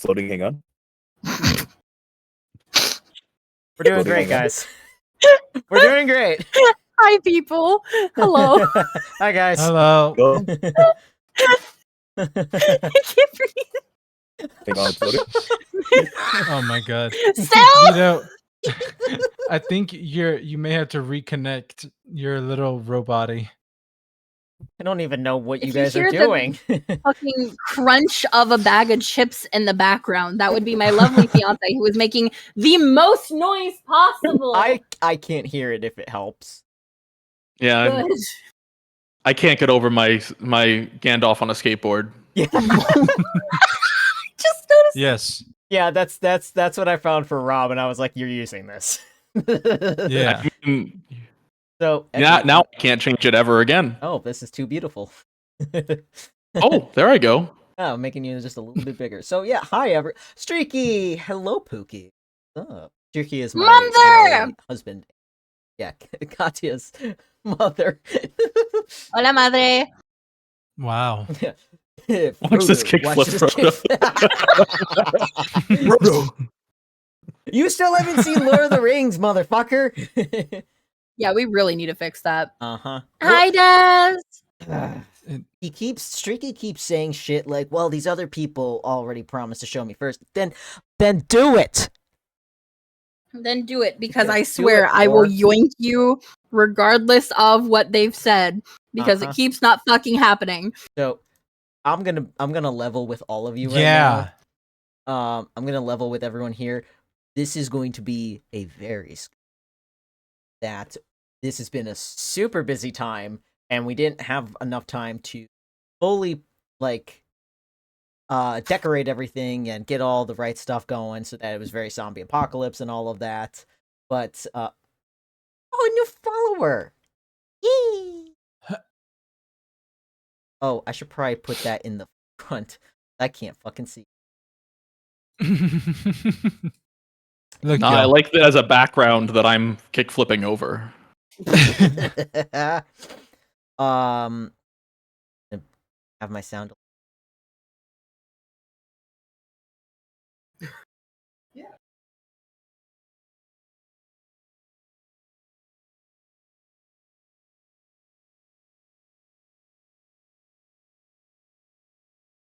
Floating, hang on. We're doing great, guys. We're doing great. Hi, people. Hello. Hi, guys. Hello. Go. I can't breathe. Hang on, floating. Oh my god. Still? You know, I think you may have to reconnect your little robot-y. I don't even know what you If you guys are hear the- doing. Fucking crunch of a bag of chips in the background. That would be my lovely fiance who is making the most noise possible. I can't hear it if it helps. Yeah, Good. I can't get over my Gandalf on a skateboard. Yeah. Just noticed. Yes. Yeah, that's what I found for Rob, and I was like, you're using this. Yeah. I mean, So now I can't change it ever again. Oh, this is too beautiful. Oh, there I go. Oh, making you just a little bit bigger. So yeah, hi Streaky. Hello, Pookie. Oh, Streaky is my Mother! husband. Yeah, Katya's mother. Hola, madre. Wow. Watch this kickflip, Frodo. You still haven't seen Lord of the Rings, motherfucker. Yeah, we really need to fix that. Uh-huh. Hi, Des. Streaky keeps saying shit like, well, these other people already promised to show me first. Then do it. Then do it, because Yeah, I do swear it, I will or- yoink you regardless of what they've said, because Uh-huh. it keeps not fucking happening. So I'm gonna level with all of you right Yeah. now. I'm gonna level with everyone here. This is going to be a this has been a super busy time, and we didn't have enough time to fully decorate everything and get all the right stuff going, so that it was very zombie apocalypse and all of that. But oh, a new follower! Yee! Oh, I should probably put that in the front. I can't fucking see. Look, No, I y'all. like that as a background that I'm kick flipping over. Have my sound.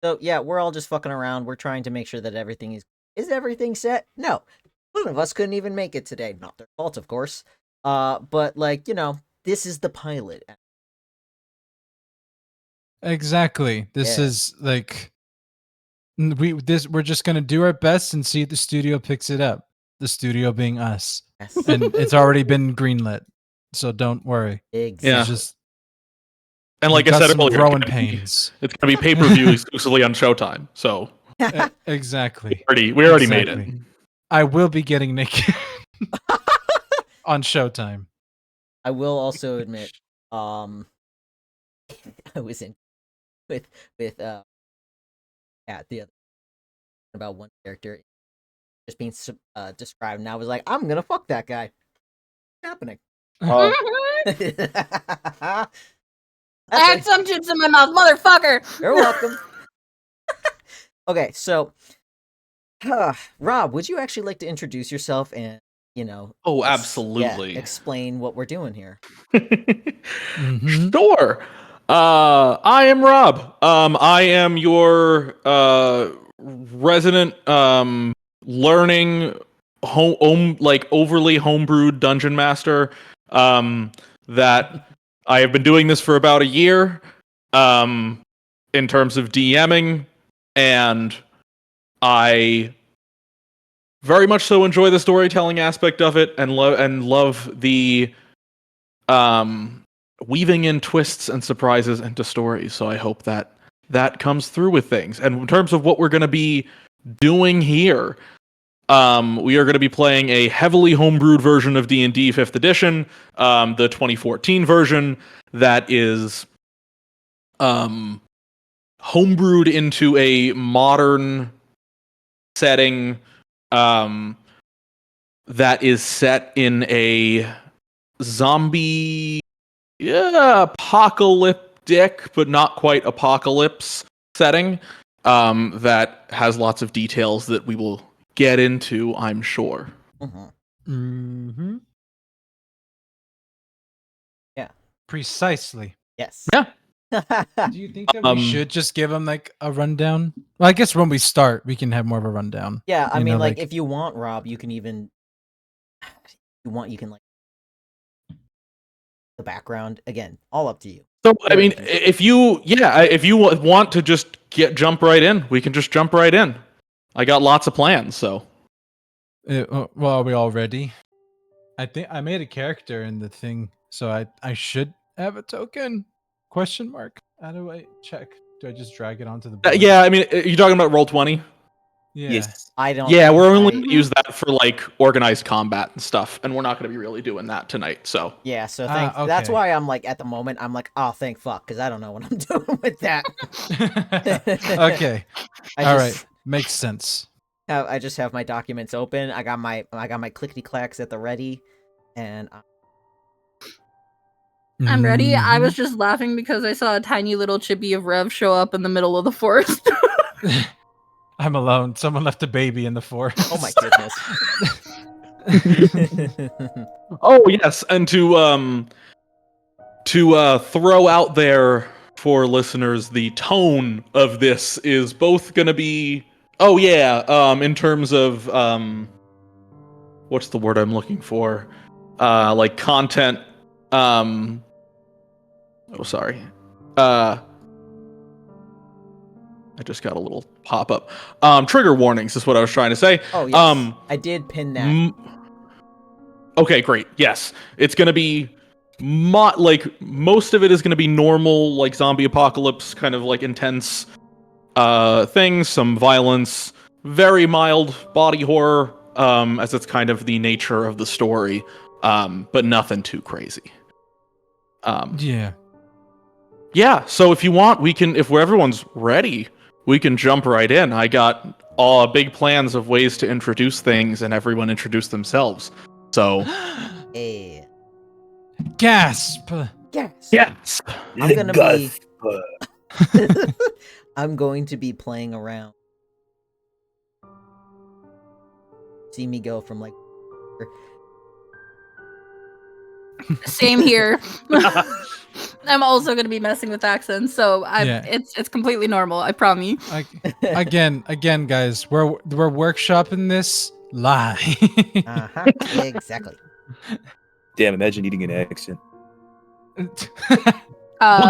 So yeah, we're all just fucking around. We're trying to make sure that everything is everything set? No. One of us couldn't even make it today. Not their fault, of course. But like, this is the pilot. Exactly. This Yeah. is like we're just gonna do our best and see if the studio picks it up. The studio being us. Yes. And it's already been greenlit. So don't worry. Exactly. Yeah. It's just And like we've I got said some earlier, growing pains. it's gonna be pay-per-view exclusively on Showtime. So Exactly. we already made it. Exactly. I will be getting naked on Showtime. I will also admit, I was in with the other about one character just being described, and I was like, I'm gonna fuck that guy. What's happening? Oh, I had some chips in my mouth, motherfucker. You're welcome. Okay, so Rob, would you actually like to introduce yourself and oh, yeah, absolutely. explain what we're doing here? Mhm. Sure. I am Rob. I am your resident learning overly homebrewed dungeon master. That I have been doing this for about a year. In terms of DMing, and I very much so enjoy the storytelling aspect of it, and love the weaving in twists and surprises into stories. So I hope that comes through with things. And in terms of what we're going to be doing here, we are going to be playing a heavily homebrewed version of D&D 5th edition, the 2014 version that is homebrewed into a modern setting that is set in a zombie apocalyptic but not quite apocalypse setting. that has lots of details that we will get into, I'm sure. Mm-hmm. Yeah. Precisely. Yes. Yeah. Do you think that we should just give them like a rundown? Well, I guess when we start, we can have more of a rundown. Yeah, I You mean, know, like, if you want, Rob, you can even, if you want, you can, like, the background. Again, all up to you. So, I Very mean, interesting. if you want to just jump right in, we can just jump right in. I got lots of plans, so. well, are we all ready? I think I made a character in the thing, so I should have a token. Question mark. How do I check? Do I just drag it onto the board? Yeah, I mean, are you talking about Roll20? Yeah. Yes. I don't. Yeah, we're only I- going to use that for like organized combat and stuff, and we're not going to be really doing that tonight. So Yeah, so Ah, that's okay. why I'm like, at the moment, I'm like, oh, thank fuck, because I don't know what I'm doing with that. Okay. I All just right. Makes sense. I just have my documents open. I got my clickety clacks at the ready, and I'm ready. I Mhm. was just laughing because I saw a tiny little chibi of Rev show up in the middle of the forest. I'm alone. Someone left a baby in the forest. oh my goodness. oh yes, and to throw out there for listeners, the tone of this is both going to be in terms of what's the word I'm looking for? Like content. Sorry. I just got a little pop up. Trigger warnings is what I was trying to say. Oh yes, I did pin that. Okay, great. Yes, it's gonna be like most of it is gonna be normal, like zombie apocalypse, kind of like intense things, some violence, very mild body horror, as it's kind of the nature of the story, but nothing too crazy. Yeah. Yeah. So if you want, we can. If everyone's ready, we can jump right in. I got big plans of ways to introduce things, and everyone introduce themselves. So. Eh. Gasp. Yes. Yes. I'm gonna be. Gasp. I'm going to be playing around. See me go from like. Same here. I'm also going to be messing with accents, so Yeah. it's completely normal. I promise. Again, guys, we're workshopping this lie. Exactly. Damn, imagine eating an accent. We'll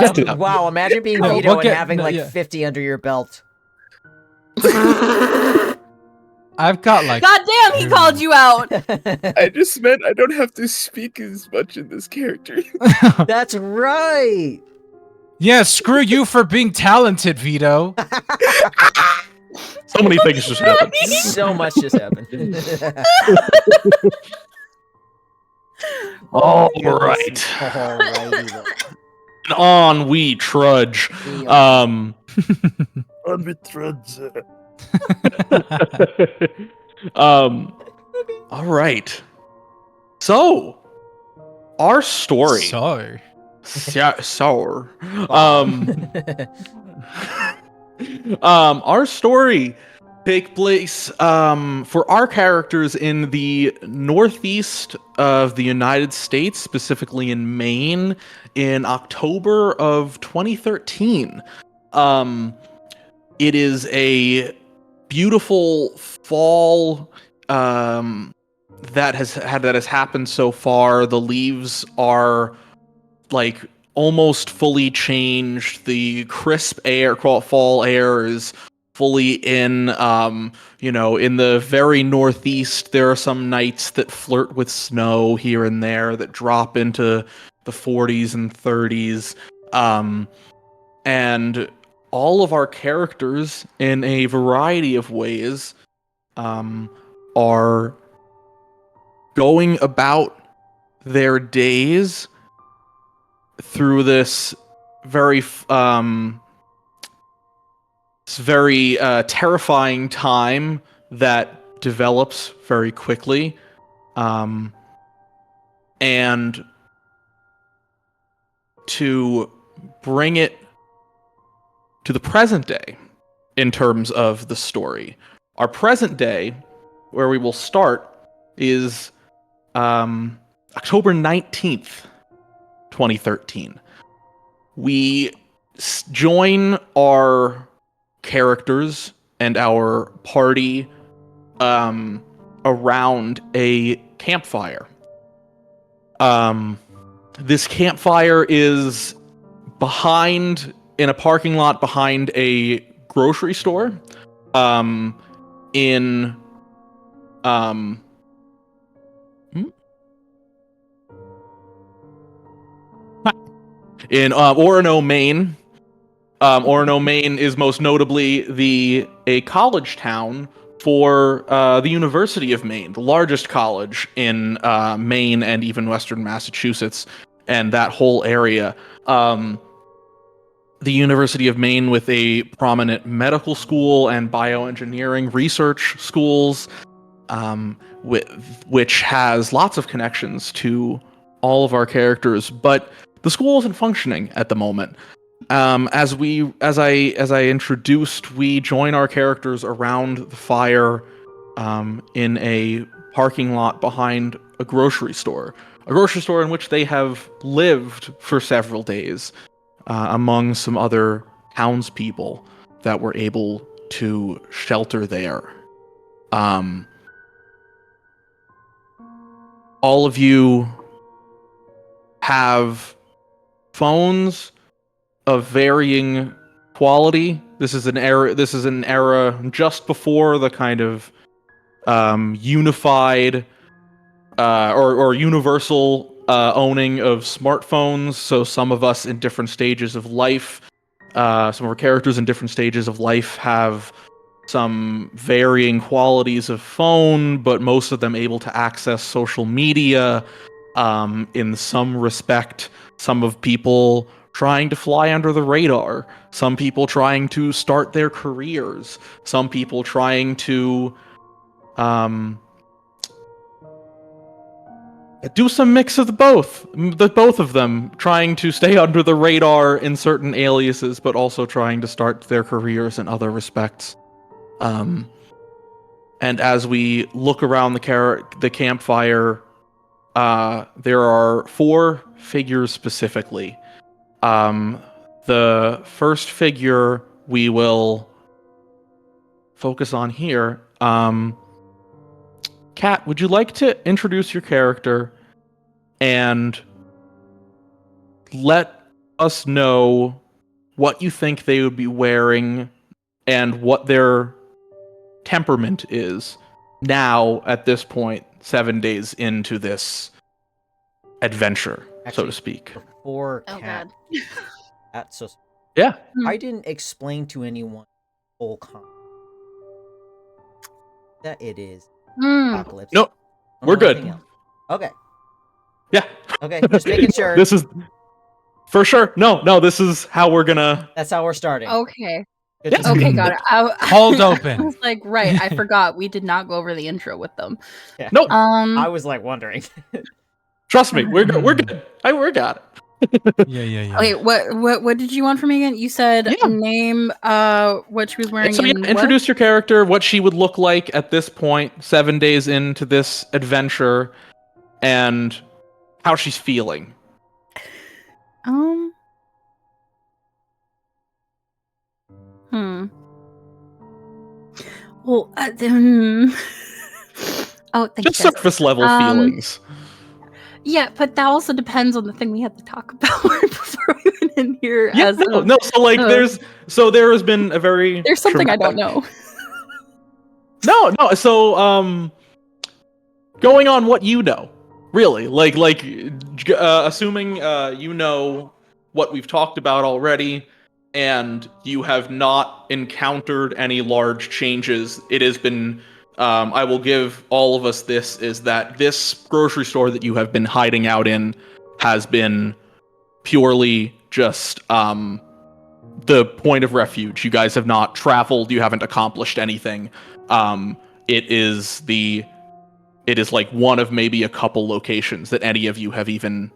get to that. Wow, imagine being No, Vito we'll and get- having no, like yeah. 50 under your belt. I've got like. God damn, he called you out. I just meant I don't have to speak as much in this character. That's right. Yeah, screw you for being talented, Vito. So many things just happened. So much just happened. All my goodness. right. Alrighty then. And on we trudge. We are- On with threads. All right. So, our story. So. Sour. Our story take place for our characters in the northeast of the United States, specifically in Maine, in October of 2013. It is a beautiful fall that has happened so far. The leaves are like almost fully changed. The crisp air, fall air, is fully in. In the very northeast, there are some nights that flirt with snow here and there that drop into the 40s and 30s. And all of our characters, in a variety of ways, are going about their days through this very terrifying time that develops very quickly, and to bring it to the present day, in terms of the story. Our present day, where we will start, is October 19th, 2013. We join our characters and our party around a campfire. This campfire is in a parking lot behind a grocery store. In Orono, Maine. Orono, Maine is most notably a college town for the University of Maine, the largest college in Maine and even Western Massachusetts and that whole area. The University of Maine with a prominent medical school and bioengineering research schools, which has lots of connections to all of our characters, but the school isn't functioning at the moment. As I introduced, we join our characters around the fire in a parking lot behind a grocery store in which they have lived for several days, among some other townspeople that were able to shelter there. All of you have phones of varying quality. This is an era just before the kind of unified or universal owning of smartphones. So some of us in different stages of life, some of our characters in different stages of life have some varying qualities of phone, but most of them able to access social media in some respect. Some of people trying to fly under the radar, some people trying to start their careers, some people trying to do some mix of both of them, trying to stay under the radar in certain aliases, but also trying to start their careers in other respects. And as we look around the campfire, there are 4 figures specifically. The first figure we will focus on here. Kat, would you like to introduce your character and let us know what you think they would be wearing and what their temperament is now at this point, 7 days into this adventure, so to speak? Before Oh Cat, god. so Yeah. I didn't explain to anyone the whole concept that it is apocalypse. No, I don't we're know good. anything else. Okay. Yeah. Okay, just making sure. This is for sure. No, this is how we're gonna. That's how we're starting. Okay. Good Yeah. to Okay, see. got it. I Hold I open. was like, right, I forgot we did not go over the intro with them. Yeah. No, I was like wondering. trust me, we're good. We got it. Yeah. Wait, what did you want from me again? You said Yeah. name what she was wearing So yeah, and introduce your character, what she would look like at this point, 7 days into this adventure, and how she's feeling. what? Well, oh, thank Just you. Guys. surface level feelings. Yeah, but that also depends on the thing we have to talk about before we went in here. Yeah, no. So like, there has been a very there's something I don't know. No. So going on what you know, really, like assuming you know what we've talked about already, and you have not encountered any large changes. It has been. I will give all of us this, is that this grocery store that you have been hiding out in has been purely just the point of refuge. You guys have not traveled, you haven't accomplished anything. It is like one of maybe a couple locations that any of you have even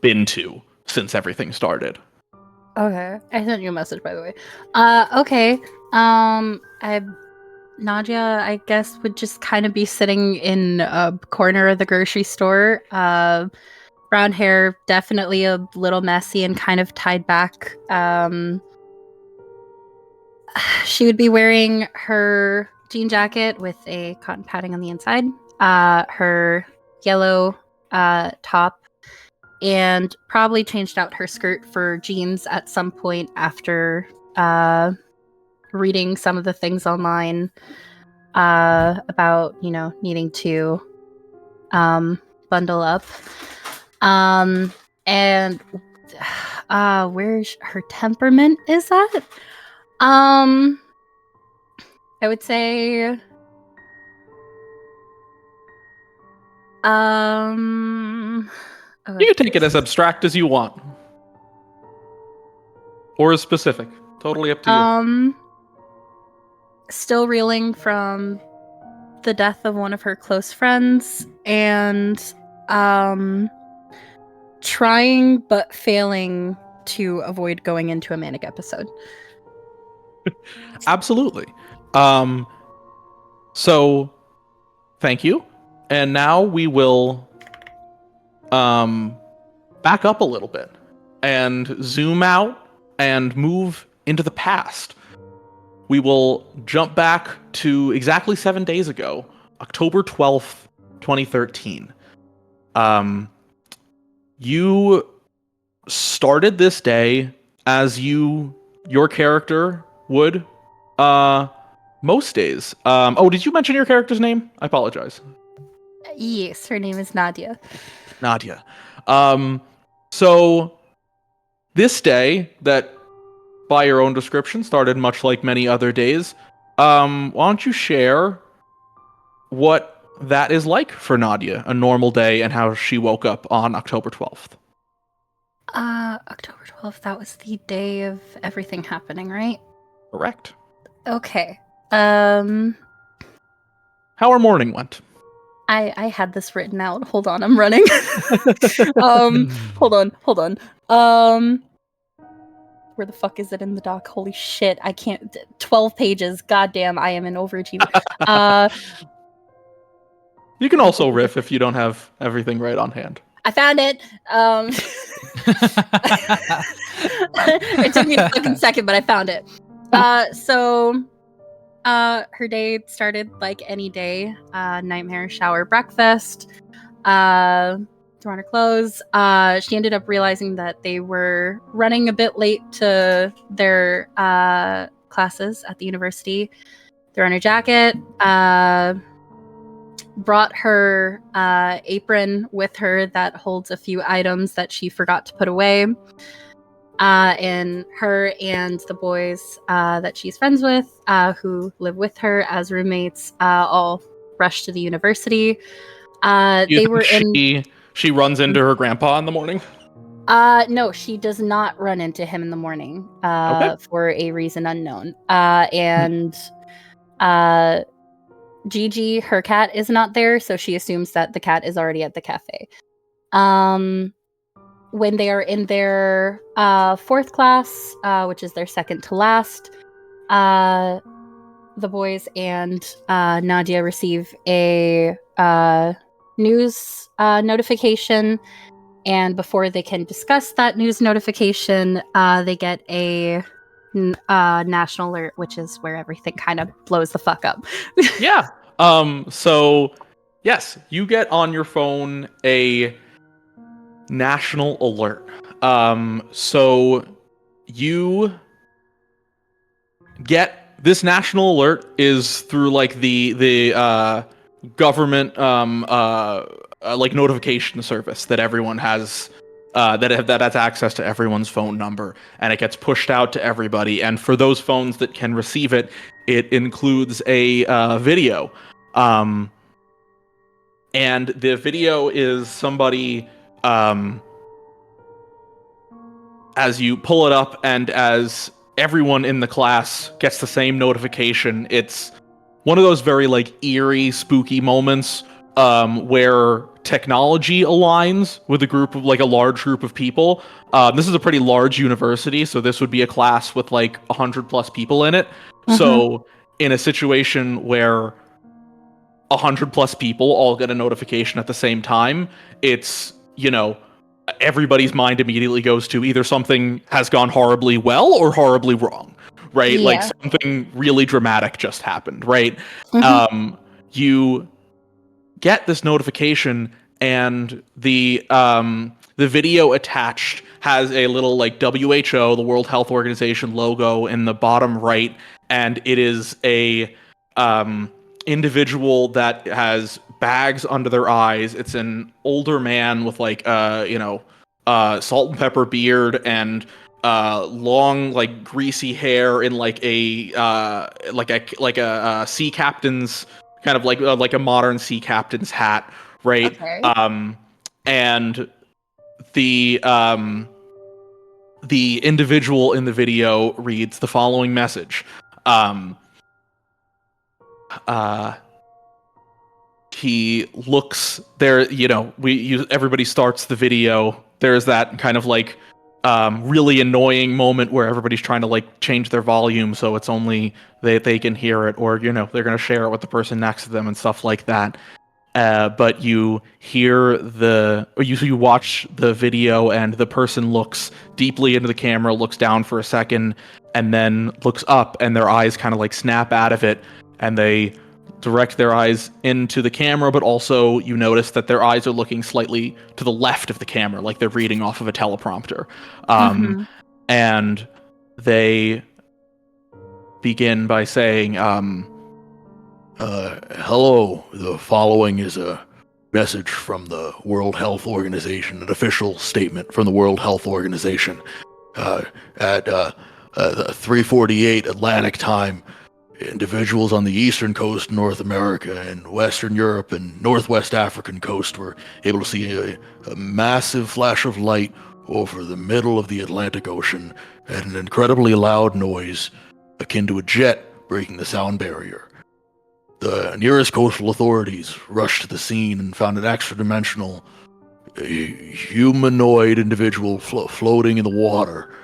been to since everything started. Okay. I sent you a message, by the way. Okay. Nadia, I guess, would just kind of be sitting in a corner of the grocery store. Brown hair, definitely a little messy and kind of tied back. She would be wearing her jean jacket with a cotton padding on the inside, her yellow top, and probably changed out her skirt for jeans at some point after reading some of the things online about, needing to bundle up. And where's her temperament is at? I would say You can take it as abstract as you want. Or as specific. Totally up to you. Still reeling from the death of one of her close friends, and trying but failing to avoid going into a manic episode. Absolutely. So thank you. And now we will back up a little bit and zoom out and move into the past. We will jump back to exactly 7 days ago, October 12th, 2013. You started this day as your character would most days. Did you mention your character's name? I apologize. Yes, her name is Nadia. Nadia. So this day that, by your own description, started much like many other days. Why don't you share what that is like for Nadia, a normal day, and how she woke up on October 12th? October 12th, that was the day of everything happening, right? Correct. Okay. How our morning went. I had this written out. Hold on, I'm running. Hold on. Where the fuck is it in the doc? Holy shit, I can't. 12 pages. Goddamn, I am an overachiever. You can also riff if you don't have everything right on hand. I found it. It took me a fucking second, but I found it. So her day started like any day. Nightmare, shower, breakfast. Throw on her clothes. She ended up realizing that they were running a bit late to their classes at the university. Threw on her jacket. Brought her apron with her that holds a few items that she forgot to put away. And her and the boys that she's friends with, who live with her as roommates, all rushed to the university. They were in. She runs into her grandpa in the morning? No, she does not run into him in the morning. Okay. For a reason unknown. And Gigi, her cat, is not there, so she assumes that the cat is already at the cafe. When they are in their fourth class, which is their second to last, the boys and Nadia receive a news notification, and before they can discuss that news notification, they get a national alert, which is where everything kind of blows the fuck up. Yeah. So yes, you get on your phone a national alert. So you get this national alert is through like the government like notification service that everyone has that has access to everyone's phone number, and it gets pushed out to everybody. And for those phones that can receive it, it includes a video. And the video is somebody as you pull it up, and as everyone in the class gets the same notification, it's one of those very like eerie, spooky moments where technology aligns with a group of like a large group of people. This is a pretty large university, so this would be a class with like 100 plus people in it. So in a situation where 100 plus people all get a notification at the same time, it's, you know, everybody's mind immediately goes to either something has gone horribly well or horribly wrong, right? Like Yeah. something really dramatic just happened, right? Mhm. You get this notification, and the video attached has a little like WHO, the World Health Organization logo in the bottom right, and it is a individual that has bags under their eyes. It's an older man with like salt and pepper beard and long like greasy hair in like a sea captain's kind of like a modern sea captain's hat, right? Okay. And the individual in the video reads the following message. He looks there, you know, everybody starts the video. There's that kind of like really annoying moment where everybody's trying to like change their volume so it's only they can hear it, or, you know, they're going to share it with the person next to them and stuff like that. But you hear you watch the video, and the person looks deeply into the camera, looks down for a second, and then looks up, and their eyes kind of like snap out of it, and they direct their eyes into the camera, but also you notice that their eyes are looking slightly to the left of the camera, like they're reading off of a teleprompter. And they begin by saying, hello, the following is a message from the World Health Organization, an official statement from the World Health Organization. At 3:48 Atlantic time, individuals on the eastern coast, North America, and Western Europe and Northwest African coast were able to see a massive flash of light over the middle of the Atlantic Ocean and an incredibly loud noise akin to a jet breaking the sound barrier. The nearest coastal authorities rushed to the scene and found an extra-dimensional humanoid individual floating in the water.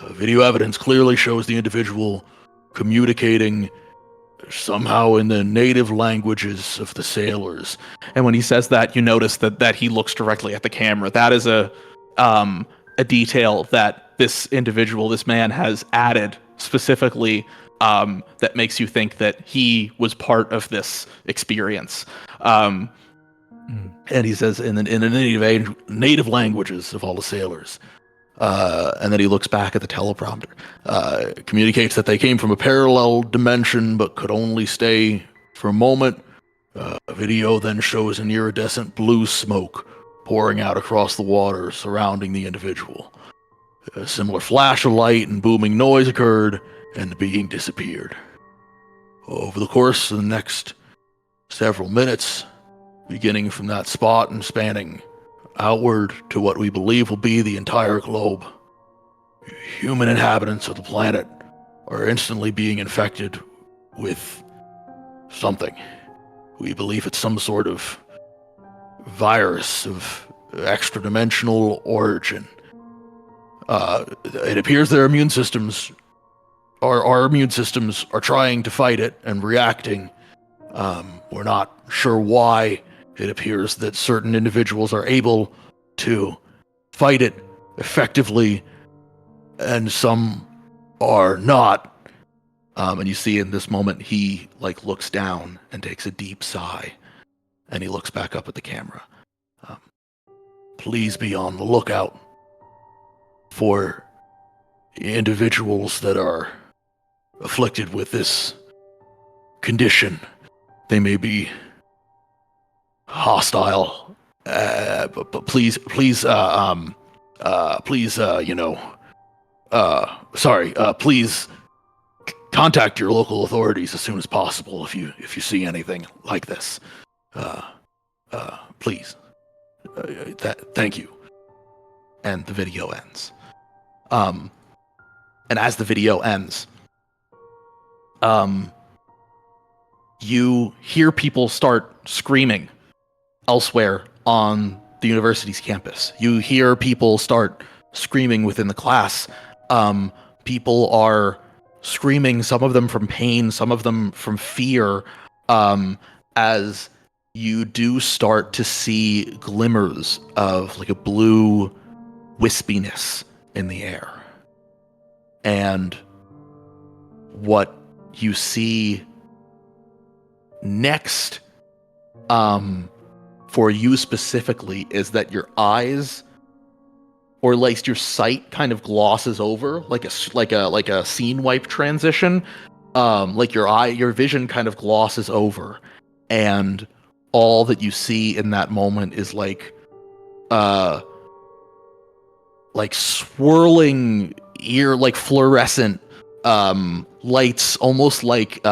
Video evidence clearly shows the individual communicating somehow in the native languages of the sailors. And when he says that, you notice that he looks directly at the camera. That is a detail that this individual, this man, has added specifically, that makes you think that he was part of this experience. And he says in the native languages of all the sailors. And then he looks back at the teleprompter. Communicates that they came from a parallel dimension but could only stay for a moment. A video then shows an iridescent blue smoke pouring out across the water surrounding the individual. A similar flash of light and booming noise occurred, and the being disappeared. Over the course of the next several minutes, beginning from that spot and spanning outward to what we believe will be the entire globe, human inhabitants of the planet are instantly being infected with something. We believe it's some sort of virus of extra-dimensional origin. It appears their immune systems, our immune systems, are trying to fight it and reacting. We're not sure why. It appears that certain individuals are able to fight it effectively, and some are not. And you see in this moment, he looks down and takes a deep sigh, and he looks back up at the camera. Please be on the lookout for individuals that are afflicted with this condition. They may be hostile, but please, please contact your local authorities as soon as possible if you see anything like this. Please. Thank you. And the video ends. And as the video ends, you hear people start screaming elsewhere on the university's campus. You hear people start screaming within the class. People are screaming, some of them from pain, some of them from fear, as you do start to see glimmers of like a blue wispiness in the air. And what you see next, for you specifically, is that your eyes, or at least your sight, kind of glosses over like a scene wipe transition. Like your vision kind of glosses over, and all that you see in that moment is like swirling like fluorescent lights, almost like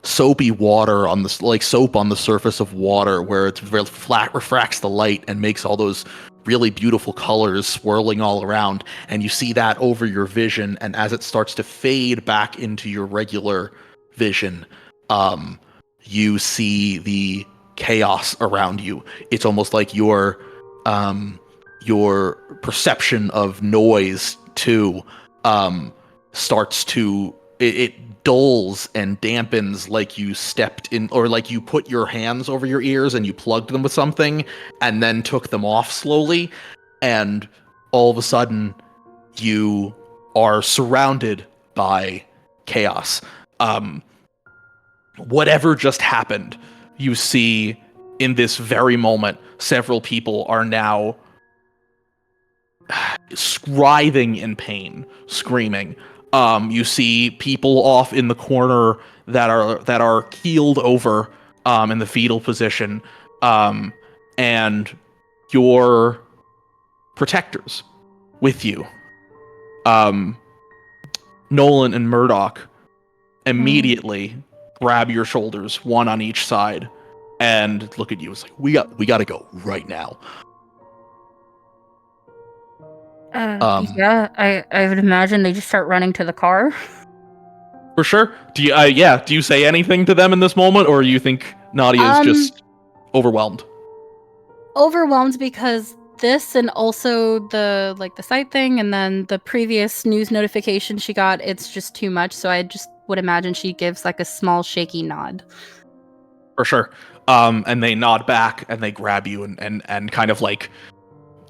soapy water on the like soap on the surface of water, where it's very flat, refracts the light and makes all those really beautiful colors swirling all around. And you see that over your vision, and as it starts to fade back into your regular vision, you see the chaos around you. It's almost like your perception of noise too starts to it dulls and dampens, like you stepped in, or like you put your hands over your ears and you plugged them with something and then took them off slowly, and all of a sudden you are surrounded by chaos. Whatever just happened, you see in this very moment, several people are now writhing in pain, screaming. You see people off in the corner that are keeled over in the fetal position, and your protectors with you, Nolan and Murdoch, immediately grab your shoulders, one on each side, and look at you. It's like, we got to go right now. Yeah, I would imagine they just start running to the car. For sure. Do you say anything to them in this moment, or you think Nadia is just overwhelmed? Overwhelmed, because this and also the site thing and then the previous news notification she got, it's just too much. So I just would imagine she gives like a small shaky nod. For sure. And they nod back and they grab you and kind of like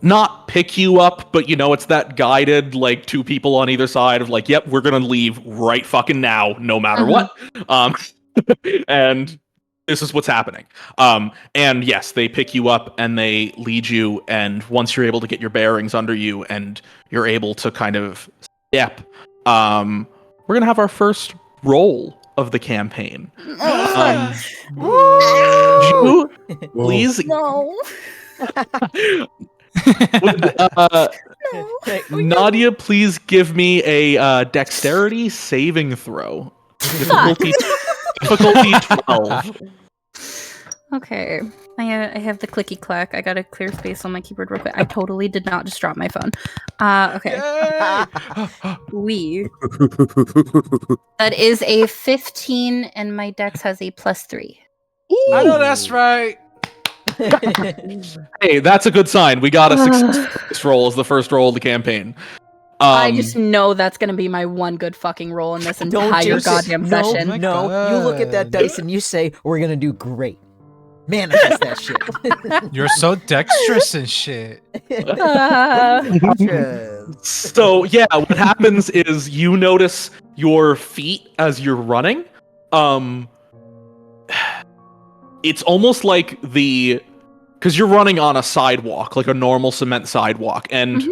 not pick you up, but it's that guided, like, two people on either side of like, yep, we're gonna leave right fucking now, no matter what. And this is what's happening. And yes, they pick you up and they lead you, and once you're able to get your bearings under you and you're able to kind of step, we're gonna have our first roll of the campaign. You please No. Nadia, please give me a dexterity saving throw. Difficulty 12. Okay. I have the clicky clack. I gotta clear space on my keyboard real quick. I totally did not just drop my phone. Okay. That is a 15, and my dex has a +3. I know that's right. Hey, that's a good sign. We got a success roll as the first roll of the campaign. I just know that's gonna be my one good fucking roll in this entire goddamn session. No, you look at that dice and you say, we're gonna do great. Manifest that shit. You're so dexterous and shit. So yeah, what happens is you notice your feet as you're running. It's almost like because you're running on a sidewalk, like a normal cement sidewalk, and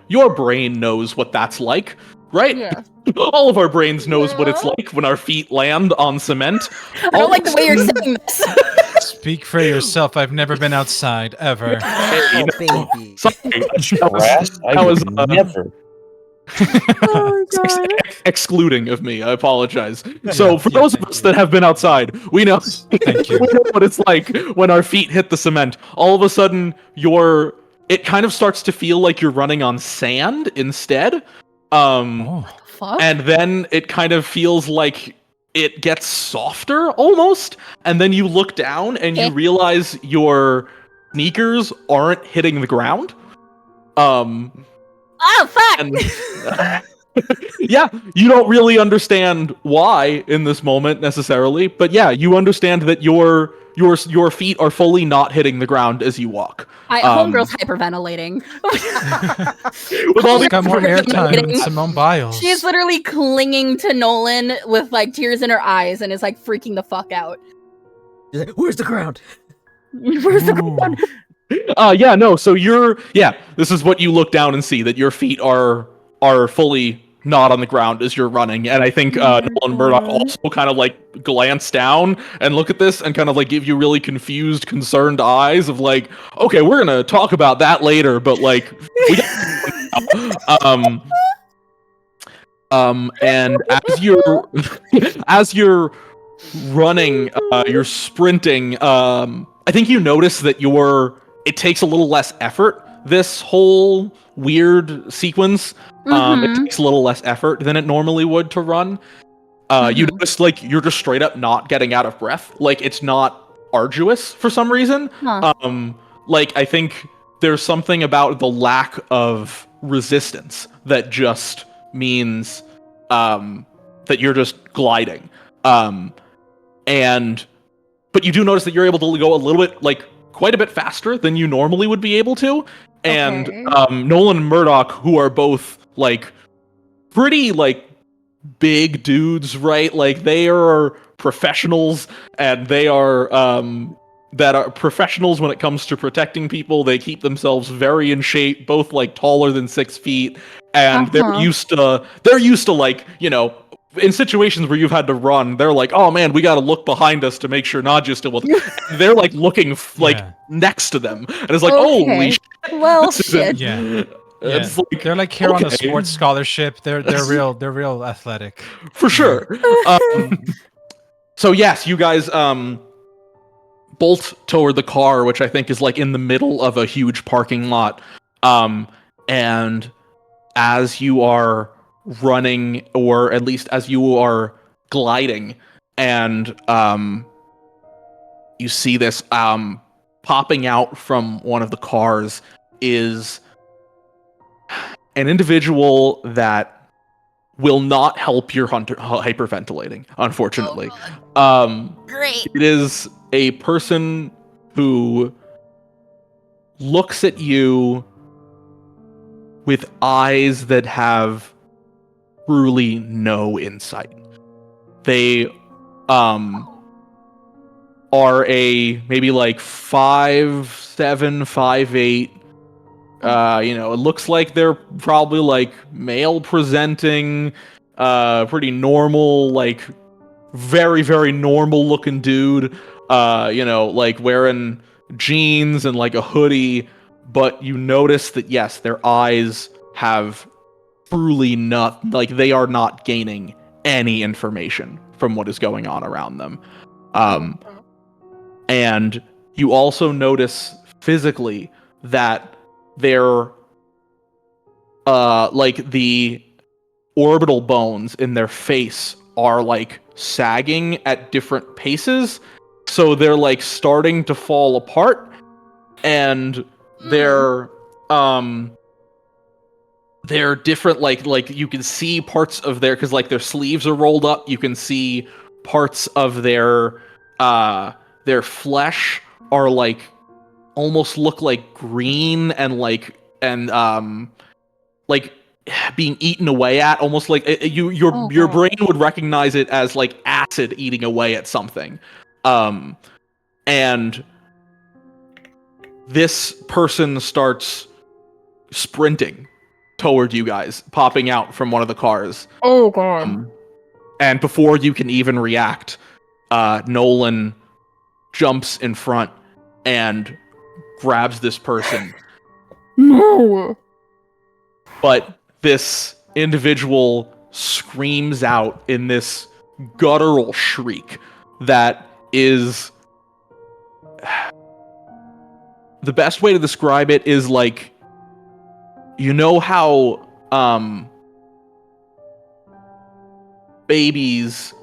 your brain knows what that's like, right? Yeah. All of our brains knows what it's like when our feet land on cement. I don't like the way you're saying this. Speak for yourself. I've never been outside ever. Hey, baby. Sorry, that was never. Oh, God. excluding of me. I apologize. So for those of us that have been outside, we know. Thank you. We know what it's like when our feet hit the cement. All of a sudden, it kind of starts to feel like you're running on sand instead. Fuck? And then it kind of feels like it gets softer almost, and then you look down and you realize your sneakers aren't hitting the ground. Oh fuck! And yeah, you don't really understand why in this moment necessarily, but yeah, you understand that your feet are fully not hitting the ground as you walk. Homegirl's hyperventilating. With all She's the got more airtime than Hyperventilating. Simone Biles. She's literally clinging to Nolan with like tears in her eyes and is like freaking the fuck out. She's like, where's the ground? Where's the Ooh. ground? yeah, no, so this is what you look down and see, that your feet are fully not on the ground as you're running, and I think Nolan Murdoch also kind of like glance down and look at this and kind of like give you really confused, concerned eyes of like, okay, we're gonna talk about that later, but like we and as you're running, you're sprinting, I think you notice that it takes a little less effort, this whole weird sequence. It takes a little less effort than it normally would to run. You notice like you're just straight up not getting out of breath. Like it's not arduous for some reason. Huh. Like I think there's something about the lack of resistance that just means that you're just gliding. But you do notice that you're able to go a little bit, like quite a bit faster than you normally would be able to. And Okay. Nolan and Murdoch, who are both like pretty like big dudes, right? Like they are professionals, and they are professionals when it comes to protecting people. They keep themselves very in shape, both like taller than 6 feet, and they're used to like, you know, in situations where you've had to run, they're like, oh man, we got to look behind us to make sure Nadia's still with us. They're like looking next to them, and it's like, holy shit. Well, This isn't- shit. Yeah. It's like, They're like here on a okay. sports scholarship. They're real athletic. For sure. So yes, you guys bolt toward the car, which I think is like in the middle of a huge parking lot. And as you are running, or at least as you are gliding, and you see this popping out from one of the cars is an individual that will not help your hyperventilating, unfortunately. Great. It is a person who looks at you with eyes that have truly no insight. They are a maybe like 5'7", 5'8". You know, it looks like they're probably like male presenting, pretty normal, like very, very normal looking dude. You know, like wearing jeans and like a hoodie, but you notice that yes, their eyes have truly not, like they are not gaining any information from what is going on around them. And you also notice physically that they're like the orbital bones in their face are like sagging at different paces, so they're like starting to fall apart, and they're different, like you can see parts of their, because like their sleeves are rolled up, you can see parts of their flesh are like almost look like green and like being eaten away at, almost like your brain would recognize it as like acid eating away at something. And this person starts sprinting toward you guys, popping out from one of the cars. Oh god. And before you can even react, Nolan jumps in front and grabs this person. No. But this individual screams out in this guttural shriek that is... The best way to describe it is like, you know how babies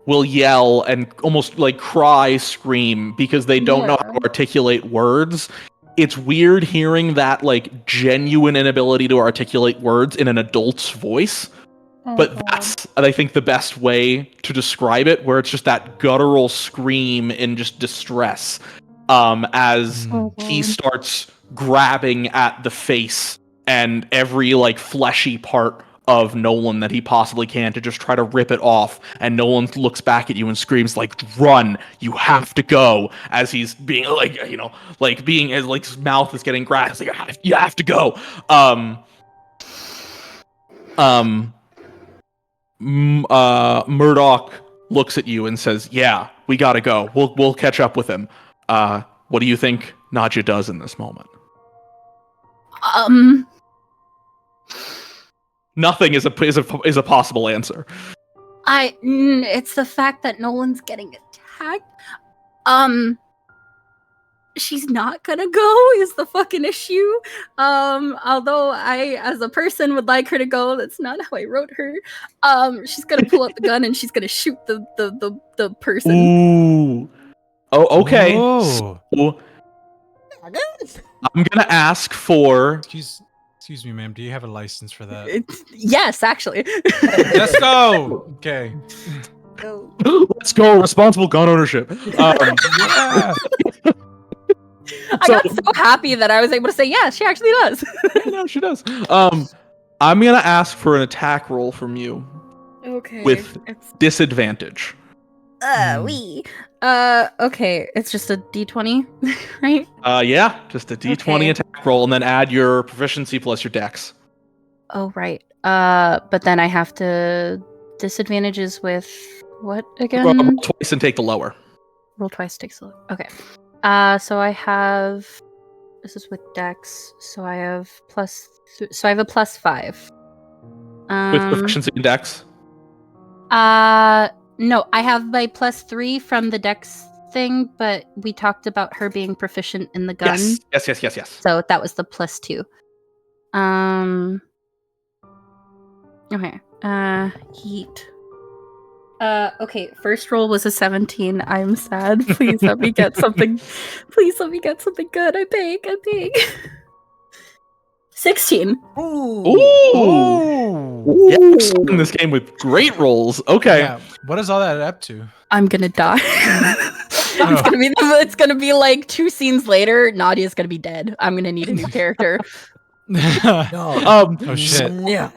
will yell and almost like cry, scream because they don't know how to articulate words. It's weird hearing that like genuine inability to articulate words in an adult's voice. But that's, I think, the best way to describe it, where it's just that guttural scream in just distress as he starts grabbing at the face and every like fleshy part of Nolan that he possibly can to just try to rip it off. And Nolan looks back at you and screams like, "Run! You have to go!" As he's being like, like being as like his mouth is getting grasped, like, "You have to go!" Murdoch looks at you and says, "Yeah, we gotta go. We'll catch up with him." What do you think Nadja does in this moment? Nothing is a possible answer. It's the fact that Nolan's getting attacked. She's not gonna go is the fucking issue. Although I, as a person, would like her to go, that's not how I wrote her. She's gonna pull out the gun and she's gonna shoot the person. Ooh. Oh, okay. Whoa. So, I'm gonna ask for. Excuse me, ma'am. Do you have a license for that? Yes, actually. Let's go. Okay. Let's go. Responsible gun ownership. Yeah. I got so happy that I was able to say, yeah, she actually does. No, she does. I'm gonna ask for an attack roll from you. Okay. With disadvantage. Okay. It's just a D20, right? Yeah, just a D20 attack roll, and then add your proficiency plus your dex. Oh, right. But then I have to disadvantages with what again? Roll twice and take the lower. Roll twice, takes the lower. Okay. So I have. This is with dex, so I have so I have a +5. With proficiency in dex. No, I have my +3 from the dex thing, but we talked about her being proficient in the gun. Yes. So that was the +2. Okay. Heat. Okay, first roll was a 17. I'm sad. Please let me get something. Please let me get something good. I beg. 16. Ooh. Yeah, in this game with great rolls. Okay. Yeah. What is all that up to? I'm gonna die. It's gonna be like 2 scenes later. Nadia's gonna be dead. I'm gonna need a new character. Oh shit. Yeah.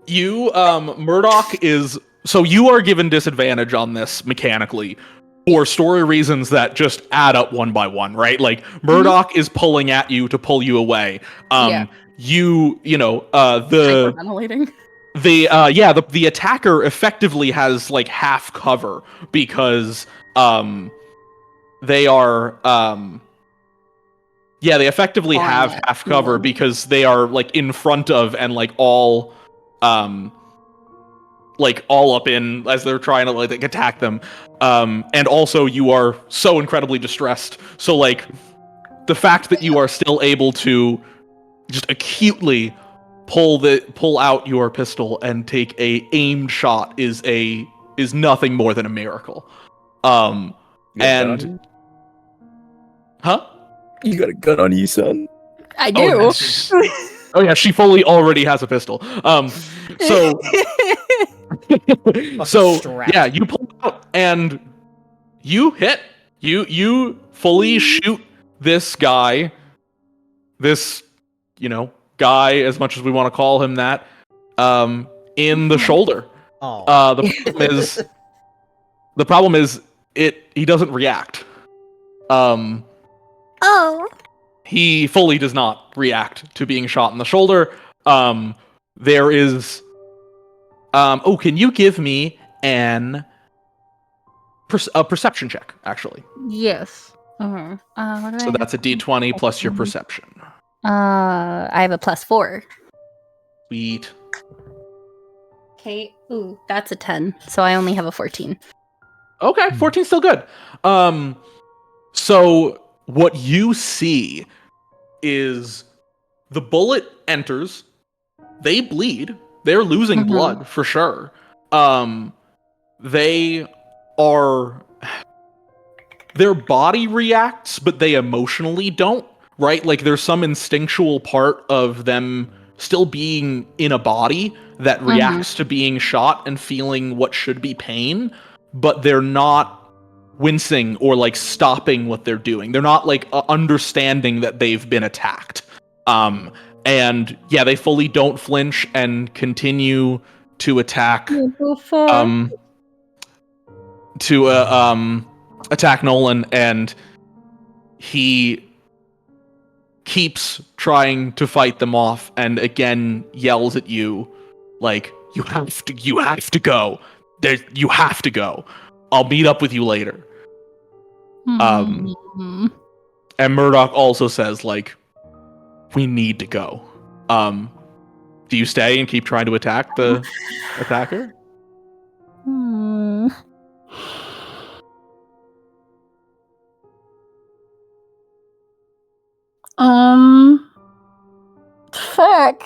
You Murdoch is, so you are given disadvantage on this mechanically for story reasons that just add up one by one, right? Like Murdoch is pulling at you to pull you away. Hyperventilating. The attacker effectively has like half cover because they are they effectively have half cover because they are like in front of and like all up in as they're trying to like attack them. And also you are so incredibly distressed. So like the fact that you are still able to just acutely pull out your pistol and take a aimed shot is nothing more than a miracle. You got a gun on you, son? I do. Oh yeah, she fully already has a pistol. So yeah, you pull out and you hit. You fully shoot this guy. This, guy, as much as we want to call him that, in the shoulder. Oh. The problem is he doesn't react. He fully does not react to being shot in the shoulder. There is can you give me a perception check, actually? Yes. So that's a D20 plus your perception. I have a +4. Sweet. Okay. Ooh, that's a 10. So I only have a 14. Okay, 14's still good. So what you see is the bullet enters. They bleed. They're losing blood for sure. they are their body reacts, but they emotionally don't, right? Like there's some instinctual part of them still being in a body that reacts to being shot and feeling what should be pain, but they're not wincing or like stopping what they're doing. They're not like understanding that they've been attacked. And yeah, they fully don't flinch and continue to attack attack Nolan, and he keeps trying to fight them off and again yells at you like, you have to go. You have to go. I'll meet up with you later. And Murdoch also says like, we need to go. Do you stay and keep trying to attack the attacker? Fuck.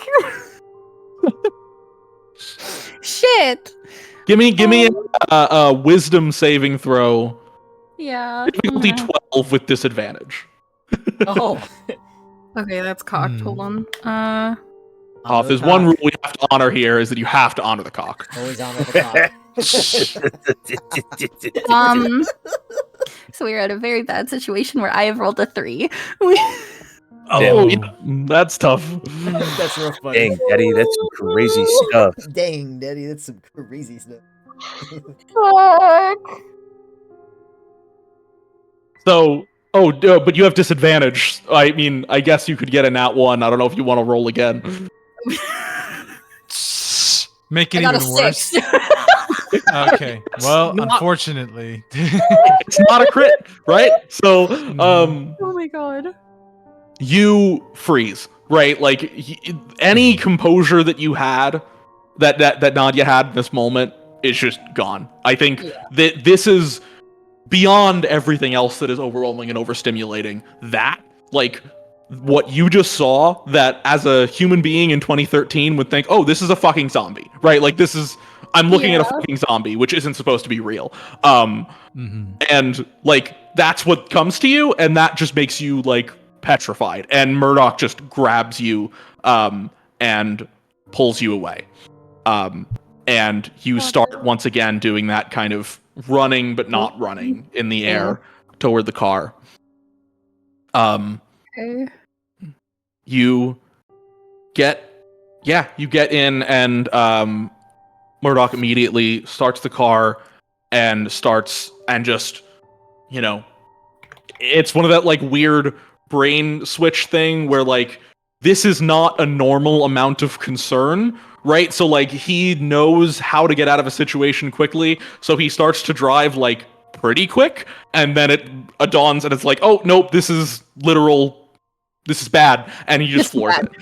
Shit. Give me a wisdom saving throw. Yeah. Difficulty 12 with disadvantage. Oh. Okay, that's cocked. Hold on. If there's one rule we have to honor here is that you have to honor the cock. Always honor the cock. So we're at a very bad situation where I have rolled a 3. Oh, yeah, that's tough. That's real funny. Dang, Daddy, that's some crazy stuff. Dang, Daddy, that's some crazy stuff. Fuck. So, but you have disadvantage. I mean, I guess you could get a nat 1. I don't know if you want to roll again. Make it I got even a worse. 6. Okay. Well, unfortunately. It's not a crit, right? So, Oh my god. you freeze, right? Like any composure that you had, that Nadia had in this moment is just gone. I think that this is beyond everything else that is overwhelming and overstimulating. That, like, what you just saw, that as a human being in 2013 would think, oh, this is a fucking zombie, right? Like, this is, I'm looking at a fucking zombie, which isn't supposed to be real. And, like, that's what comes to you, and that just makes you, like, petrified. And Murdoch just grabs you, and pulls you away. And you start once again doing that kind of running, but not running in the air toward the car. Okay. You get in, and Murdoch immediately starts the car and just, you know, it's one of that like weird brain switch thing where like this is not a normal amount of concern, right? So like he knows how to get out of a situation quickly, so he starts to drive like pretty quick, and then it dawns and it's like, oh nope, this is bad, and he just floors it.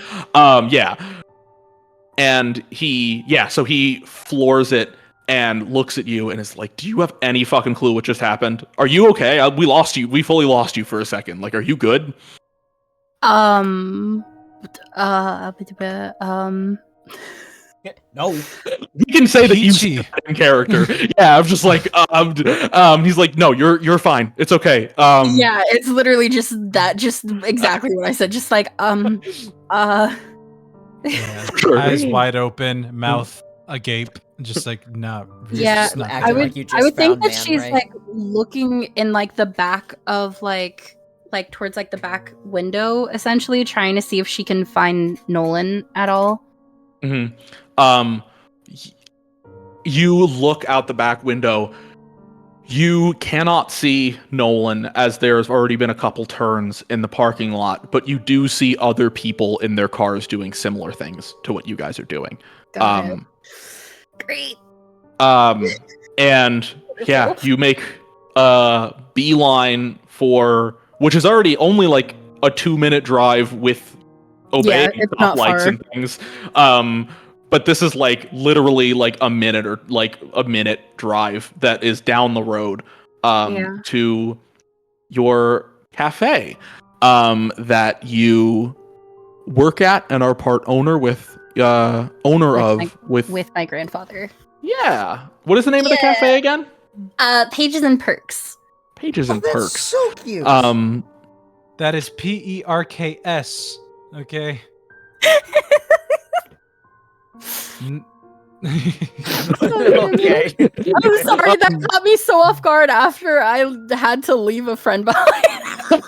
And so he floors it and looks at you and is like, do you have any fucking clue what just happened? Are you okay? We lost you. We fully lost you for a second. Like, are you good? No. We can say that you in character. Yeah, I'm just like, he's like, no, you're fine. It's okay. Yeah, it's literally just exactly what I said. Just like, Yeah, Sure. eyes wide open, mouth agape, just like not. Yeah, just not acting I there. would, like you I would just think found that Man she's Ray. like looking in like the back of like towards like the back window, essentially trying to see if she can find Nolan at all. Mm-hmm. You look out the back window. You cannot see Nolan, as there's already been a couple turns in the parking lot, but you do see other people in their cars doing similar things to what you guys are doing. Got it. Great. And yeah, you make a beeline for, which is already only like a 2-minute drive with obeying it's not stoplights far. and things. But this is like literally like a minute or like a minute drive that is down the road to your cafe that you work at and are part owner with owner With of my- with with my grandfather. Yeah. What is the name of the cafe again? Pages and Perks. Pages Oh, and that's Perks. so cute. That is PERKS. Okay. N- Okay. I'm sorry, that caught me so off guard after I had to leave a friend behind.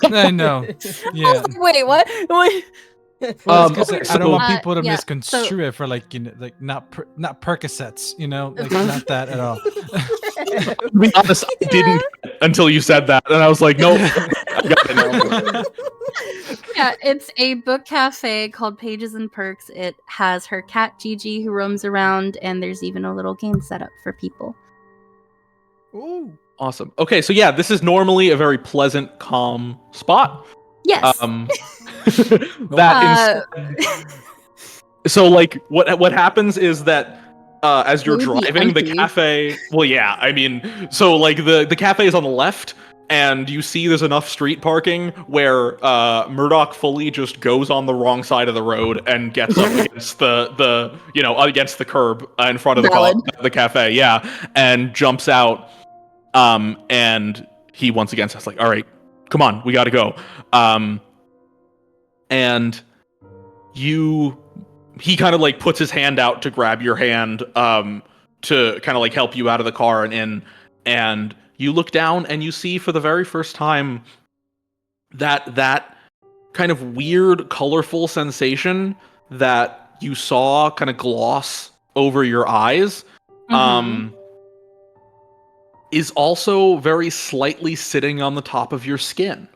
I know. I Yeah. was like, wait, what? Well, it's 'cause okay, I don't want so- people to yeah, misconstrue it for like like not Percocets, like not that at all. To be honest, I didn't until you said that, and I was like, nope, I got it now. Yeah, it's a book cafe called Pages and Perks. It has her cat Gigi who roams around, and there's even a little game set up for people. Ooh. Awesome. Okay, so yeah, this is normally a very pleasant, calm spot. Yes. That instead, so like what happens is that as you're It would be driving the empty. cafe, well, yeah, I mean, so like the cafe is on the left, and you see there's enough street parking where Murdoch fully just goes on the wrong side of the road and gets up against the against the curb in front of Valid. the cafe, yeah, and jumps out. And he once again says like, "All right, come on, we got to go." And he kind of like puts his hand out to grab your hand, to kind of like help you out of the car and in, and you look down and you see for the very first time that kind of weird, colorful sensation that you saw kind of gloss over your eyes. Mhm. Is also very slightly sitting on the top of your skin.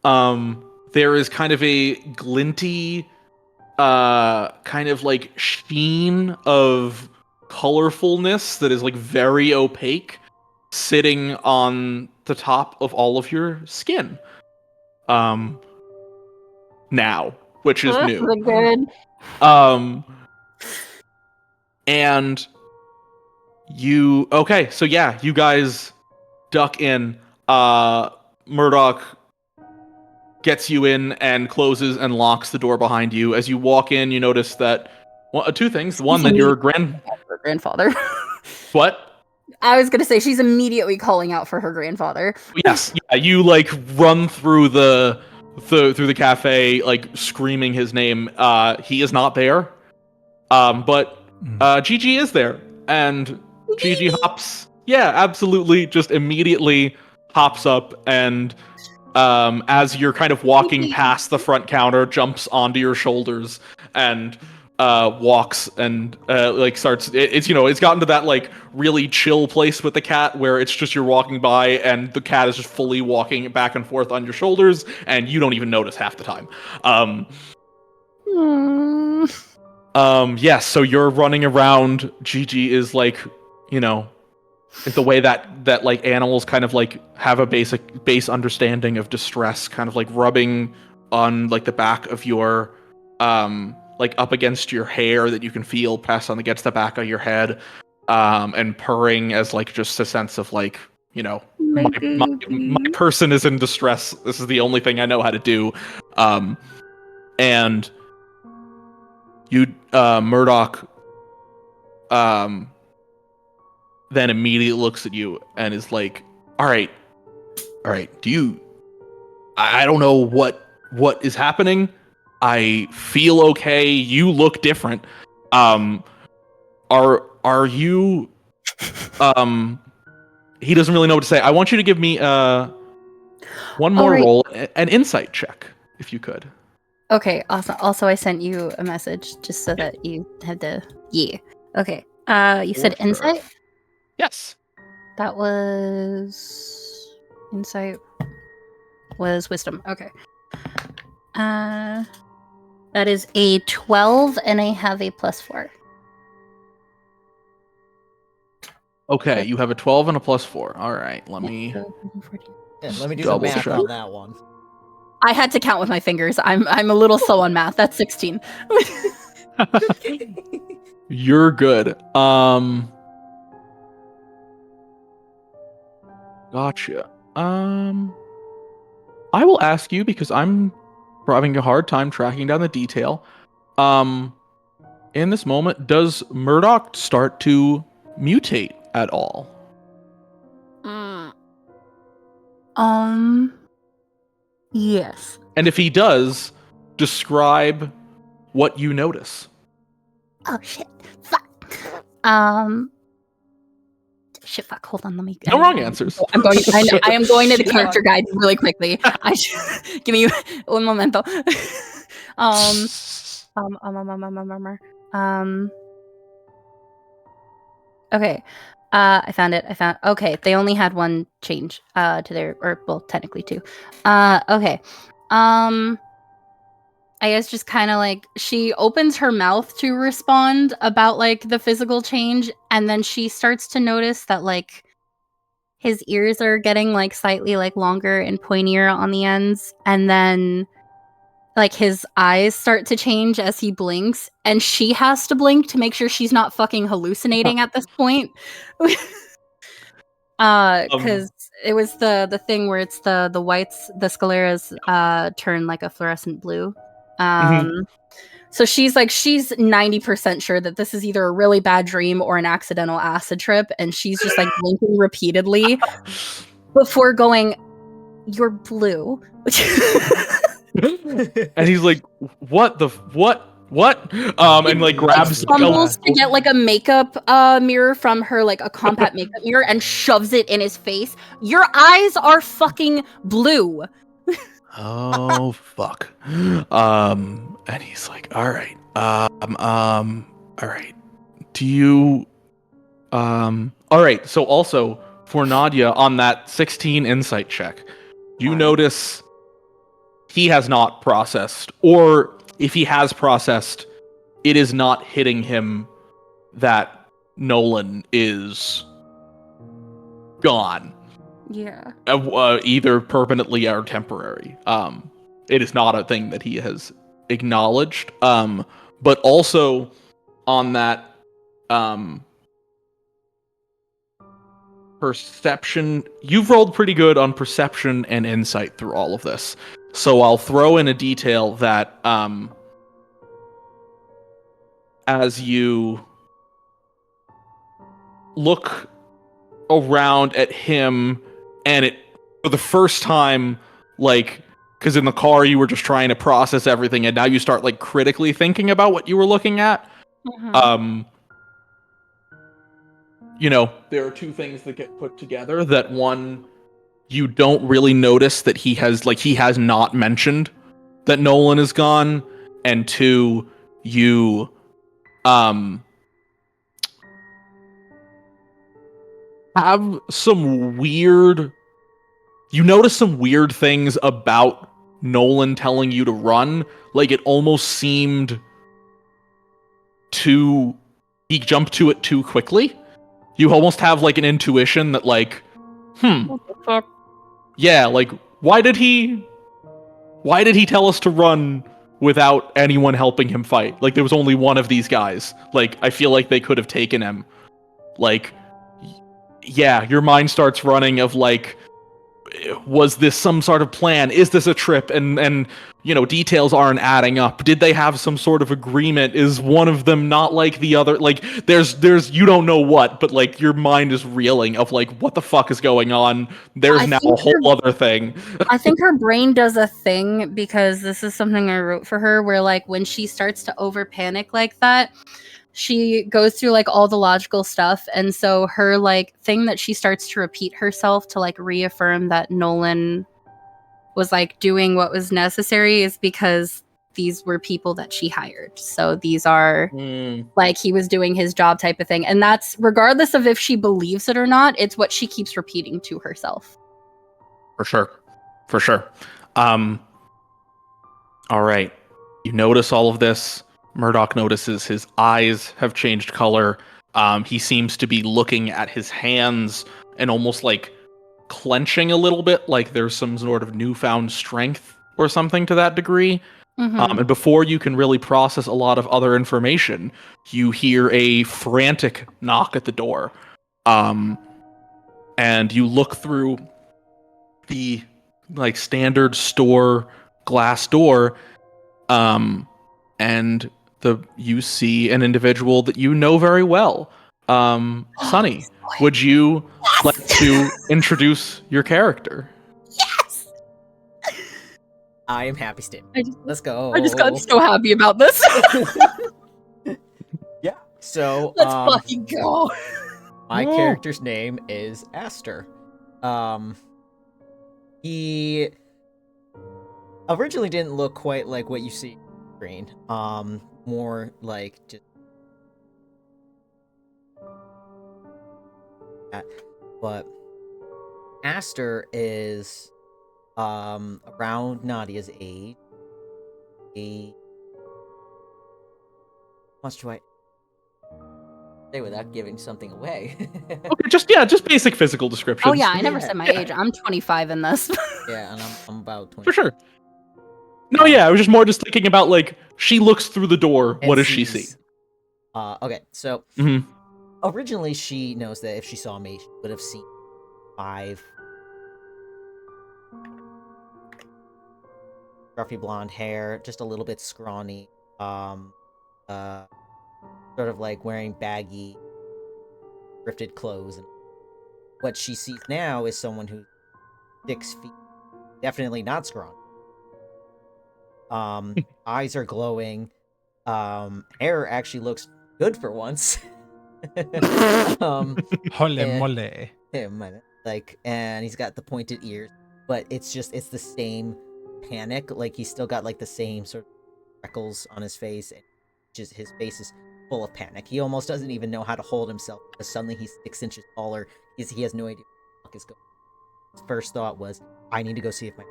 There is kind of a glinty, kind of like sheen of colorfulness that is like very opaque, sitting on the top of all of your skin. Now, which is new. Good. And so yeah, you guys duck in. Murdoch gets you in and closes and locks the door behind you. As you walk in, you notice that two things. One, that your Her grandfather. what? I was gonna say she's immediately calling out for her grandfather. Yes, yeah. You like run through the cafe, like screaming his name. He is not there. But Gigi is there, and Gigi hops. Yeah, absolutely. Just immediately hops up and, as you're kind of walking past the front counter, jumps onto your shoulders and walks and like starts. It's gotten to that like really chill place with the cat where it's just you're walking by and the cat is just fully walking back and forth on your shoulders and you don't even notice half the time. Yes, so you're running around. Gigi is like, the way that like animals kind of like have a base understanding of distress, kind of like rubbing on like the back of your like up against your hair that you can feel press on against the back of your head, and purring as like just a sense of like, my person is in distress. This is the only thing I know how to do. And you Murdoch then immediately looks at you and is like, all right, I don't know what is happening. I feel okay. You look different. Are you he doesn't really know what to say. I want you to give me one more right. roll, an insight check, if you could. Okay, awesome. Also, I sent you a message just so that you had the Okay. You said For sure. insight? Yes. That was insight was wisdom. Okay. That is a 12 and I have a +4. Okay, you have a 12 and a +4. All right, let me Yeah, let me do some double math check. on that one. I had to count with my fingers. I'm a little slow on math. That's 16. You're good. Gotcha. I will ask you because I'm having a hard time tracking down the detail. in this moment, does Murdoch start to mutate at all? Yes. And if he does, describe what you notice. Oh shit. Fuck. Shit. Fuck. Hold on. Let me. No wrong answers. I'm going. I am going to the character guide really quickly. Give me un momento. Okay. I found it. Okay. They only had one change to their, or well, technically two. Okay. I guess just kind of like she opens her mouth to respond about like the physical change, and then she starts to notice that like his ears are getting like slightly like longer and pointier on the ends, and then like his eyes start to change as he blinks, and she has to blink to make sure she's not fucking hallucinating at this point. Because it was the thing where it's the whites, the scaleras turn like a fluorescent blue. So she's 90% sure that this is either a really bad dream or an accidental acid trip, and she's just like blinking repeatedly before going, "You're blue." And he's like, what? And like grabs fumbles to get like a makeup mirror from her, like a compact makeup mirror, and shoves it in his face. "Your eyes are fucking blue." Oh fuck. And he's like, all right. All right. Do you all right, so also for Nadia on that 16 insight check, you notice he has not processed, or if he has processed, it is not hitting him that Nolan is gone. Yeah. Either permanently or temporary. It is not a thing that he has acknowledged. But also on that perception, you've rolled pretty good on perception and insight through all of this. So I'll throw in a detail that as you look around at him, and it for the first time, like, because in the car you were just trying to process everything, and now you start like critically thinking about what you were looking at. You know, there are two things that get put together. That one, you don't really notice that he has not mentioned that Nolan is gone, and two, you have some weird. You notice some weird things about Nolan telling you to run. Like, it almost seemed he jumped to it too quickly. You almost have like an intuition that like, What the fuck? yeah, like why did he tell us to run without anyone helping him fight? Like, there was only one of these guys. Like, I feel like they could have taken him. Like, yeah, your mind starts running of like, was this some sort of plan? Is this a trip? And you know, details aren't adding up. Did they have some sort of agreement? Is one of them not like the other? Like, there's you don't know what, but like your mind is reeling of like, what the fuck is going on? There's now a whole other thing. I think her brain does a thing, because this is something I wrote for her, where like when she starts to over panic like that, she goes through like all the logical stuff, and so her like thing that she starts to repeat herself to like reaffirm that Nolan was like doing what was necessary is because these were people that she hired. So these are like, he was doing his job type of thing, and that's regardless of if she believes it or not. It's what she keeps repeating to herself. For sure. All right. You notice all of this. Murdoch notices his eyes have changed color. He seems to be looking at his hands and almost like clenching a little bit, like there's some sort of newfound strength or something to that degree. And before you can really process a lot of other information, you hear a frantic knock at the door. And you look through the like standard store glass door, and you see an individual that you know very well. Sunny, would you like to introduce your character? Yes! I am happy, Stim. I just- Let's go. I just got so happy about this. Yeah. So Let's fucking go. my Whoa. character's name is Aster. He originally didn't look quite like what you see on the screen. More like just that. But Aster is around Nadia's age. How much do I say without giving something away? Okay, just basic physical descriptions. Oh yeah, I never Yeah. said my age. I'm 25 in this. Yeah, and I'm about 20. For sure. No, yeah, I was just thinking about like she looks through the door. and What does she see? sees- Okay, so Mhm. originally she knows that if she saw me, she would have seen 5 scruffy blonde hair, just a little bit scrawny, sort of like wearing baggy, thrifted clothes. And what she sees now is someone who's 6 feet, definitely not scrawny. Eyes are glowing. Hair actually looks good for once. Hole Eh. mole. And he's got the pointed ears, but it's the same panic. Like he's still got like the same sort of freckles on his face, and just his face is full of panic. He almost doesn't even know how to hold himself because suddenly he's 6 inches taller. He has no idea what the fuck is going on. His first thought was, I need to go see if my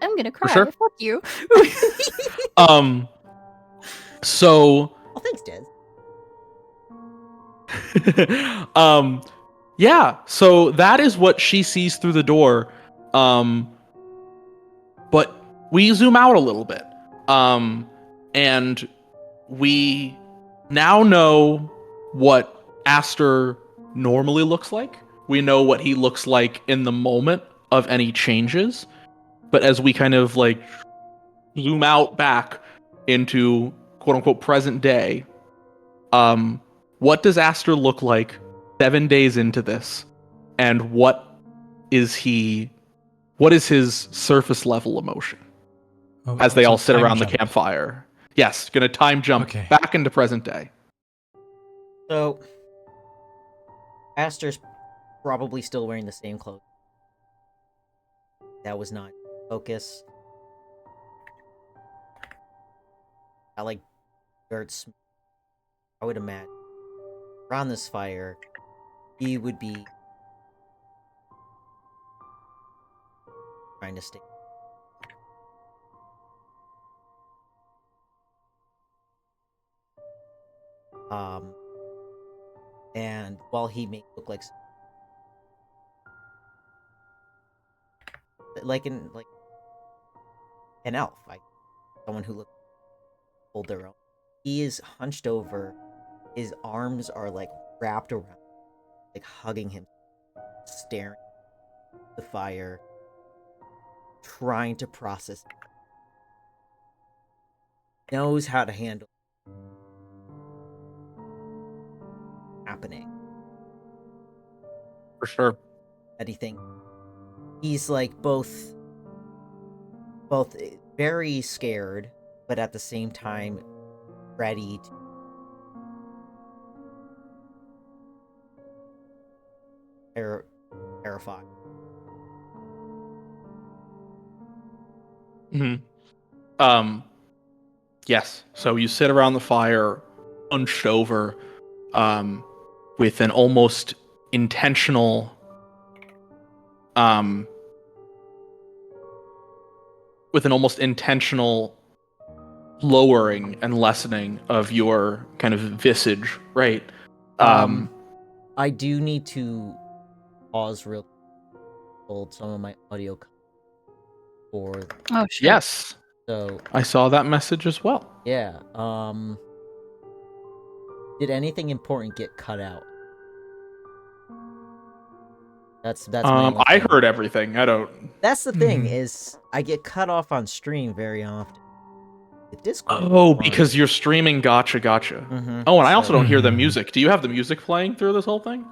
I'm gonna cry. sure. Fuck you. So oh thanks, Des. yeah, so that is what she sees through the door. But we zoom out a little bit. And we now know what Aster normally looks like. We know what he looks like in the moment of any changes. But as we kind of like zoom out back into quote unquote present day, what does Aster look like 7 days into this? And what is his surface level emotion Oh, as they so all sit time around the jump. campfire? Yes, gonna time jump Okay. back into present day. So Aster's probably still wearing the same clothes. That was not focus. I like dirt. I would imagine around this fire, he would be trying to stay. And while he may look like an elf, like someone who looks hold their own, he is hunched over. His arms are like wrapped around, like hugging him, staring at the fire, trying to process. Knows how to handle happening. For sure. Anything. He's like both very scared, but at the same time ready to terrified. Mm-hmm. Yes. So you sit around the fire, hunched over, with an almost intentional, lowering and lessening of your kind of visage, right? I do need to pause real hold some of my audio for Oh shit. Yes, so I saw that message as well. yeah. Did anything important get cut out? That's my only I thing. heard everything. I don't. That's the thing Mhm. is I get cut off on stream very often. the Discord. Oh, on- because you're streaming. Gotcha. Mhm. Oh, and I also So- don't hear the music. Do you have the music playing through this whole thing?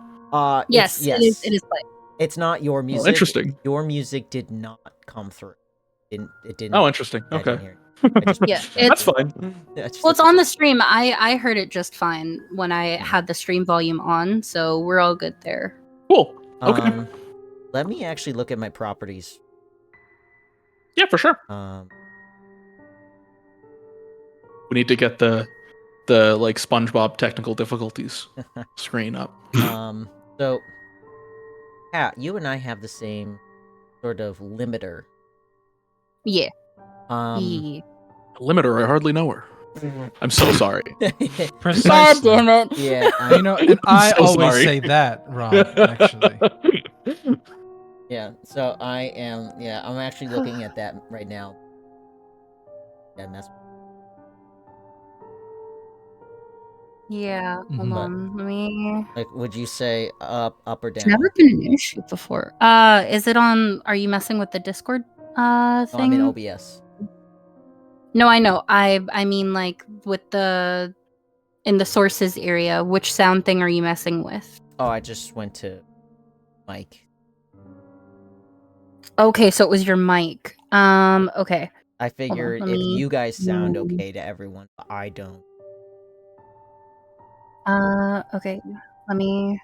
Yes, yes. it is playing. It's not your music. interesting. Your music did not come through. It didn't. Oh, interesting. I didn't Okay. hear it. I just- Yeah, That's fine. Well, it's on the stream. I heard it just fine when I had the stream volume on, so we're all good there. Cool. Okay. Let me actually look at my properties. Yeah, for sure. We need to get the like SpongeBob technical difficulties screen up. So, Pat, you and I have the same sort of limiter. Yeah. Um, Limiter, I hardly know her. I'm so sorry. Precisely. God damn it. yeah, You know, and I so always sorry. say that, Ron, actually. yeah. So I am. Yeah, I'm actually looking at that right now. That mess. Yeah, hold Mhm. on. Let me. Like, would you say up or It's down? never been an issue before. Is it on? Are you messing with the Discord thing? Oh, I'm in OBS. No, I know. I mean like with the in the sources area. Which sound thing are you messing with? Oh, I just went to Mike. Okay, so it was your mic. Okay. I figured let if me- you guys sound okay to everyone, but I don't. Okay. Let me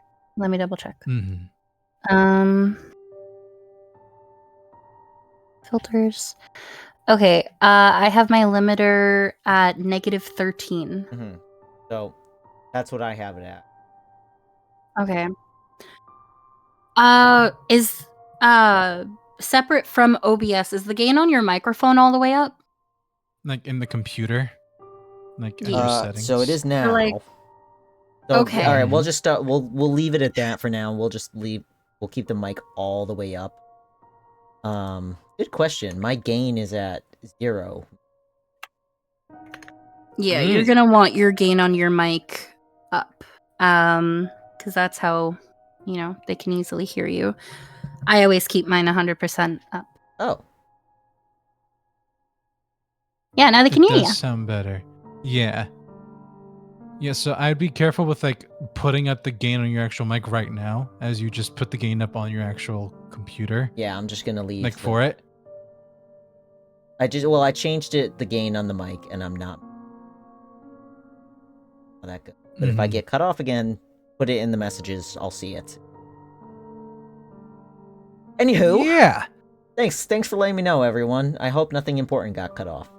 double check. Mhm. Filters. Okay. I have my limiter at -13. Mm-hmm. So that's what I have it at. Okay. Is separate from OBS, is the gain on your microphone all the way up? Like in the computer, like under Yeah. settings. So it is now. like- So, Okay. All right. We'll just start. We'll leave it at that for now. We'll just leave. We'll keep the mic all the way up. Good question. My gain is at 0. Yeah, you're gonna want your gain on your mic up. Because that's how, they can easily hear you. I always keep mine 100% up. Oh. Yeah, now they can It hear does you. sound better. Yeah. Yeah, so I'd be careful with like putting up the gain on your actual mic right now, as you just put the gain up on your actual computer. Yeah. I'm just gonna leave. Like for it. I changed the gain on the mic, and I'm not that good. But if I Mhm. get cut off again, put it in the messages. I'll see it. Anywho, Yeah. thanks for letting me know, everyone. I hope nothing important got cut off.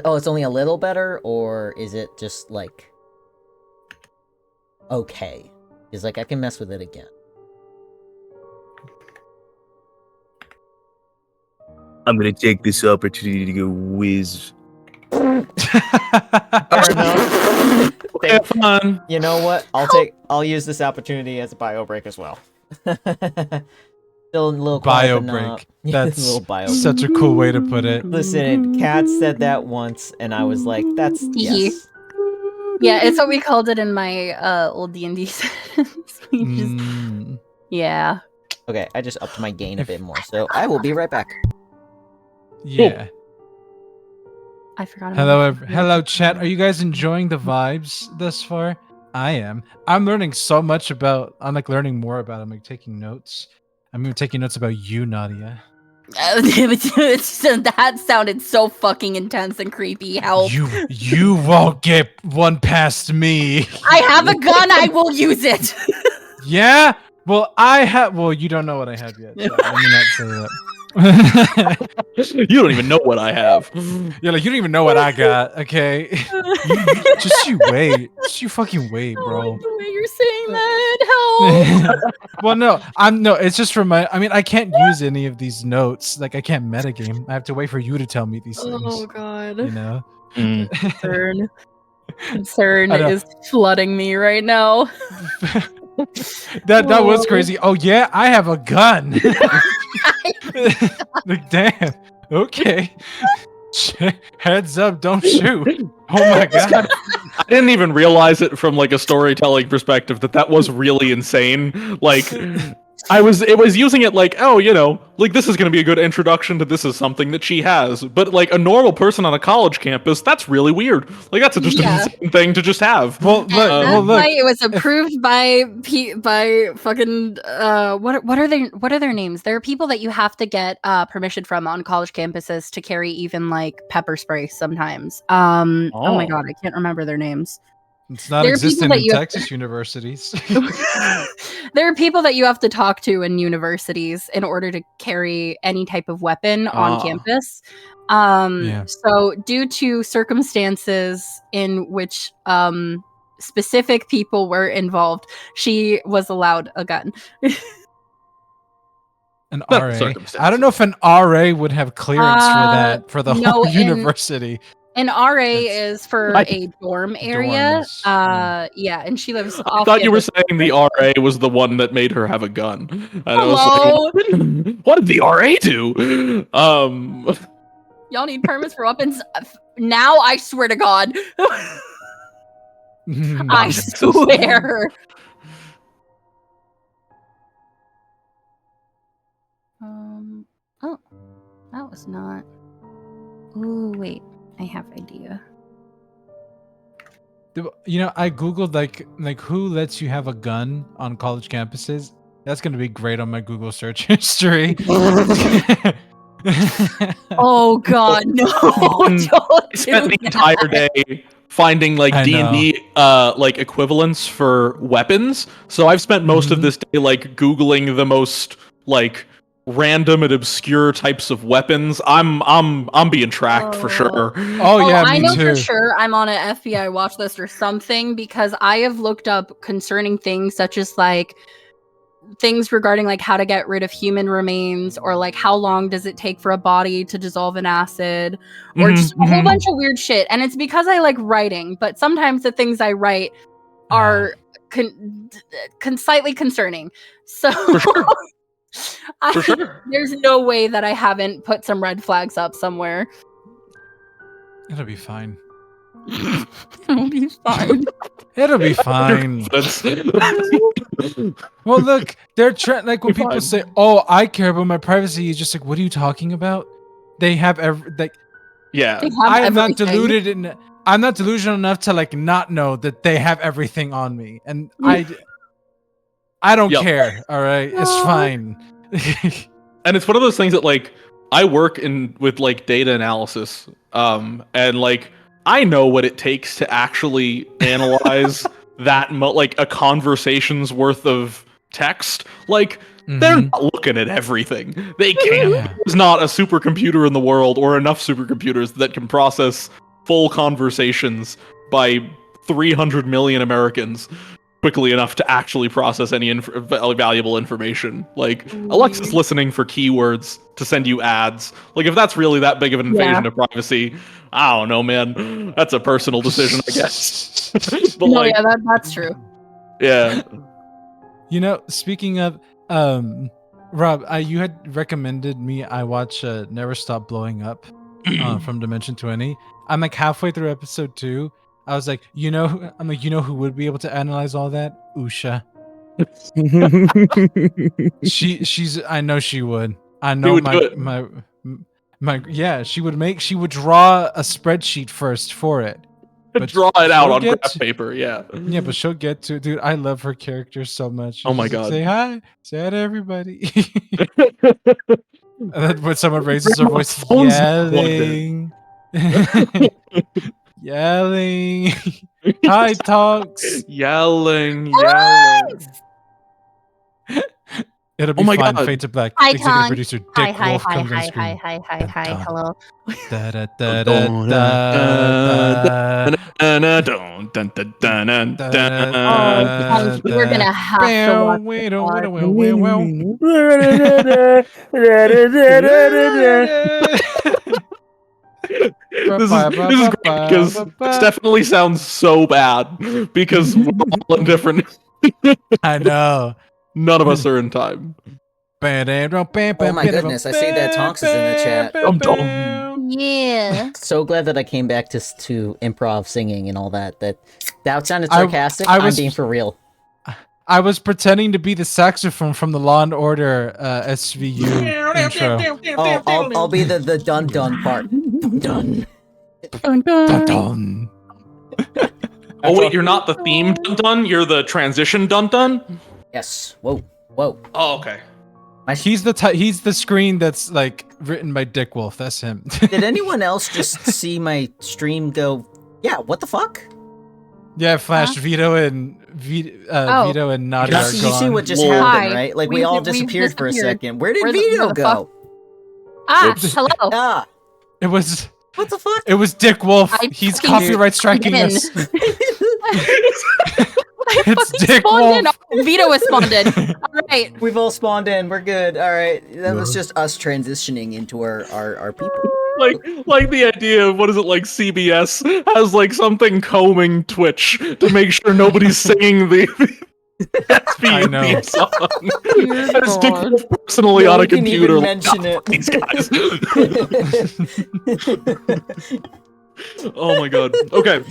Oh, it's only a little better, or is it just like okay? Because like I can mess with it again. I'm gonna take this opportunity to go whiz. Fair enough. Have fun. You know what? I'll use this opportunity as a bio break as well. Still a little quiet, Bio but not- break. Yeah, That's a little bio. such a cool way to put it. Listen, Kat said that once, and I was like, "That's yes." Yeah, it's what we called it in my old D&D sessions. We just- Mm. Yeah. Okay, I just upped my gain a bit more, so I will be right back. Yeah. I forgot about Hello, chat. Are you guys enjoying the vibes thus far? I am. I'm learning so much about. I'm like learning more about. I'm like taking notes. I'm even taking notes about you, Nadia. That sounded so fucking intense and creepy. Help. You won't get one past me. I have a gun. I will use it. Yeah. Well, I have. Well, you don't know what I have yet. So let me not say that. You don't even know what I have. You're like, you don't even know what I got. Okay. You wait. Just you fucking wait, bro. The way you're saying that, help. Well, no, it's just for my. I mean, I can't use any of these notes. Like, I can't metagame. I have to wait for you to tell me these things. Oh god. You know. Concern I know. is flooding me right now. that was crazy. Oh yeah, I have a gun. Like, damn. Okay. Heads up, don't shoot. Oh my god. I didn't even realize it from like a storytelling perspective that was really insane. Like, it was using it like, oh, like this is going to be a good introduction to this is something that she has. But like a normal person on a college campus, that's really weird. Like that's just an insane thing to just have. Well, look, That's why it was approved by fucking what are their names? There are people that you have to get permission from on college campuses to carry even like pepper spray sometimes. Oh my god, I can't remember their names. It's not There are people existent that in you- Texas universities. There are people that you have to talk to in universities in order to carry any type of weapon on campus. Yeah. So due to circumstances in which specific people were involved, she was allowed a gun. An Not RA. circumstances. I don't know if an RA would have clearance for that for the no, whole and- university. An RA That's- is for a dorm area. Dorms, Yeah, and she lives I off thought you were campus. saying the RA was the one that made her have a gun. And I was Hello? like, what did the RA do? Y'all need permits for weapons? Now I swear to God. I swear. Oh, that was not. Ooh, wait. I have idea. I googled like who lets you have a gun on college campuses. That's gonna be great on my Google search history. Oh God, no! Don't I spent the do entire that. day finding like I D&D like equivalents for weapons. So I've spent most of Mhm. this day like googling the most like random and obscure types of weapons. I'm being tracked for sure. Oh yeah, I me know too. for sure I'm on an FBI watch list or something because I have looked up concerning things such as like things regarding like how to get rid of human remains or like how long does it take for a body to dissolve in acid or Mhm, just a whole mhm. bunch of weird shit. And it's because I like writing, but sometimes the things I write are slightly concerning. So For sure. For sure. there's no way that I haven't put some red flags up somewhere. It'll be fine. It'll be fine. It'll be fine. Well, look, they're trying. Like when Be people fine. say, "Oh, I care about my privacy," it's just like, what are you talking about? They have like Yeah. They have I am not everything. deluded in. I'm not delusional enough to like not know that they have everything on me, and I don't Yep. care. All right, it's fine. And it's one of those things that like I work in with like data analysis and like I know what it takes to actually analyze like a conversation's worth of text. Like they're Mhm. not looking at everything. They can't. Yeah. There's not a supercomputer in the world or enough supercomputers that can process full conversations by 300 million Americans quickly enough to actually process any valuable information. Like Alexa's listening for keywords to send you ads. Like if that's really that big of an invasion of privacy, I don't know, man. That's a personal decision, I guess. But No, like, yeah, that's true. yeah. Speaking of, Rob, you had recommended me I watch Never Stop Blowing Up from Dimension 20. I'm like halfway through episode 2. I was like, I'm like, who would be able to analyze all that? Usha. She's. I know she would. I know would do it. yeah. She would draw a spreadsheet first for it. But Draw it out she'll on get graph paper, yeah. Yeah, but she'll get to dude. I love her character so much. She's Oh my just like, God. say hi, say hi to everybody. And then when someone raises their voice, Phone's not plugged in. yelling, hi talks. Yelling. It'll be Oh my fine. God. Fade to black. Hi, Executive Tongue. producer Dick Hi, hi, Wolf hi, comes on hi, screen. hi, hello. Da, da, da, da, da, We're gonna have to watch This is great because this definitely sounds so bad because we're all in different. I know. None of us are in time. Oh my goodness, I see that Tonks is in the chat. Yeah. So glad that I came back to improv singing and all that. That sounded I sarcastic. was- I'm being for real. I was pretending to be the saxophone from the Law and Order SVU intro. Oh, I'll be the dun dun part. Dun dun. Dun, Dun, dun. dun. Oh wait, you're not the theme dun dun. You're the transition dun dun. Yes. Whoa. Whoa. Oh, okay. He's the screen that's like written by Dick Wolf. That's him. Did anyone else just see my stream go? Yeah. What the fuck? Yeah, Flash, Vito and Vito and Nadia are You gone. see what just Whoa. happened, Hi. right? Like we all disappeared for a disappeared. second. Where did Where Vito the go? fuck? Ah, Oops. hello. Ah, It was what the fuck? Dick Wolf. I He's fucking copyright striking in. us. I It's fucking Dick spawned in. Wolf. Oh, Vito was spawned in. All right. We've all spawned in. We're good. All right. That was just us transitioning into our people. Like the idea of what is it like CBS has like something combing Twitch to make sure nobody's singing the I know. theme song. Dear I just stick God. personally No on a one can computer. even like, mention "Oh, fuck these guys." Oh my god. Okay.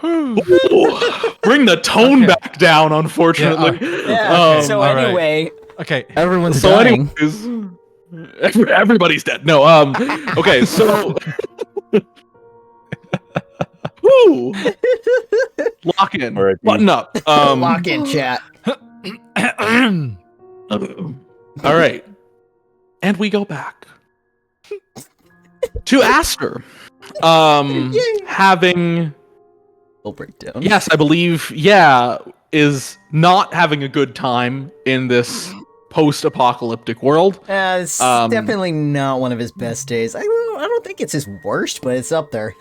Ooh, bring the tone back down, unfortunately. Yeah. So all right. anyway, Okay. everyone's So dying. anyways, everybody's dead. No, okay, so Woo! Lock in. All right, Button up. Lock in chat. All right. And we go back to Aster. Having Full breakdown. yes, I believe, is not having a good time in this post-apocalyptic world. It's definitely not one of his best days. I don't think it's his worst, but it's up there.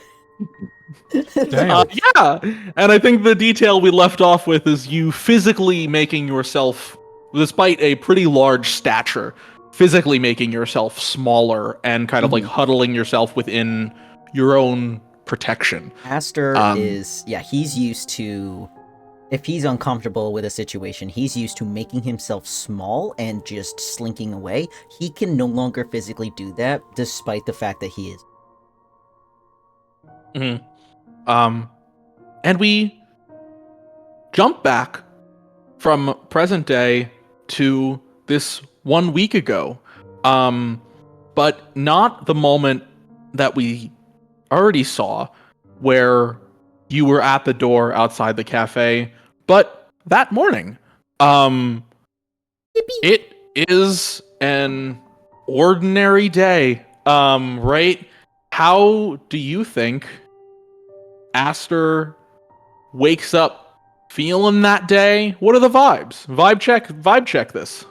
Damn. Yeah, and I think the detail we left off with is you physically making yourself, despite a pretty large stature, physically making yourself smaller and kind of like huddling yourself within your own protection. Aster is, he's used to, if he's uncomfortable with a situation, he's used to making himself small and just slinking away. He can no longer physically do that, despite the fact that he is. And we jump back from present day to this 1 week ago. But not the moment that we already saw where you were at the door outside the cafe, but that morning. It is an ordinary day. Right? How do you think Aster wakes up feeling that day? What are the vibes? Vibe check this.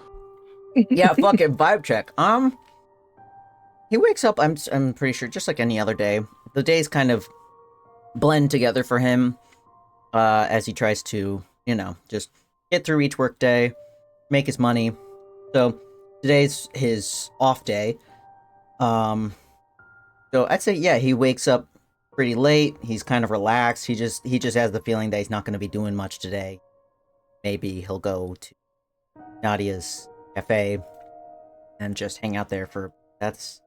Yeah, fuck it, vibe check. He wakes up, I'm pretty sure, just like any other day. The days kind of blend together for him, as he tries to, just get through each work day, make his money. So today's his off day. So I'd say, he wakes up pretty late. He's kind of relaxed. He just has the feeling that he's not going to be doing much today. Maybe he'll go to Nadia's cafe and just hang out there for that's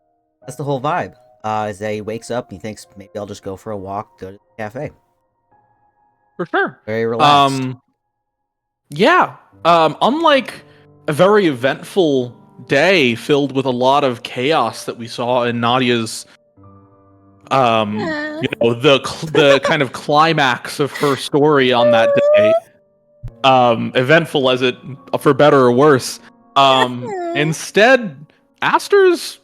the whole vibe. As he wakes up, he thinks maybe I'll just go for a walk, go to the cafe. For sure. Very relaxed. Unlike a very eventful day filled with a lot of chaos that we saw in Nadia's the kind of climax of her story on that day. Eventful as it, for better or worse. Instead, Aster's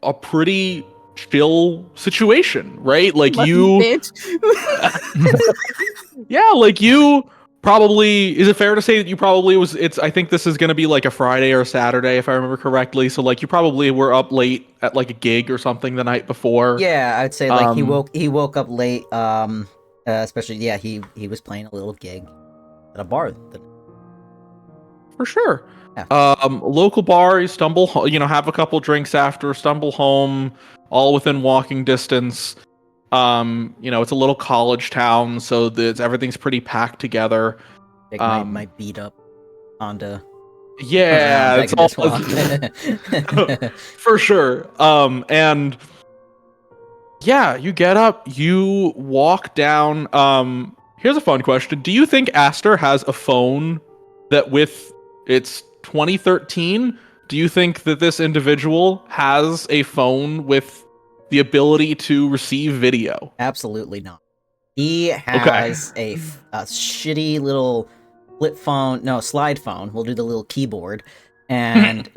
a pretty chill situation, right? Like you, like you probably, is it fair to say that you probably I think this is going to be like a Friday or a Saturday, if I remember correctly. So like you probably were up late at like a gig or something the night before. Yeah, I'd say like he woke up late. Especially he was playing a little gig at a bar. For sure. Yeah. Local bar, you stumble, have a couple drinks after, stumble home, all within walking distance. It's a little college town, so everything's pretty packed together. Take my beat up Honda. Yeah, it's all for sure. And you get up, you walk down. Here's a fun question: do you think Aster has a phone that with it's 2013, do you think that this individual has a phone with the ability to receive video? Absolutely not. He has a shitty little slide phone. We'll do the little keyboard, and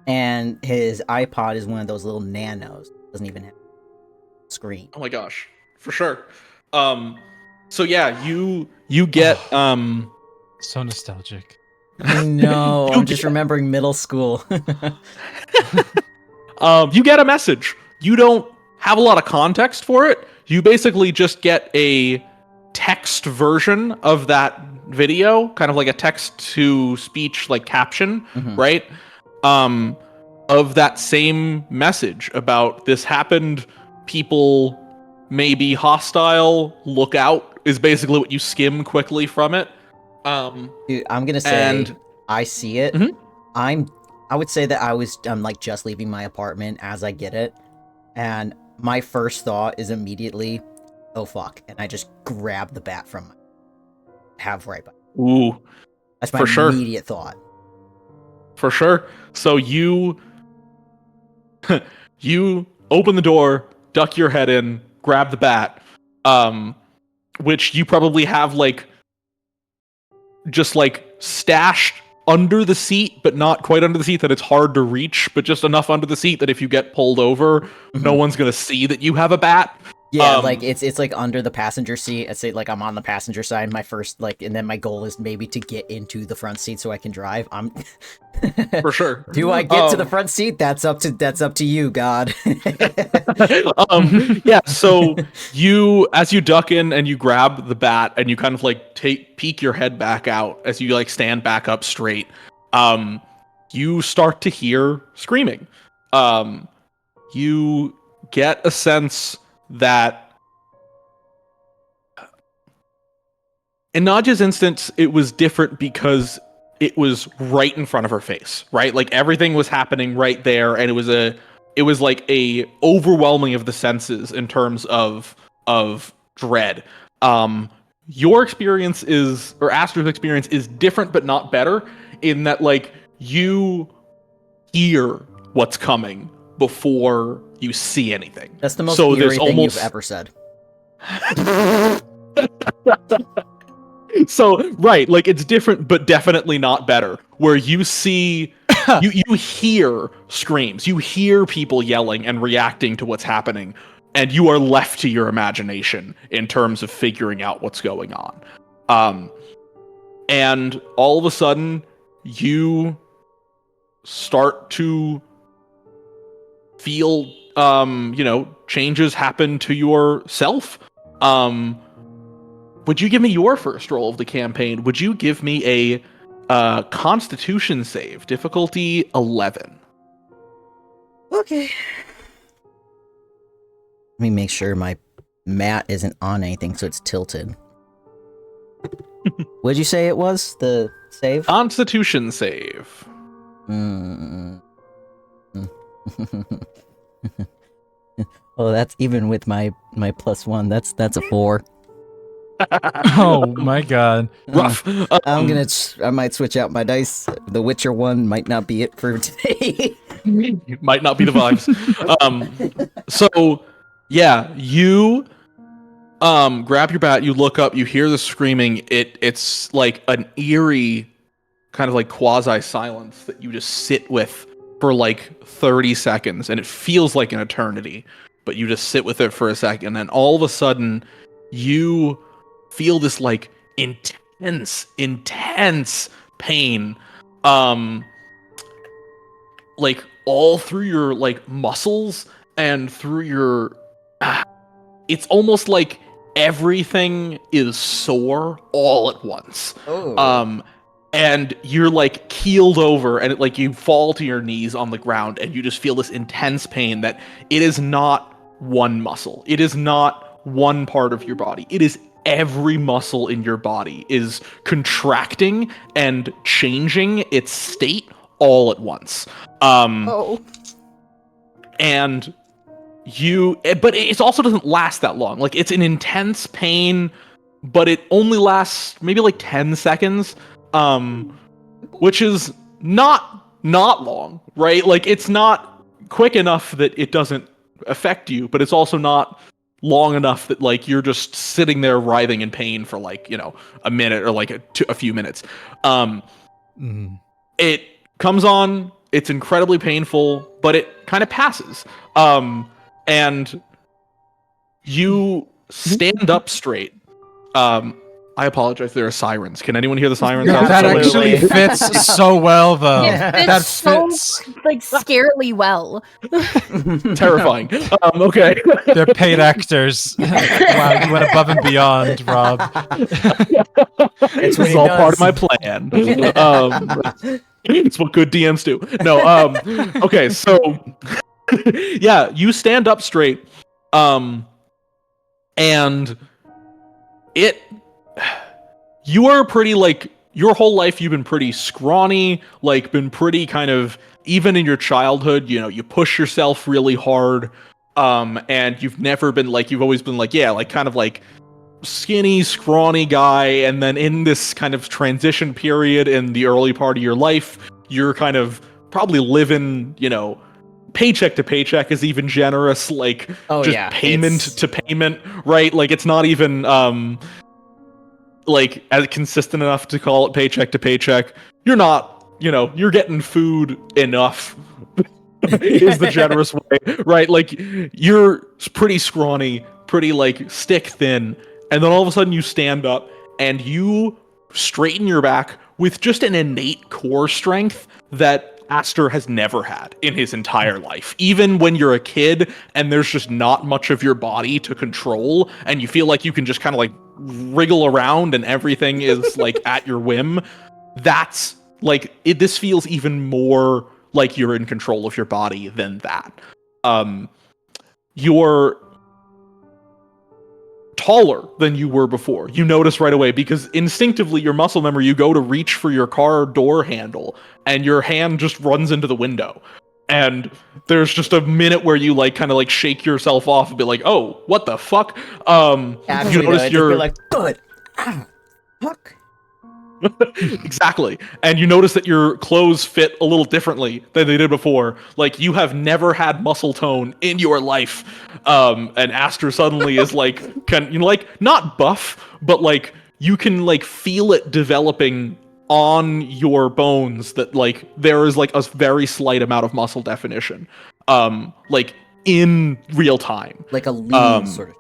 and his iPod is one of those little nanos. Doesn't even have a screen. Oh my gosh, for sure. So yeah, you get So nostalgic. I know. I'm just remembering middle school. you get a message. You don't have a lot of context for it. You basically just get a text version of that video, kind of like a text to speech like caption, right? Of that same message about this happened, people may be hostile, look out, is basically what you skim quickly from it. Dude, I'm gonna say I see it. I would say that I'm like just leaving my apartment as I get it, and my first thought is immediately, oh fuck, and I just grab the bat from my right by. Ooh, that's my for immediate thought. For sure. So you you open the door, duck your head in, grab the bat, which you probably have like just like stashed under the seat, but not quite under the seat that it's hard to reach, but just enough under the seat that if you get pulled over, no one's gonna see that you have a bat. Yeah, like it's like under the passenger seat. I'd say like I'm on the passenger side. My first and then my goal is maybe to get into the front seat so I can drive. I'm for sure. Do I get to the front seat? That's up to you, God. Yeah. So as you duck in and you grab the bat and you kind of like peek your head back out as you like stand back up straight. You start to hear screaming. You get a sense that in Nadja's instance, it was different because it was right in front of her face, right? Like everything was happening right there, and it was like a overwhelming of the senses in terms of dread. Your experience or Astra's experience is different, but not better in that like you hear what's coming before you see anything. That's the most eerie thing you've ever said. So, right, like it's different, but definitely not better. Where you see, you hear screams, you hear people yelling and reacting to what's happening, and you are left to your imagination in terms of figuring out what's going on. And all of a sudden, you start to feel, changes happen to yourself. Would you give me your first roll of the campaign? Would you give me a Constitution save, difficulty 11? Okay. Let me make sure my mat isn't on anything, so it's tilted. What'd you say it was? The save? Constitution save. Oh, that's even with my +1. That's a 4. Oh my god. Rough. I might switch out my dice. The Witcher one might not be it for today. Might not be the vibes. So yeah, you grab your bat, you look up, you hear the screaming. It's like an eerie kind of like quasi silence that you just sit with for like 30 seconds, and it feels like an eternity, but you just sit with it for a second, and all of a sudden you feel this like intense pain, like all through your like muscles and through your it's almost like everything is sore all at once. And you're like keeled over, and like you fall to your knees on the ground, and you just feel this intense pain that it is not one muscle, it is not one part of your body, it is every muscle in your body is contracting and changing its state all at once. And but it also doesn't last that long. Like it's an intense pain, but it only lasts maybe like 10 seconds. which is not long, right? Like it's not quick enough that it doesn't affect you, but it's also not long enough that like you're just sitting there writhing in pain for like, you know, a minute or like a few minutes. It comes on, it's incredibly painful, but it kind of passes. And you stand up straight. I apologize, there are sirens. Can anyone hear the sirens? Yeah, That absolutely. actually fits so well, though. It fits That so fits. like scarily well. Terrifying. Okay. They're paid actors. Wow, you went above and beyond, Rob. This what is he all does. part of my plan. It's what good DMs do. No, okay, so yeah, you stand up straight, and you are pretty like your whole life you've been pretty scrawny, like been pretty kind of even in your childhood, you know, you push yourself really hard, and you've never been like you've always been like, yeah, like kind of like skinny, scrawny guy, and then in this kind of transition period in the early part of your life, you're kind of probably living, you know, paycheck to paycheck is even generous, like payment to payment, right? Like it's not even like as consistent enough to call it paycheck to paycheck. You're not, you know, you're getting food enough is the generous way, right? Like you're pretty scrawny, pretty like stick thin, and then all of a sudden you stand up and you straighten your back with just an innate core strength that Aster has never had in his entire life. Even when you're a kid and there's just not much of your body to control and you feel like you can just kind of like wriggle around and everything is like at your whim, that's like this feels even more like you're in control of your body than that. You're taller than you were before. You notice right away because instinctively your muscle memory, you go to reach for your car door handle and your hand just runs into the window. And there's just a minute where you like kind of like shake yourself off and be like, oh, what the fuck? Actually, you notice you're like, good. Ah, fuck. Exactly. And you notice that your clothes fit a little differently than they did before. Like you have never had muscle tone in your life. And Aster suddenly is like, like not buff, but like you can like feel it developing on your bones that like there is like a very slight amount of muscle definition. Like in real time. Like a lean sort of.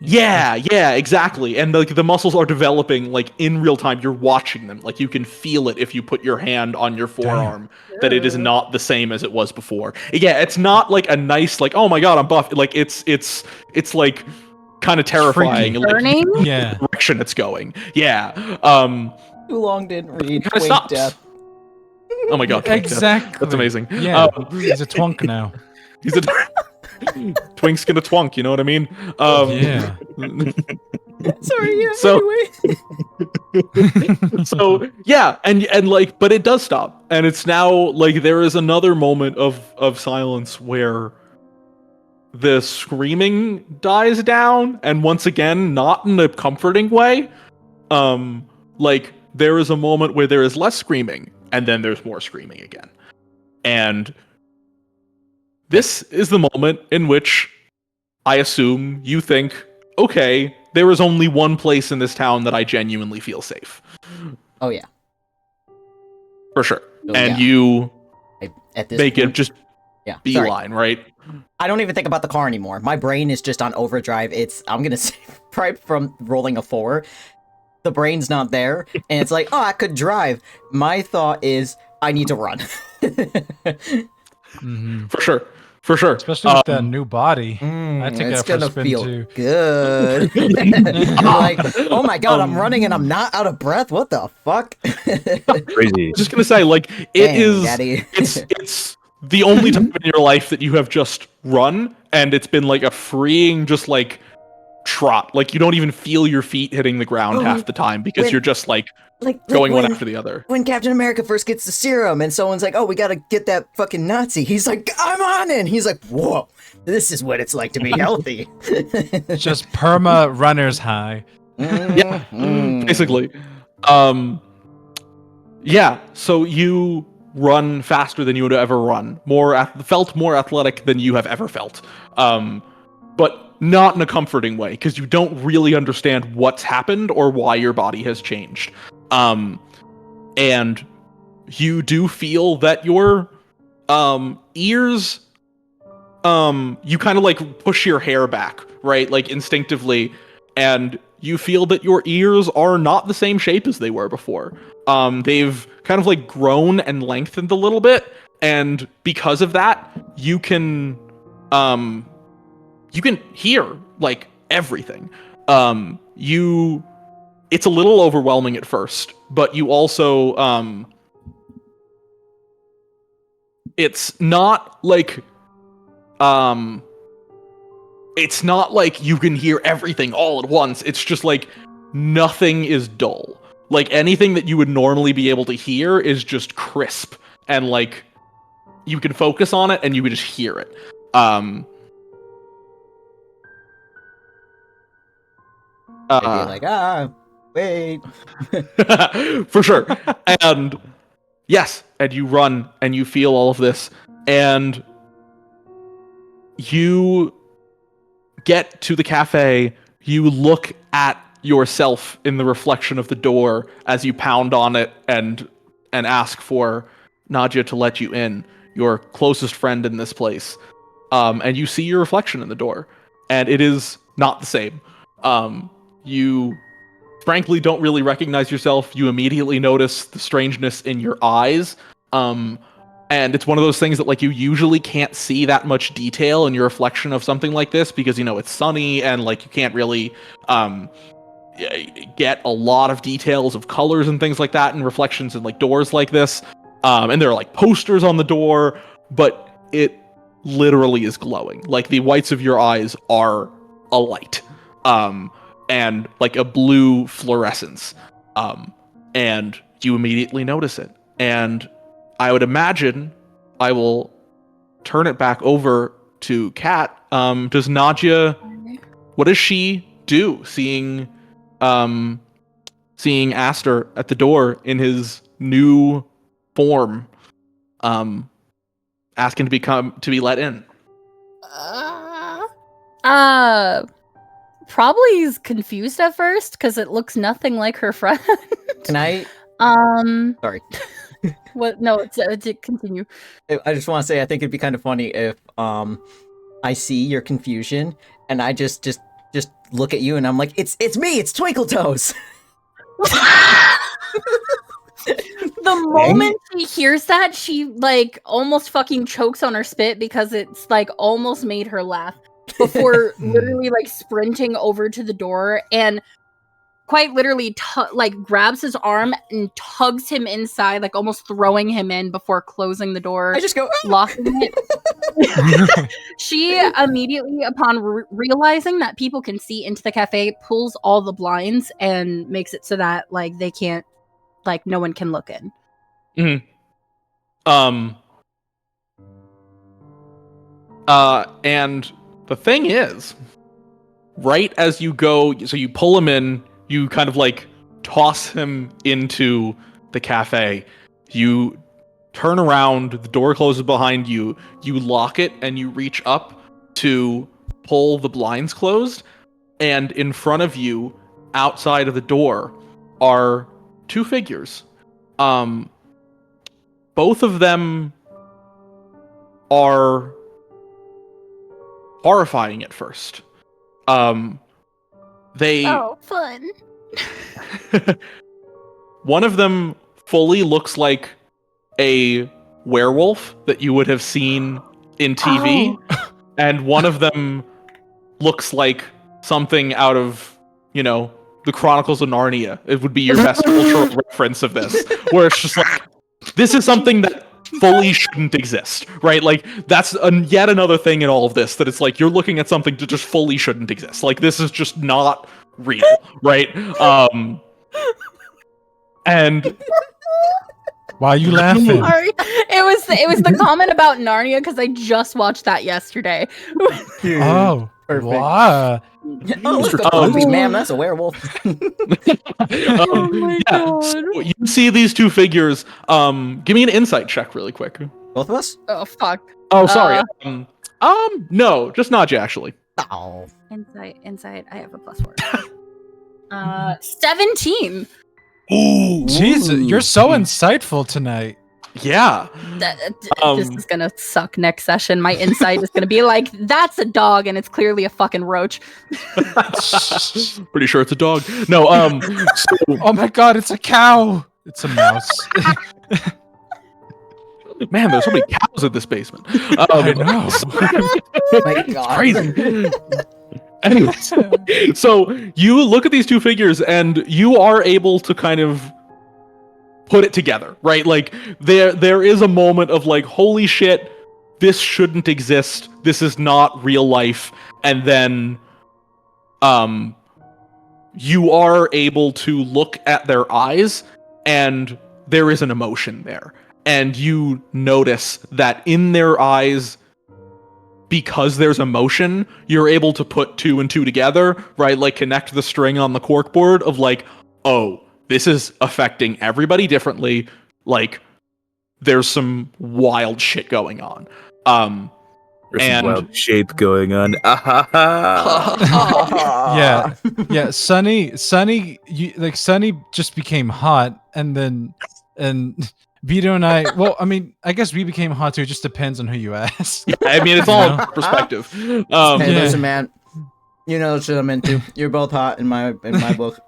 Yeah, exactly. And like the muscles are developing like in real time. You're watching them. Like you can feel it if you put your hand on your forearm that it is not the same as it was before. Yeah, it's not like a nice like, oh my god, I'm buff. Like it's like kind of terrifying. Like, Burning? Yeah. the direction it's going. Yeah. Too long didn't read. Kinda Twink stops. death. Oh my god. Twink death. Exactly. That's amazing. Yeah, he's a twunk now. He's a Twink's gonna twunk, you know what I mean? Yeah. Sorry, yeah. So- Anyway. So yeah, and like, but it does stop, and it's now like there is another moment of silence where the screaming dies down, and once again, not in a comforting way. Like there is a moment where there is less screaming, and then there's more screaming again, and this is the moment in which I assume you think, okay, there is only one place in this town that I genuinely feel safe. Oh yeah. For sure. Oh, And yeah. you At this make it point, just yeah. beeline, right? I don't even think about the car anymore. My brain is just on overdrive. I'm gonna say right from rolling a 4. The brain's not there, and it's like, oh, I could drive. My thought is, I need to run. Mhm. For sure. Especially with that new body. I take it's it for a gonna spin feel too. good. You're like, oh my god, I'm running and I'm not out of breath. What the fuck? Crazy. Just gonna say, like, Dang, Daddy. it's the only time in your life that you have just run, and it's been like a freeing, just like trot. Like you don't even feel your feet hitting the ground half the time because you're just like going one after the other. When Captain America first gets the serum and someone's like, oh, we gotta get that fucking Nazi. He's like, I'm on it. And he's like, whoa, this is what it's like to be healthy. Just perma runner's high. Yeah, Mm. basically. Yeah, so you run faster than you would ever run, felt more athletic than you have ever felt, but not in a comforting way, because you don't really understand what's happened or why your body has changed. And you do feel that your ears, you kind of like push your hair back, right? Like instinctively, and you feel that your ears are not the same shape as they were before. They've kind of like grown and lengthened a little bit, and because of that, you can hear like everything. It's a little overwhelming at first, but you also it's not like you can hear everything all at once. It's just like nothing is dull. Like anything that you would normally be able to hear is just crisp, and like you can focus on it and you can just hear it. I'd be like, wait. For sure. And yes, and you run and you feel all of this, and you get to the cafe. You look at yourself in the reflection of the door as you pound on it and ask for Nadia to let you in, your closest friend in this place. And you see your reflection in the door, and it is not the same. You frankly don't really recognize yourself. You immediately notice the strangeness in your eyes. And it's one of those things that like you usually can't see that much detail in your reflection of something like this, because it's sunny and like you can't really get a lot of details of colors and things like that in reflections in like doors like this. And there are like posters on the door, but it literally is glowing. Like the whites of your eyes are alight. And like a blue fluorescence. And you immediately notice it. And I would imagine I will turn it back over to Kat. Does Nadia, what does she do seeing Aster at the door in his new form, asking to be let in? Probably is confused at first because it looks nothing like her friend. Can I? Sorry. What? No, it's continue. I just want to say I think it'd be kind of funny if I see your confusion and I just look at you and I'm like, it's me, it's Twinkle Toes. The moment she hears that, she like almost fucking chokes on her spit because it's like almost made her laugh before literally like sprinting over to the door and quite literally like grabs his arm and tugs him inside, like almost throwing him in before closing the door. I just go locking it. She immediately, upon realizing that people can see into the cafe, pulls all the blinds and makes it so that like they can't, like no one can look in. Mm-hmm. And the thing is, right as you go, so you pull him in, you kind of like toss him into the cafe. You turn around, the door closes behind you, you lock it, and you reach up to pull the blinds closed. And in front of you, outside of the door, are two figures. Both of them are horrifying at first. Oh, fun. One of them fully looks like a werewolf that you would have seen in TV, and one of them looks like something out of, the Chronicles of Narnia. It would be your best cultural reference of this, where it's just like, this is something that fully shouldn't exist, right? Like, that's yet another thing in all of this, that it's like, you're looking at something that just fully shouldn't exist. Like, this is just not real, right? And why are you laughing? Sorry. It was the comment about Narnia because I just watched that yesterday. Oh, Perfect. Wow. Oh, look, Mr. a puppy, Tubbs. ma'am. That's a werewolf. Oh my God. So you see these two figures. Give me an insight check really quick. Both of us? Oh fuck. Oh, sorry. No, just Nadia actually. Oh. Insight. I have a +4. 17. Ooh, Jesus, you're so insightful tonight. yeah. This is gonna suck next session. My insight is gonna be like, that's a dog, and it's clearly a fucking roach. Pretty sure it's a dog. No, so, Oh my god, it's a cow. It's a mouse. man, there's so many cows in this basement. I know. My It's God. crazy. Anyways, so you look at these two figures and you are able to kind of put it together, right? Like there is a moment of like, holy shit, this shouldn't exist. This is not real life. And then you are able to look at their eyes and there is an emotion there. And you notice that in their eyes, because there's emotion, you're able to put two and two together, right? Like connect the string on the corkboard of like, oh, this is affecting everybody differently. Like, there's some wild shit going on. There's And- some wild shape going on. Ah, ha, ha. Yeah. Sunny, Sunny just became hot, and Vito and I. Well, I mean, I guess we became hot too. It just depends on who you ask. Yeah, I mean, it's all Yeah. perspective. Hey, Yeah. listen, man. You know what I'm into. You're both hot in my book.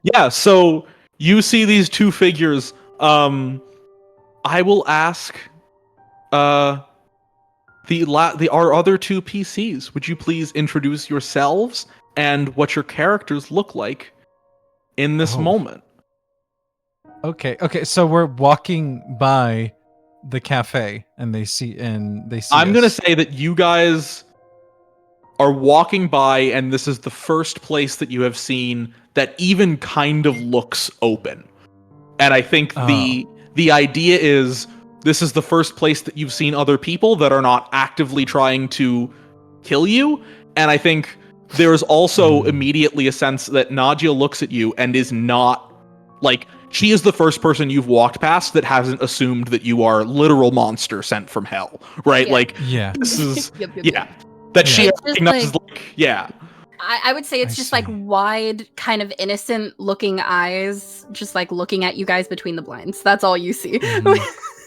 Yeah, so you see these two figures. I will ask our other two PCs, would you please introduce yourselves and what your characters look like in this Oh. moment? Okay. So we're walking by the cafe, and they see I'm going to us. say that you guys are walking by and this is the first place that you have seen that even kind of looks open. And I think the idea is this is the first place that you've seen other people that are not actively trying to kill you. And I think there's also immediately a sense that Nadia looks at you and is not like, she is the first person you've walked past that hasn't assumed that you are literal monster sent from hell, right? Yeah. Like, Yeah. this is, Yep. yeah, that she It's just recognizes, like, yeah. I would say it's I just like see. wide, kind of innocent looking eyes, just like looking at you guys between the blinds. That's all you see. Mhm.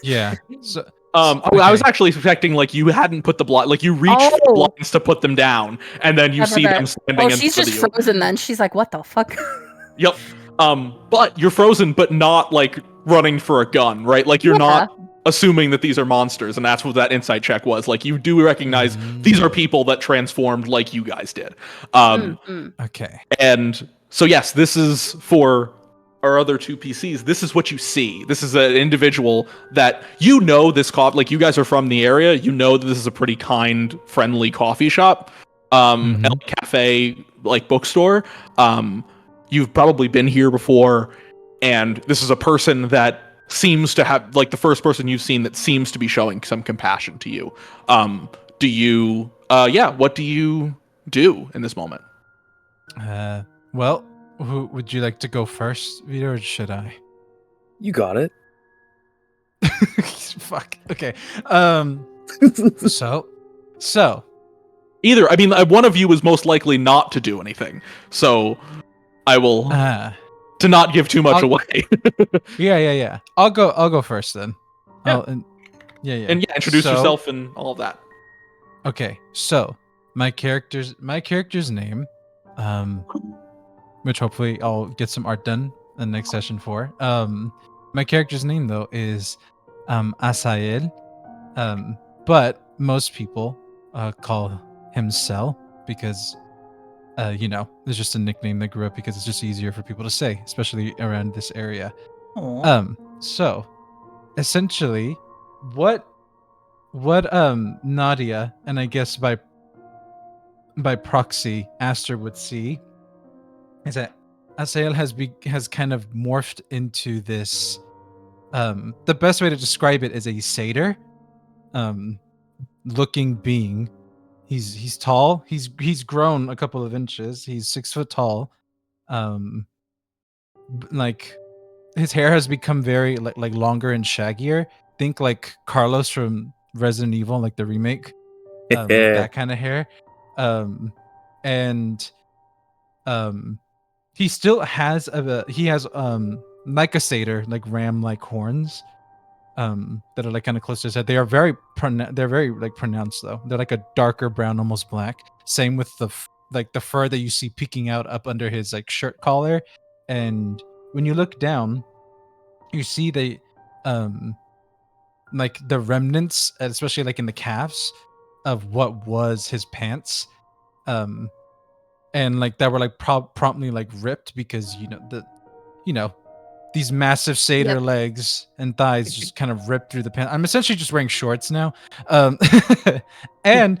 Yeah. So I was okay. actually expecting like you hadn't put the blind, like you reached for the Oh. blinds to put them down, and then you see them standing Oh, in she's front just of you. frozen then. She's like, what the fuck? Yep. But you're frozen, but not like running for a gun, right? Like you're not assuming that these are monsters, and that's what that insight check was. Like you do recognize these are people that transformed like you guys did. Okay. And so yes, this is for our other two PCs. This is what you see. This is an individual that you know this like you guys are from the area. You know that this is a pretty kind, friendly coffee shop, and cafe, like bookstore. You've probably been here before, and this is a person that seems to have, like, the first person you've seen that seems to be showing some compassion to you. Do you, what do you do in this moment? Well, who would you like to go first, Vito, or should I? You got it. Fuck. Okay. So. Either, I mean, one of you is most likely not to do anything, so I will to not give too much away. Yeah. I'll go first then. Yeah. And introduce yourself and all of that. Okay, so my character's name, which hopefully I'll get some art done in the next session for. My character's name though is Asael, but most people call him Cell because it's just a nickname that grew up because it's just easier for people to say, especially around this area. So essentially, what Nadia, and I guess by proxy Aster would see, is that Asael has kind of morphed into this. The best way to describe it is a satyr. looking being. He's tall. He's grown a couple of inches. He's 6 foot tall. Like his hair has become very like longer and shaggier. Think like Carlos from Resident Evil, like the remake. Like that kind of hair. And he still has like a satyr, like ram like horns. That are like kind of close to his head. They are very like pronounced though. They're like a darker brown, almost black. Same with the fur that you see peeking out up under his like shirt collar. And when you look down, you see like the remnants, especially like in the calves, of what was his pants. And like that were like promptly like ripped because these massive satyr legs and thighs just kind of ripped through the pants. I'm essentially just wearing shorts now. And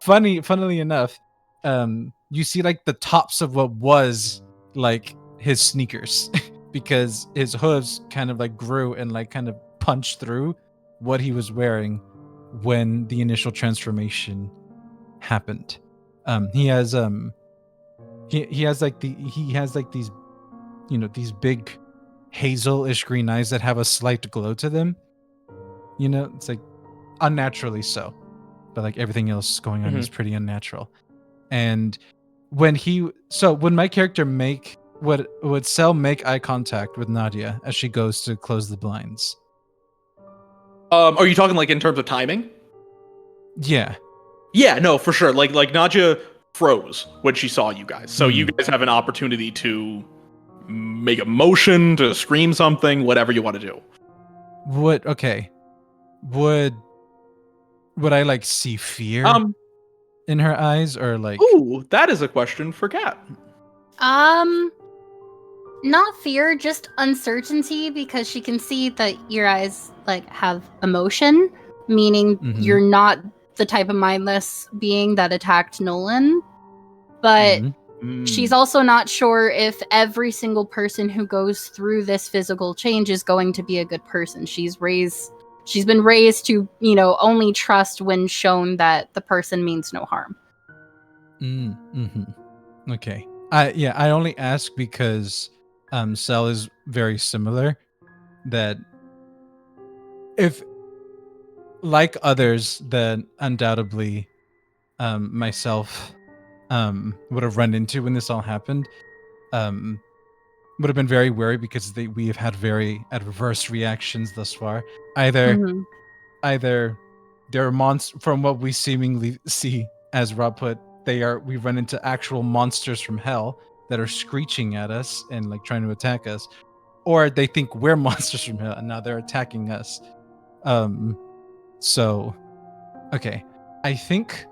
funnily enough, you see like the tops of what was like his sneakers because his hooves kind of like grew and like kind of punched through what he was wearing when the initial transformation happened. He has these these big hazel-ish green eyes that have a slight glow to them. It's like unnaturally so, but like everything else going on is pretty unnatural. And when my character would Cell make eye contact with Nadia as she goes to close the blinds? Are you talking like in terms of timing? Yeah. Yeah, no, for sure. Like Nadia froze when she saw you guys, so you guys have an opportunity to make a motion, to scream something, whatever you want to do. Would I like see fear in her eyes, or like? Ooh, that is a question for Kat. Not fear, just uncertainty, because she can see that your eyes like have emotion, meaning you're not the type of mindless being that attacked Nolan. But she's also not sure if every single person who goes through this physical change is going to be a good person. She's been raised to, only trust when shown that the person means no harm. Okay. I only ask because Cell is very similar. That if, like others that undoubtedly myself would have run into when this all happened, would have been very wary because we have had very adverse reactions thus far. Either they're from what we seemingly see, as Rob put, we run into actual monsters from hell that are screeching at us and like trying to attack us, or they think we're monsters from hell and now they're attacking us. So okay, I think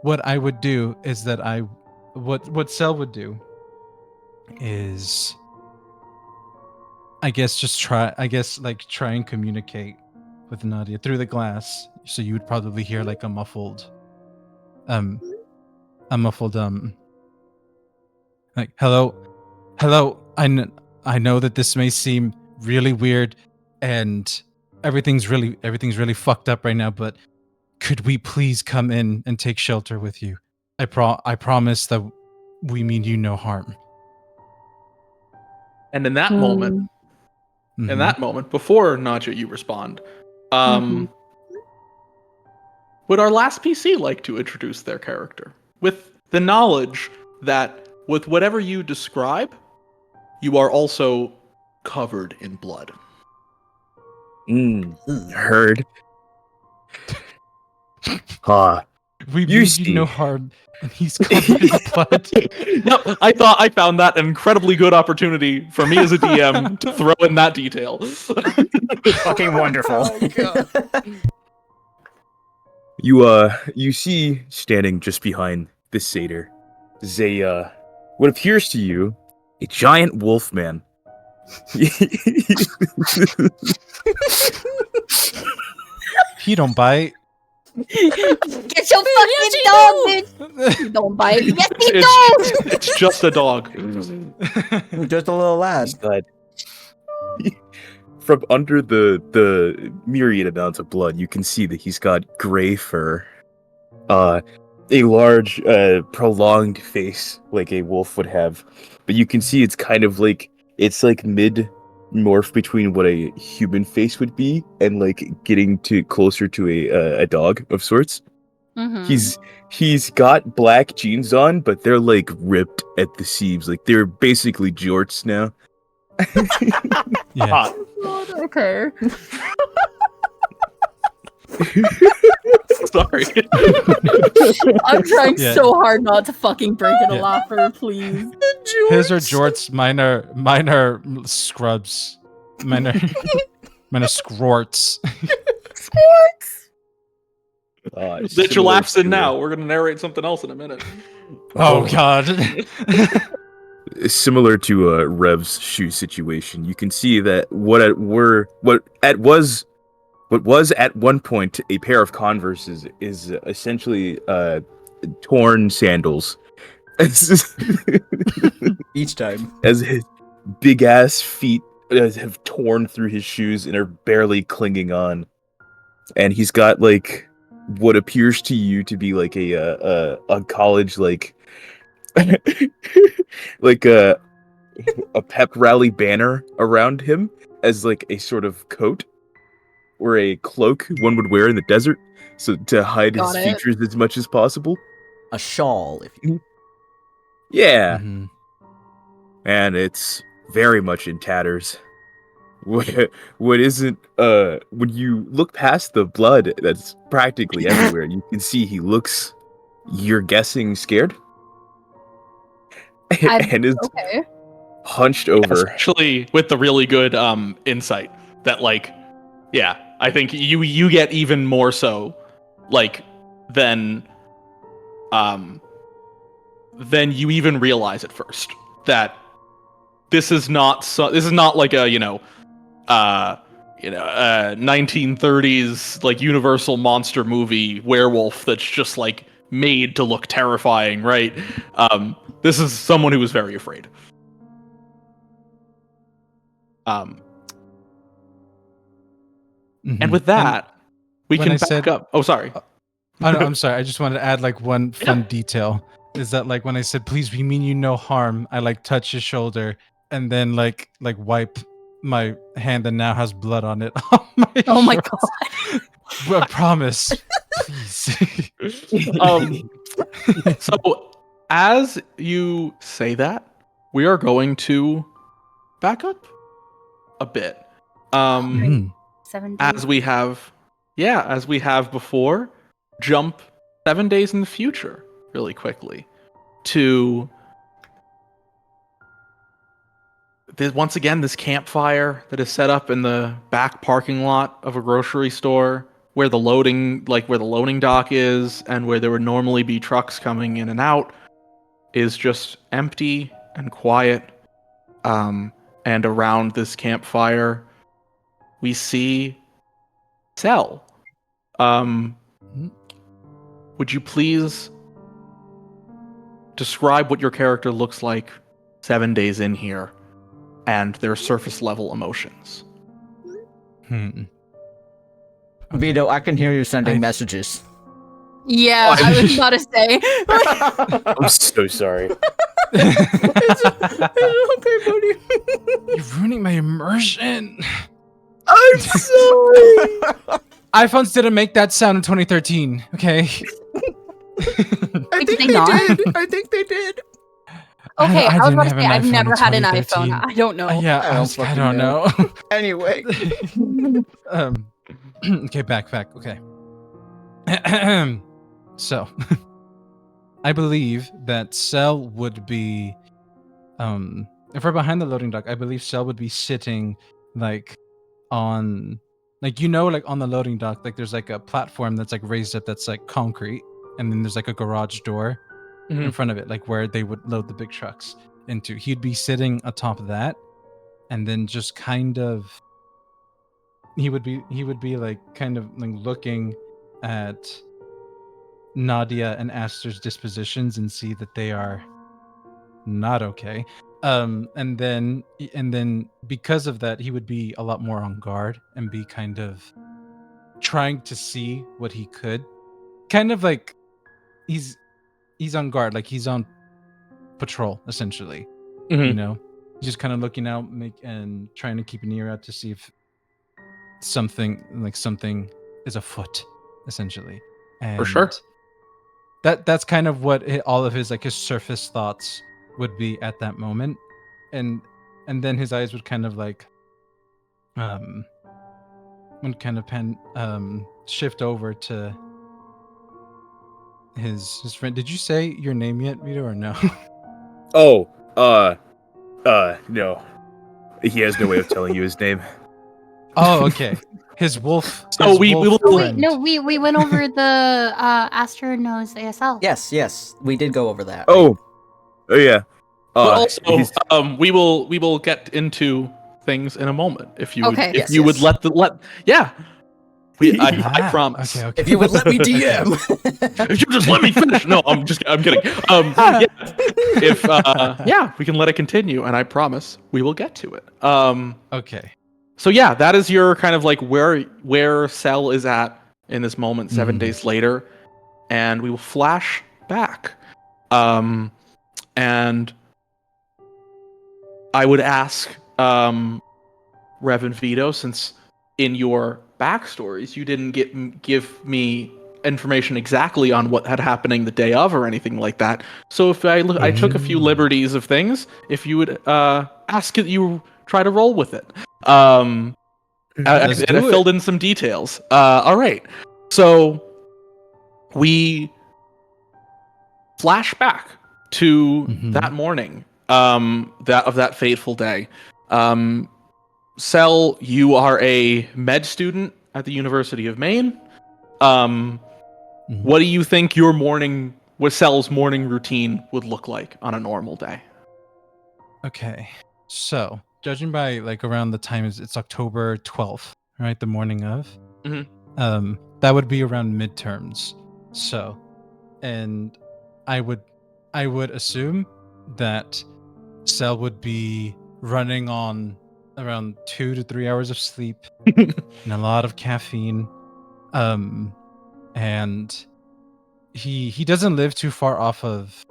what I would do is that what Cell would do is, I guess, try and communicate with Nadia through the glass. So you would probably hear like a muffled like hello. I know that this may seem really weird and everything's really fucked up right now, but could we please come in and take shelter with you? I promise that we mean you no harm. And in that moment, before Nadia, you respond, would our last PC like to introduce their character with the knowledge that with whatever you describe, you are also covered in blood? Heard. We mean no harm, and he's covered in blood. No, I found that an incredibly good opportunity for me as a DM to throw in that detail. Fucking wonderful. You see standing just behind the satyr is what appears to you a giant wolf man. He don't bite. Get your fucking dog, dude! You don't bite. Yes, he does! It's just a dog. Just a little lad. from under the myriad amounts of blood, you can see that he's got gray fur, a large, prolonged face like a wolf would have, but you can see it's kind of like it's like mid morph between what a human face would be and like getting to closer to a dog of sorts. Mhm. He's got black jeans on, but they're like ripped at the seams, like they're basically jorts now. Yeah. God, okay. Sorry. I'm trying Yeah. so hard not to fucking break into Yeah. laughter, please. His are jorts, mine are scrubs. Mine are scrorts. Let your laughs in now. We're gonna narrate something else in a minute. Oh god. Similar to Rev's shoe situation, you can see that what was at one point a pair of Converses is essentially torn sandals. Each time. As his big ass feet have torn through his shoes and are barely clinging on, and he's got like what appears to you to be like a college like like a pep rally banner around him as like a sort of coat or a cloak one would wear in the desert, so to hide his Got it. features as much as possible. A shawl, if you Yeah, Mhm. and it's very much in tatters. What isn't when you look past the blood that's practically everywhere, you can see he looks, you're guessing, scared. And is Okay. hunched over. Especially with the really good insight that like, yeah, I think you get even more so like than you even realize at first that this is not like a 1930s like Universal monster movie werewolf that's just like made to look terrifying, right? This is someone who was very afraid. And Mhm. with that, we when can I back said- up. Oh, sorry. Oh, no, I'm sorry. I just wanted to add like one fun detail. Is that like when I said please we mean you no harm, I like touch his shoulder and then like wipe my hand that now has blood on it on my Oh my shorts. god. But promise, please. So as you say that, we are going to back up a bit. Mhm. 7 days. As we have before, jump 7 days in the future really quickly to once again this campfire that is set up in the back parking lot of a grocery store where the loading dock is and where there would normally be trucks coming in and out is just empty and quiet. And around this campfire we see Cell. Would you please describe what your character looks like 7 days in here and their surface level emotions? Vito, I can hear you sending I- messages. Yeah, I was about to say. I'm so sorry. Okay, buddy. You're ruining my immersion. I'm sorry. iPhones didn't make that sound in 2013. Okay. I think they did. I think they did. Okay, I was didn't about to have say an I've iPhone in never had an 2013. iPhone. I don't know. Yeah, I don't I fucking don't know. Anyway. Okay, back. Okay. So, I believe that Cell would be, if we're behind the loading dock, I believe Cell would be sitting, like, on, like, like, on the loading dock, like, there's, like, a platform that's, like, raised up that's, like, concrete, and then there's, like, a garage door in front of it, like, where they would load the big trucks into. He'd be sitting atop of that, and then just kind of, he would be like kind of like looking at Nadia and Aster's dispositions and see that they are not okay. And then because of that, he would be a lot more on guard and be kind of trying to see what he could, kind of like he's on guard, like he's on patrol essentially. Mhm. You know, he's just kind of looking out, and trying to keep an ear out to see if something is afoot, essentially. And For sure. that's kind of what all of his like his surface thoughts would be at that moment, and then his eyes would kind of like would kind of shift over to his friend. Did you say your name yet, Vito, or no? Oh, no. He has no way of telling you his name. Oh, okay. His wolf. So his we wolf will- Oh, wait, friend. no, we went over the Astra knows ASL. Yes, we did go over that. Oh, yeah. But also, he's- we will get into things in a moment. If you Okay. would, if Yes, you would yes. let yeah. I Ah, promise. Okay, okay. If you would let me DM. If you just let me finish. No, I'm kidding. Yeah. If yeah, we can let it continue, and I promise we will get to it. Okay. So yeah, that is your kind of like where Cell is at in this moment, 7 Mhm. days later, and we will flash back. And I would ask Rev and Vito, since in your backstories you didn't give me information exactly on what had happening the day of or anything like that. So if I took a few liberties of things, if you would ask it, you try to roll with it. Let's And do I it. filled in some details. All right, so we flash back to Mhm. that morning, that fateful day. Cell, you are a med student at the University of Maine. What do you think what Cell's morning routine would look like on a normal day? Okay. So, judging by like around the time it's October 12th, right? The morning of. Mhm. That would be around midterms. So, and I would assume that Cell would be running on around 2 to 3 hours of sleep and a lot of caffeine. And he doesn't live too far off of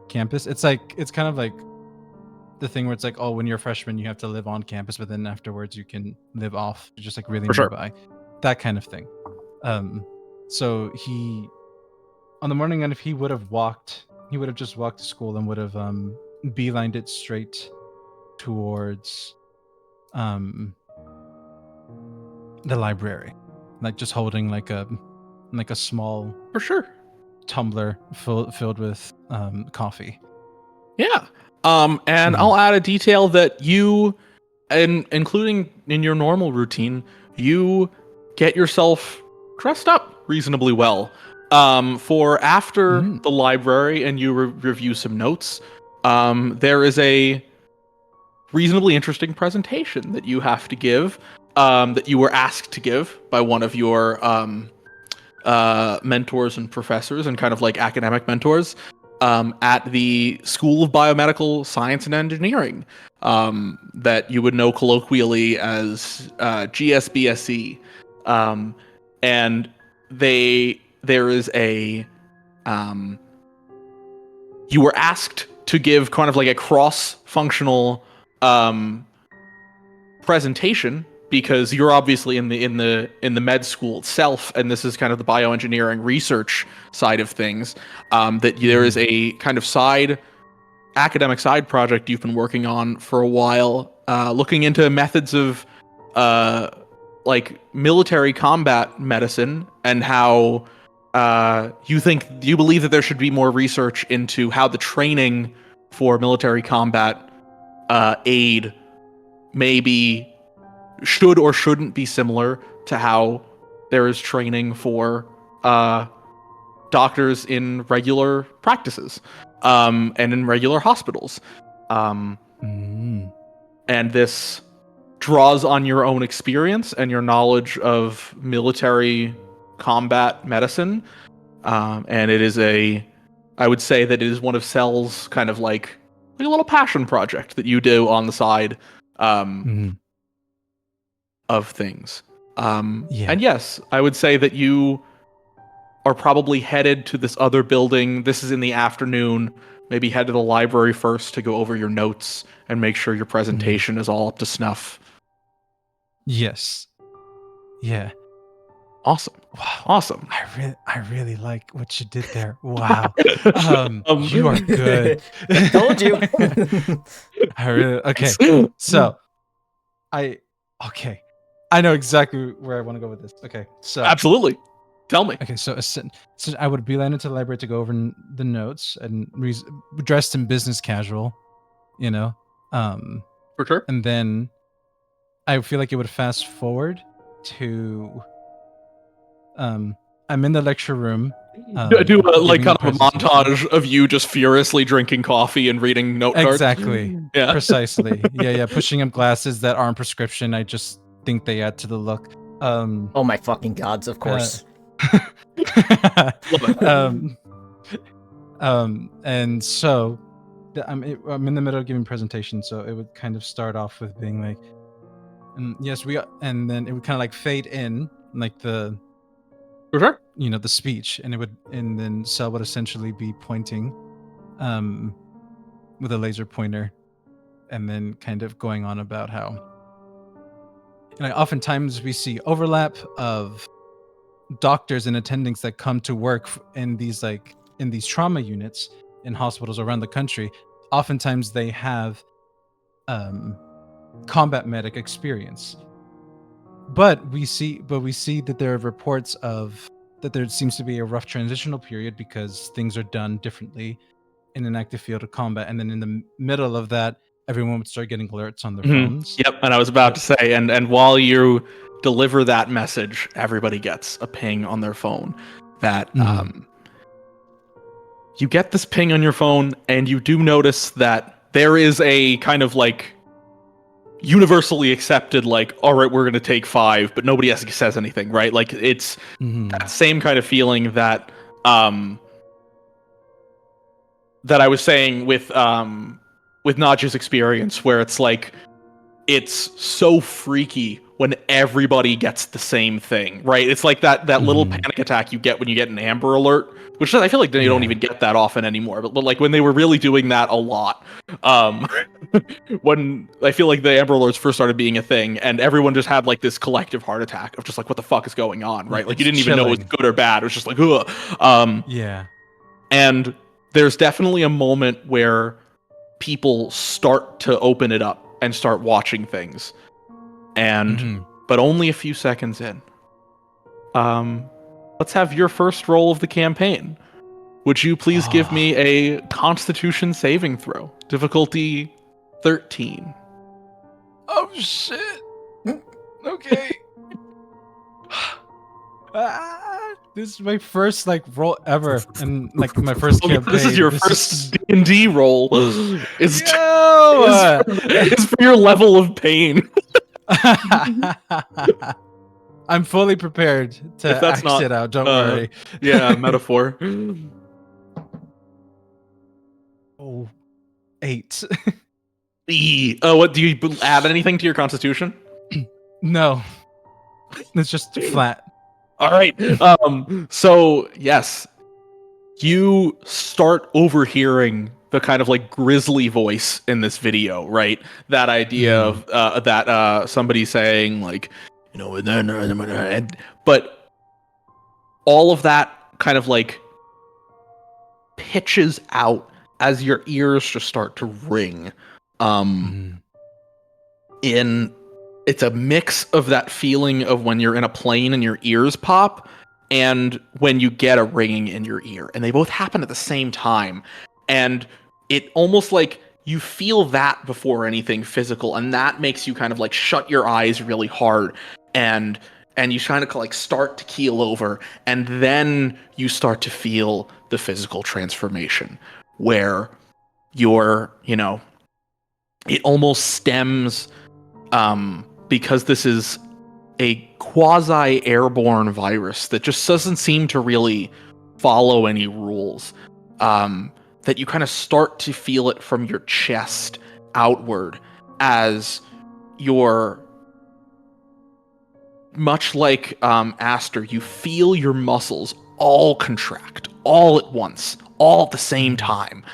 campus. It's kind of like the thing where it's like, oh, when you're a freshman, you have to live on campus, but then afterwards you can live off, just like really For sure. nearby, that kind of thing. So he, on the morning, and if he would have just walked to school and would have beelined it straight towards the library, like just holding like a small For sure. tumbler filled with coffee. Yeah. And I'll add a detail that you, and including in your normal routine, you get yourself dressed up reasonably well. For after the library and you review some notes, there is a reasonably interesting presentation that you have to give, that you were asked to give by one of your mentors and professors and kind of like academic mentors at the School of Biomedical Science and Engineering, that you would know colloquially as GSBSE. And there is a you were asked to give kind of like a cross-functional presentation, because you're obviously in the med school itself, and this is kind of the bioengineering research side of things. That there is a kind of academic side project you've been working on for a while, looking into methods of like military combat medicine, and how you believe that there should be more research into how the training for military combat aid maybe should or shouldn't be similar to how there is training for doctors in regular practices, and in regular hospitals. And this draws on your own experience and your knowledge of military combat medicine. And it is I would say that it is one of Cell's kind of like like a little passion project that you do on the side Mhm. of things. Yeah. And yes, I would say that you are probably headed to this other building. This is in the afternoon. Maybe head to the library first to go over your notes and make sure your presentation is all up to snuff. Yes. Yeah. Awesome. Wow. Awesome. I really like what you did there. Wow. You are good. Told you. I really okay. So okay. I know exactly where I want to go with this. Okay. So Absolutely. Tell me. okay, so I would beeline into the library to go over the notes and dressed in business casual, you know, For sure. and then I feel like it would fast forward to, I'm in the lecture room. Do like giving a kind of a presentation. montage of you just furiously drinking coffee and reading note cards. Exactly. Yeah. Precisely. Yeah. Pushing up glasses that aren't prescription. I just think they add to the look. Oh my fucking gods! Of course. And so I'm in the middle of giving presentation, so it would kind of start off with being like, yes, and then it would kind of like fade in, like the, For sure. the speech, and then Cell would essentially be pointing, with a laser pointer, and then kind of going on about how, oftentimes we see overlap of doctors and attendings that come to work in these trauma units in hospitals around the country. Oftentimes they have combat medic experience, but we see that there are reports of that there seems to be a rough transitional period because things are done differently in an active field of combat, and then in the middle of that, everyone would start getting alerts on their phones. Yep, and I was about to say, and while you deliver that message, everybody gets a ping on their phone. That you get this ping on your phone, and you do notice that there is a kind of like universally accepted, like, all right, we're gonna take 5, but nobody else says anything, right? Like it's that same kind of feeling that that I was saying with Naja's experience, where it's like it's so freaky when everybody gets the same thing, right? It's like that little panic attack you get when you get an Amber Alert, which I feel like they don't even get that often anymore. But like when they were really doing that a lot, when I feel like the Amber Alerts first started being a thing, and everyone just had like this collective heart attack of just like, what the fuck is going on, right? Like you didn't even know it was good or bad. It was just like, ugh. Yeah. And there's definitely a moment where people start to open it up and start watching things, and but only a few seconds in. Let's have your first roll of the campaign. Would you please give me a Constitution saving throw, difficulty 13? Oh shit. Okay. This is my first roll ever, and like my first campaign. This is your first D&D roll. It's for your level of pain. I'm fully prepared to act it out. Don't worry. Yeah, metaphor. Oh, 8. What do you add anything to your Constitution? No, it's just flat. All right. So yes, you start overhearing the kind of like grisly voice in this video, right? That idea of that somebody saying like, and then, but all of that kind of like pitches out as your ears just start to ring. It's a mix of that feeling of when you're in a plane and your ears pop, and when you get a ringing in your ear, and they both happen at the same time, and it almost like you feel that before anything physical, and that makes you kind of like shut your eyes really hard, and you kind of like start to keel over, and then you start to feel the physical transformation where you're, it almost stems because this is a quasi-airborne virus that just doesn't seem to really follow any rules. that you kind of start to feel it from your chest outward as you're much like Aster, you feel your muscles all contract all at once, all at the same time.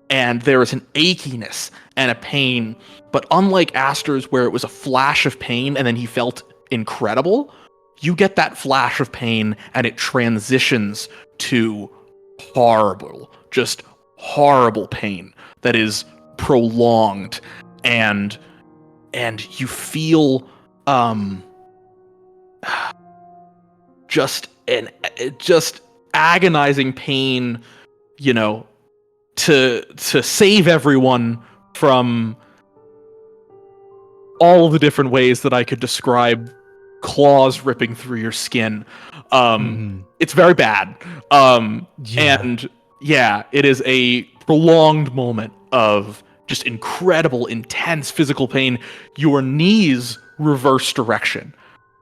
And there is an achiness and a pain. But unlike Aster's, where it was a flash of pain and then he felt incredible, you get that flash of pain and it transitions to horrible, just horrible pain that is prolonged, and you feel just agonizing pain, you know, to save everyone from all the different ways that I could describe claws ripping through your skin. It's very bad. And yeah, it is a prolonged moment of just incredible, intense physical pain. Your knees reverse direction.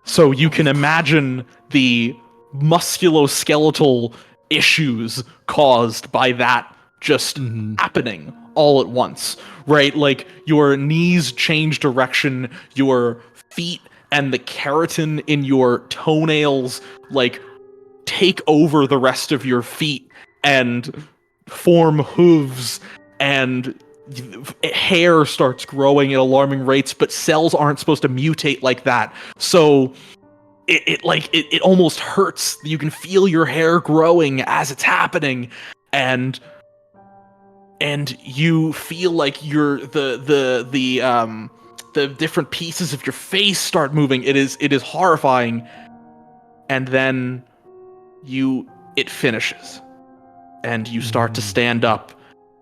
So you can imagine the musculoskeletal issues caused by that just happening all at once, right? Like your knees change direction, your feet and the keratin in your toenails like take over the rest of your feet and form hooves, and hair starts growing at alarming rates, but cells aren't supposed to mutate like that. So it almost hurts. You can feel your hair growing as it's happening, and you feel like the different pieces of your face start moving. It is horrifying. And then it finishes, and you start to stand up,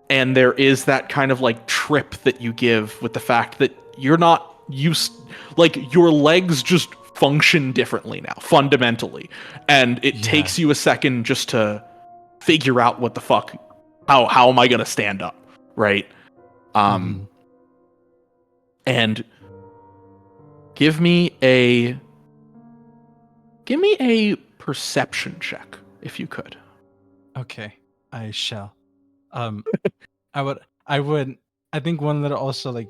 and there is that kind of like trip that you give with the fact that you're not used, like your legs just function differently now, fundamentally, and it takes you a second just to figure out what the fuck, how am I gonna stand up, right? And give me a perception check, if you could. Okay, I shall. I think one little also like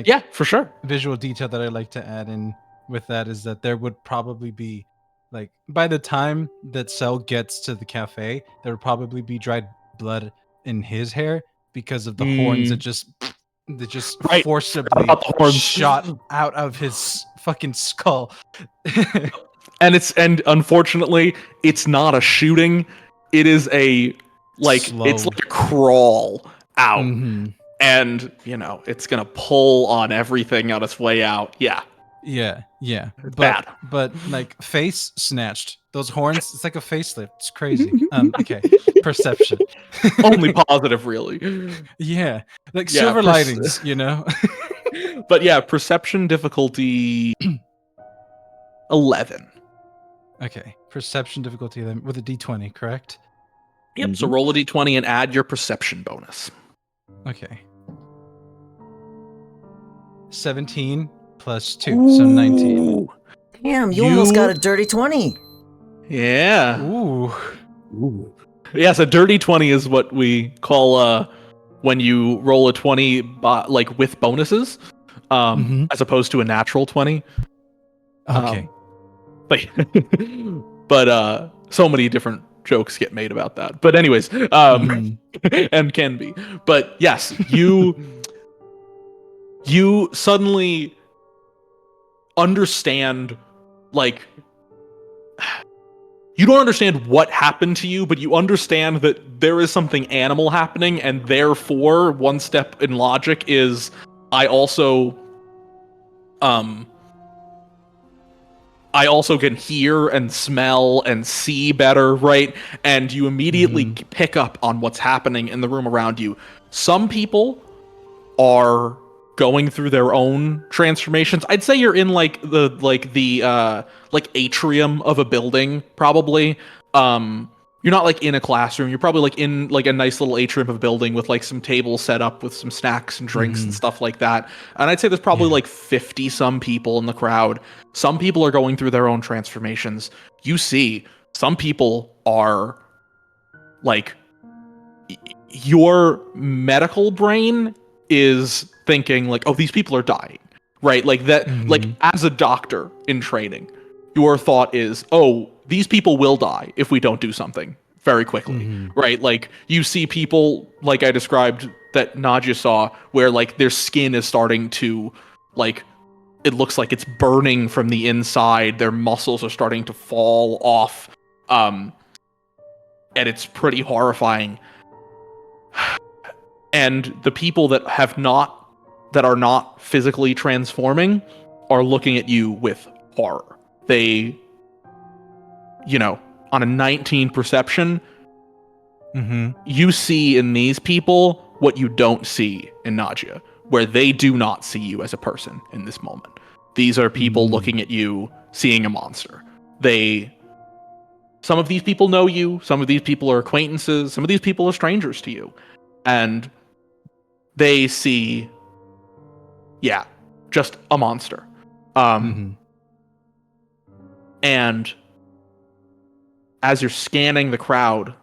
yeah, for sure, visual detail that I like to add in with that is that there would probably be, like, by the time that Cell gets to the cafe, there would probably be dried blood in his hair because of the horns that just right. forcibly shot out of his fucking skull. And unfortunately, it's not a shooting. It is a Slow. It's like a crawl out, and you know it's gonna pull on everything on its way out. Yeah. But, bad. But like face snatched. Those horns, it's like a facelift. It's crazy. Okay. Perception. Only positive, really. Yeah. Like silver linings, you know? But yeah, perception difficulty 11. Okay. Perception difficulty 11 with a d20, correct? Yep. So roll a d20 and add your perception bonus. Okay. 17 plus 2, so 19. Damn, you almost got a dirty 20. Yeah. Ooh. Yes, a dirty 20 is what we call when you roll a 20 like with bonuses, as opposed to a natural 20. Okay. But so many different jokes get made about that. But anyways, and can be. But yes, you suddenly understand, like, you don't understand what happened to you, but you understand that there is something animal happening, and therefore one step in logic is I also can hear and smell and see better, right? And you immediately pick up on what's happening in the room around you. Some people are going through their own transformations. I'd say you're in like the atrium of a building, probably. You're not like in a classroom. You're probably like in like a nice little atrium of a building with like some tables set up with some snacks and drinks and stuff like that. And I'd say there's probably like 50 some people in the crowd. Some people are going through their own transformations. You see, some people are like, your medical brain is thinking like, oh, these people are dying, right? Like that, like as a doctor in training, your thought is, oh, these people will die if we don't do something very quickly, right? Like you see people like I described that Nadia saw, where like their skin is starting to like, it looks like it's burning from the inside. Their muscles are starting to fall off. And it's pretty horrifying. And the people that are not physically transforming are looking at you with horror. They, on a 19 perception, you see in these people what you don't see in Nadia, where they do not see you as a person in this moment. These are people looking at you, seeing a monster. Some of these people know you, some of these people are acquaintances, some of these people are strangers to you. And they see, just a monster. And as you're scanning the crowd,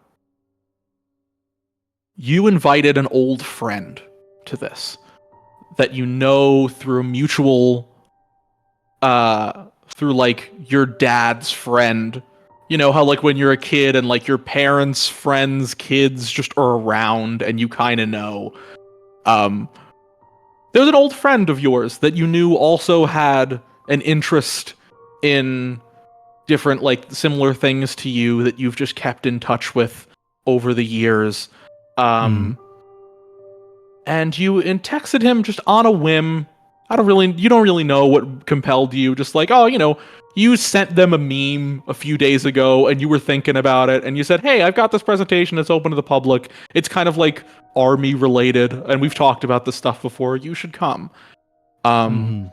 you invited an old friend to this that you know through mutual, through like your dad's friend. You know how like when you're a kid and like your parents' friends' kids just are around and you kind of know. There's an old friend of yours that you knew also had an interest in different like similar things to you that you've just kept in touch with over the years. And you texted him just on a whim. You don't really know what compelled you. Just like, oh, you sent them a meme a few days ago and you were thinking about it and you said, hey, I've got this presentation that's open to the public. It's kind of like army related and we've talked about this stuff before. You should come. And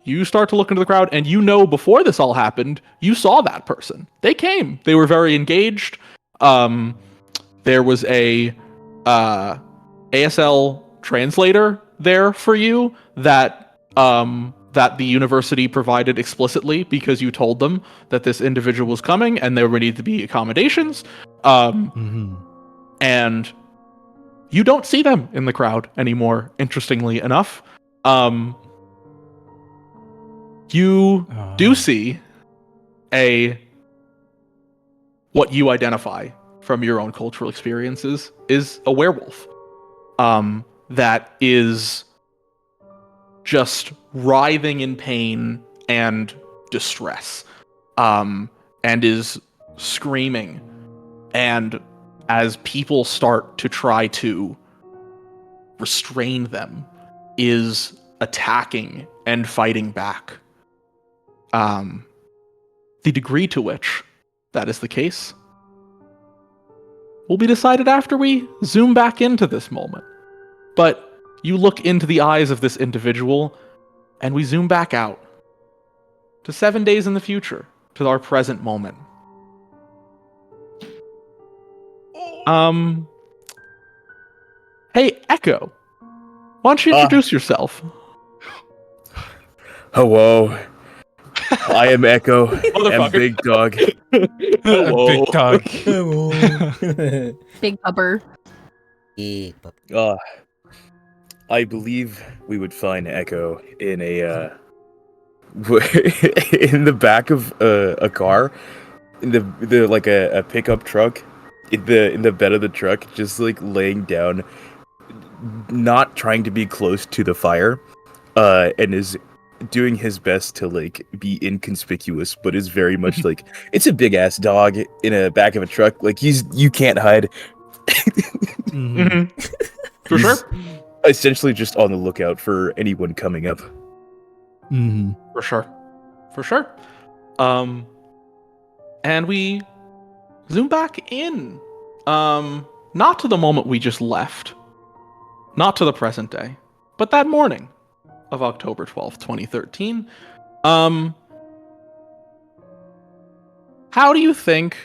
you start to look into the crowd and before this all happened, you saw that person. They came. They were very engaged. There was a ASL translator there for you that the university provided explicitly because you told them that this individual was coming and there would need to be accommodations. And you don't see them in the crowd anymore, interestingly enough. You do see what you identify from your own cultural experiences is a werewolf that is just writhing in pain and distress and is screaming. And as people start to try to restrain them, is attacking and fighting back. The degree to which that is the case will be decided after we zoom back into this moment. But you look into the eyes of this individual, and we zoom back out to 7 days in the future, to our present moment. Hey, Echo, why don't you introduce yourself? Hello. I am Echo and Big Dog. Big dog. Big pupper. I believe we would find Echo in a in the back of a car, in the like a pickup truck, in the bed of the truck, just like laying down, not trying to be close to the fire, and is doing his best to like be inconspicuous, but is very much like it's a big ass dog in a back of a truck. Like you can't hide. For sure. Essentially, just on the lookout for anyone coming up. For sure. And we zoom back in. Not to the moment we just left. Not to the present day. But that morning of October 12th, 2013. How do you think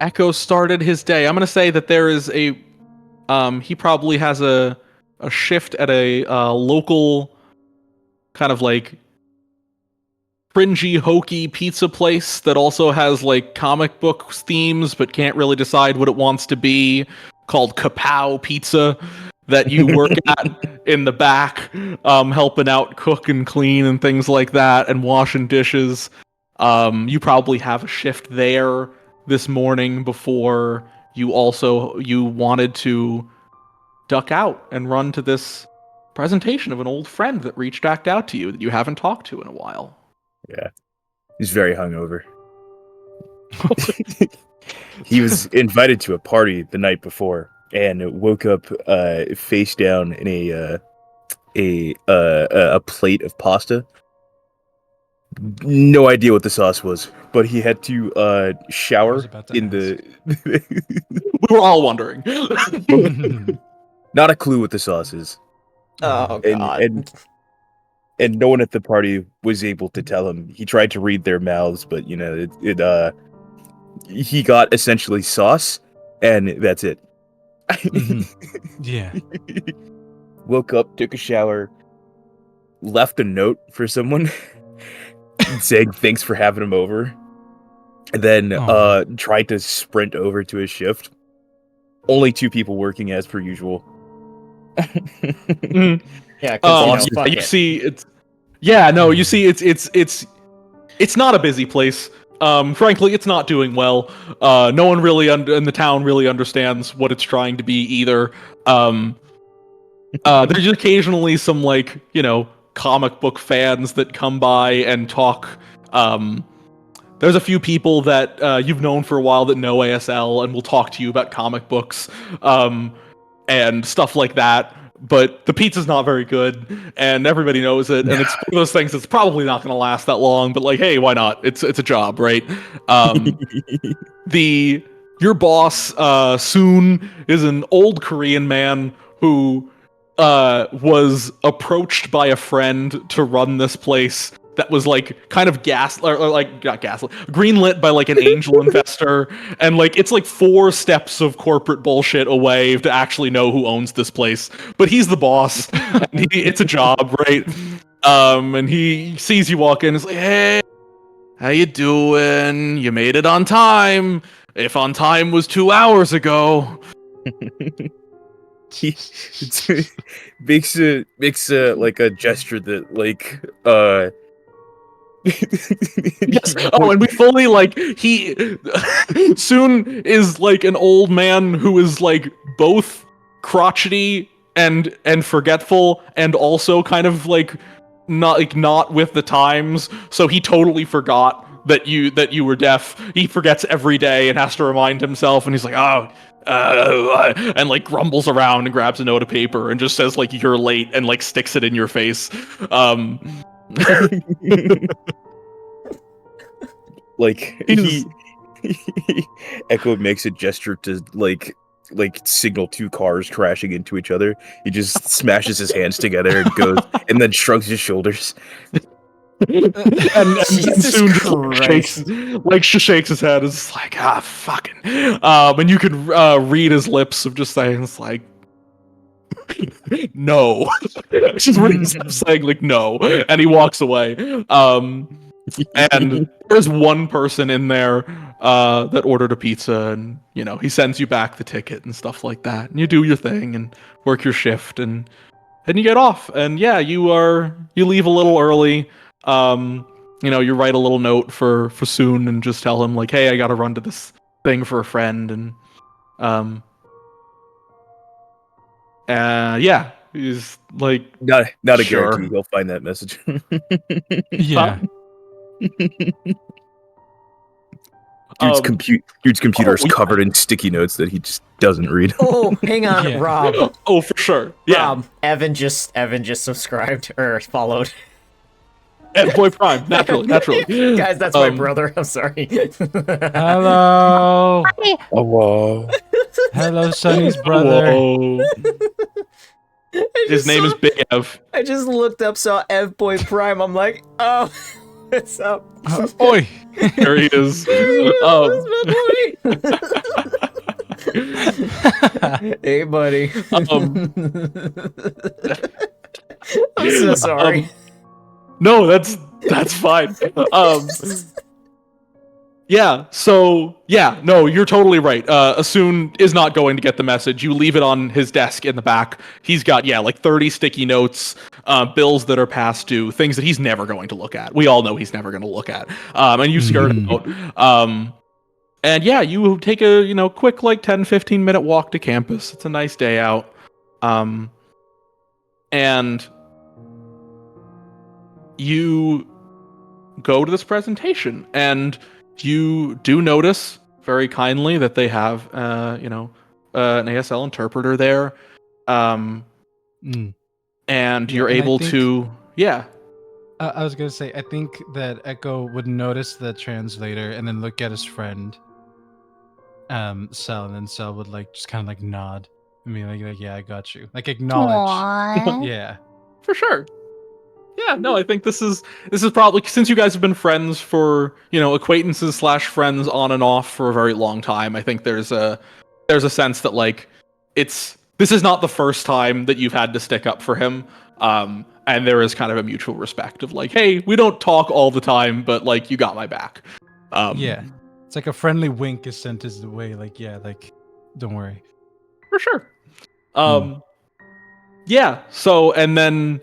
Echo started his day? I'm going to say that there is he probably has a shift at a local kind of like cringy, hokey pizza place that also has like comic book themes, but can't really decide what it wants to be, called Kapow Pizza, that you work at in the back, helping out cook and clean and things like that, and washing dishes. You probably have a shift there this morning before you wanted to duck out and run to this presentation of an old friend that reached back out to you that you haven't talked to in a while. Yeah. He's very hungover. He was invited to a party the night before and woke up face down in a plate of pasta. No idea what the sauce was, but he had to shower in the. We were all wondering. Not a clue what the sauce is. Oh god. And no one at the party was able to tell him. He tried to read their mouths, but he got essentially sauce, and that's it. Yeah. Woke up, took a shower, left a note for someone saying thanks for having him over, and then tried to sprint over to his shift. Only 2 people working as per usual. Yeah, you see, it's not a busy place. Frankly, it's not doing well. No one really in the town really understands what it's trying to be either. There's occasionally some comic book fans that come by and talk. There's a few people that you've known for a while that know ASL and will talk to you about comic books and stuff like that. But the pizza's not very good, and everybody knows it. And it's one of those things that's probably not going to last that long. But hey, why not? It's a job, right? Your boss soon is an old Korean man who was approached by a friend to run this place that was kind of greenlit by an angel investor, and it's 4 steps of corporate bullshit away to actually know who owns this place. But he's the boss. And it's a job, right? And he sees you walk in and is like, "Hey, how you doing? You made it on time. If on time was 2 hours ago." He makes a gesture that yes. Oh, and we fully he soon is an old man who is both crotchety and forgetful, and also kind of not with the times. So he totally forgot that you were deaf. He forgets every day and has to remind himself. And he's like, "Oh." And grumbles around and grabs a note of paper and just says "you're late" and sticks it in your face. Echo makes a gesture to signal 2 cars crashing into each other. He just smashes his hands together and goes, and then shrugs his shoulders. and soon shakes his head. It's fucking. And you can read his lips of just saying no. Just reading his lips saying no, and he walks away. And there's one person in there that ordered a pizza, and he sends you back the ticket and stuff like that, and you do your thing and work your shift, and you get off, and you leave a little early. You write a little note for Soon and just tell him "Hey, I gotta run to this thing for a friend," and he's not a sure. guarantee he'll find that message. Yeah. Dude's computer is covered in sticky notes that he just doesn't read. Oh, hang on, Rob. Oh, for sure. Yeah. Rob, Evan just subscribed or followed. Boy Prime, naturally. Guys, that's my brother. I'm sorry. Hello. Hello. Hello, Sonny's brother. His name is Big Ev. I just looked up, saw Ev Boy Prime. I'm like, oh, what's up? Oi. There he is. Hey, buddy. I'm so sorry. No, that's That's fine. Yeah, so, yeah, no, you're totally right. Asun is not going to get the message. You leave it on his desk in the back. He's got, like 30 sticky notes, bills that are past due, things that he's never going to look at. We all know he's never going to look at. And you skirt out. And yeah, you take a, quick, 10, 15-minute walk to campus. It's a nice day out. And you go to this presentation, and you do notice very kindly that they have, an ASL interpreter there, and you're able to, I was gonna say, I think that Echo would notice the translator and then look at his friend, Cell, and then Cell would just kind of nod and be like, yeah, I got you, acknowledge. Aww. Yeah, for sure. Yeah, no, I think this is probably, since you guys have been friends for, acquaintances / friends on and off for a very long time. I think there's a sense that this is not the first time that you've had to stick up for him. And there is kind of a mutual respect of hey, we don't talk all the time, but you got my back. Yeah, it's a friendly wink is sent his way. Don't worry. For sure. Yeah. So, and then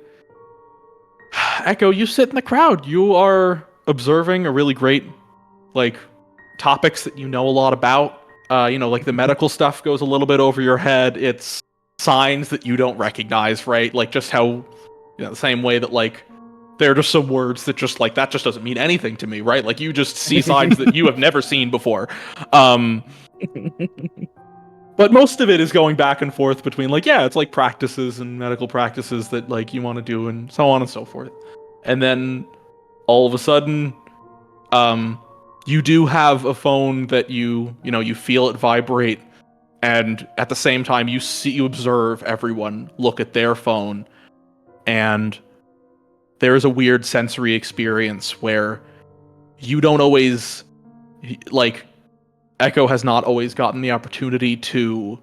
Echo, you sit in the crowd. You are observing a really great, topics that you know a lot about. The medical stuff goes a little bit over your head. It's signs that you don't recognize, right? Just how, the same way that, there are just some words that just, that just doesn't mean anything to me, right? You just see signs that you have never seen before. But most of it is going back and forth between it's practices and medical practices that you want to do and so on and so forth. And then all of a sudden, you do have a phone that you feel it vibrate, and at the same time you observe everyone look at their phone, and there is a weird sensory experience where you don't always Echo has not always gotten the opportunity to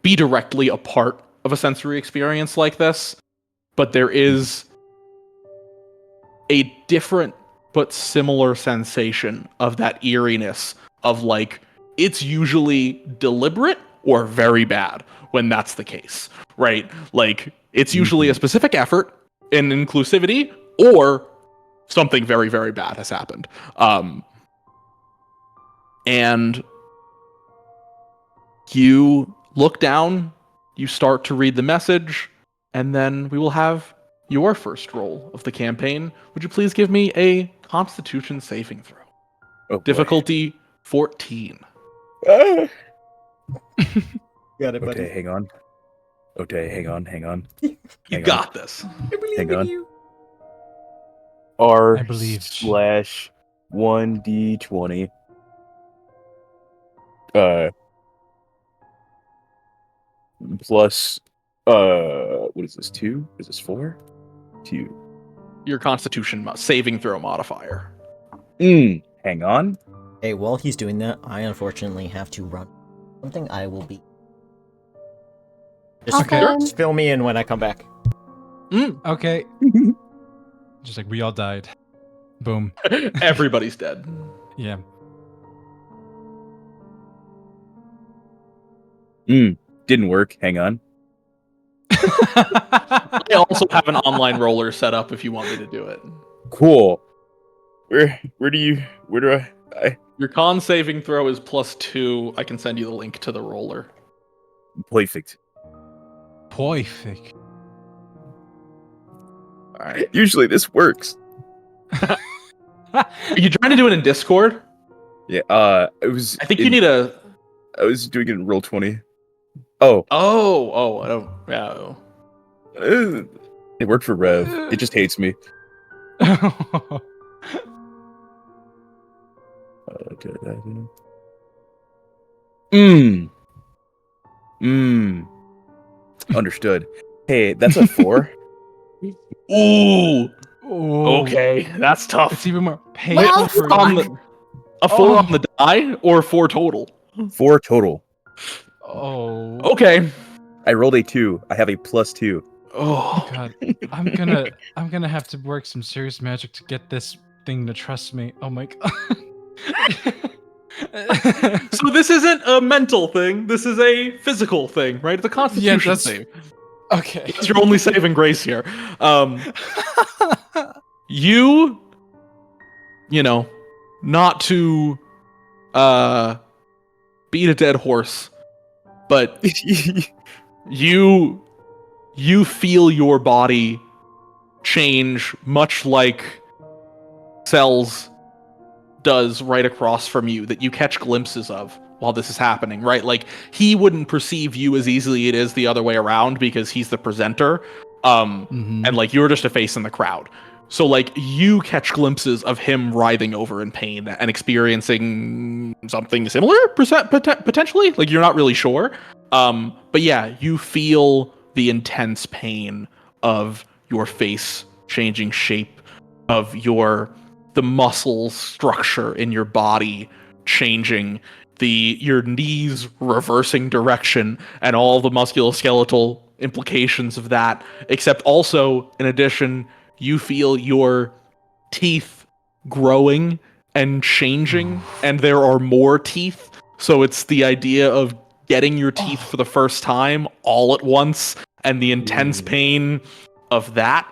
be directly a part of a sensory experience like this, but there is a different but similar sensation of that eeriness of it's usually deliberate or very bad when that's the case, right? It's usually a specific effort in inclusivity or something very, very bad has happened. And you look down, you start to read the message, and then we will have your first roll of the campaign. Would you please give me a Constitution saving throw? Oh, boy. Difficulty 14. Ah. Got it, buddy. Okay, hang on. You Hang got this. I believe Hang in on. you. R I believe. / 1d20. Plus, what is this? 2? Is this 4? 2. Your Constitution saving throw modifier. Hang on. Hey, while he's doing that, I unfortunately have to run something. I will be. Just fill me in when I come back. Okay. Just we all died. Boom. Everybody's dead. Yeah. Didn't work. Hang on. I also have an online roller set up if you want me to do it. Cool. Where do I Your con saving throw is +2. I can send you the link to the roller. perfect. Perfect. Alright. Usually this works. Are you trying to do it in Discord? Yeah, it was I think you need a... I was doing it in Roll20. Oh. I don't... Yeah. It worked for Rev. It just hates me. Understood. Hey, that's a 4. Ooh! Oh, Okay, that's tough. it's even more Well, painful for on you. the, a 4 on the die or 4 total? 4 total. Oh. Okay. I rolled a 2. I have a +2. Oh, God, I'm gonna have to work some serious magic to get this thing to trust me. Oh my god. so this isn't a mental thing. This is a physical thing, right? It's a Constitution that's- save. Okay. It's your only saving grace here. You know, not to beat a dead horse, but you feel your body change much like Cells does right across from you that you catch glimpses of while this is happening, right? Like, he wouldn't perceive you as easily it is the other way around because he's the presenter. And like, you're just a face in the crowd. So like, you catch glimpses of him writhing over in pain and experiencing something similar, potentially. Like, you're not really sure. But yeah, you feel the intense pain of your face changing shape, of the muscle structure in your body changing, your knees reversing direction, and all the musculoskeletal implications of that. Except also, in addition, you feel your teeth growing and changing, and there are more teeth. So it's the idea of getting your teeth for the first time all at once, and the intense pain of that.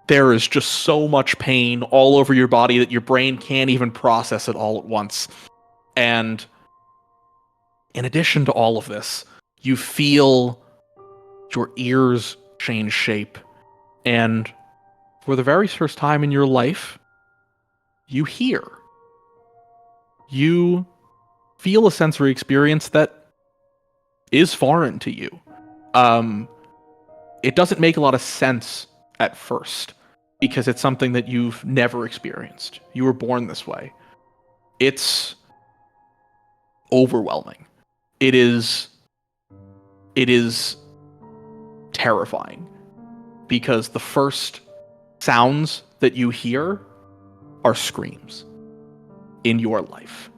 There is just so much pain all over your body that your brain can't even process it all at once. And in addition to all of this, you feel your ears change shape. And for the very first time in your life, you hear. You feel a sensory experience that is foreign to you. It doesn't make a lot of sense at first because it's something that you've never experienced. You were born this way. It's overwhelming. It is terrifying because the first sounds that you hear are screams in your life.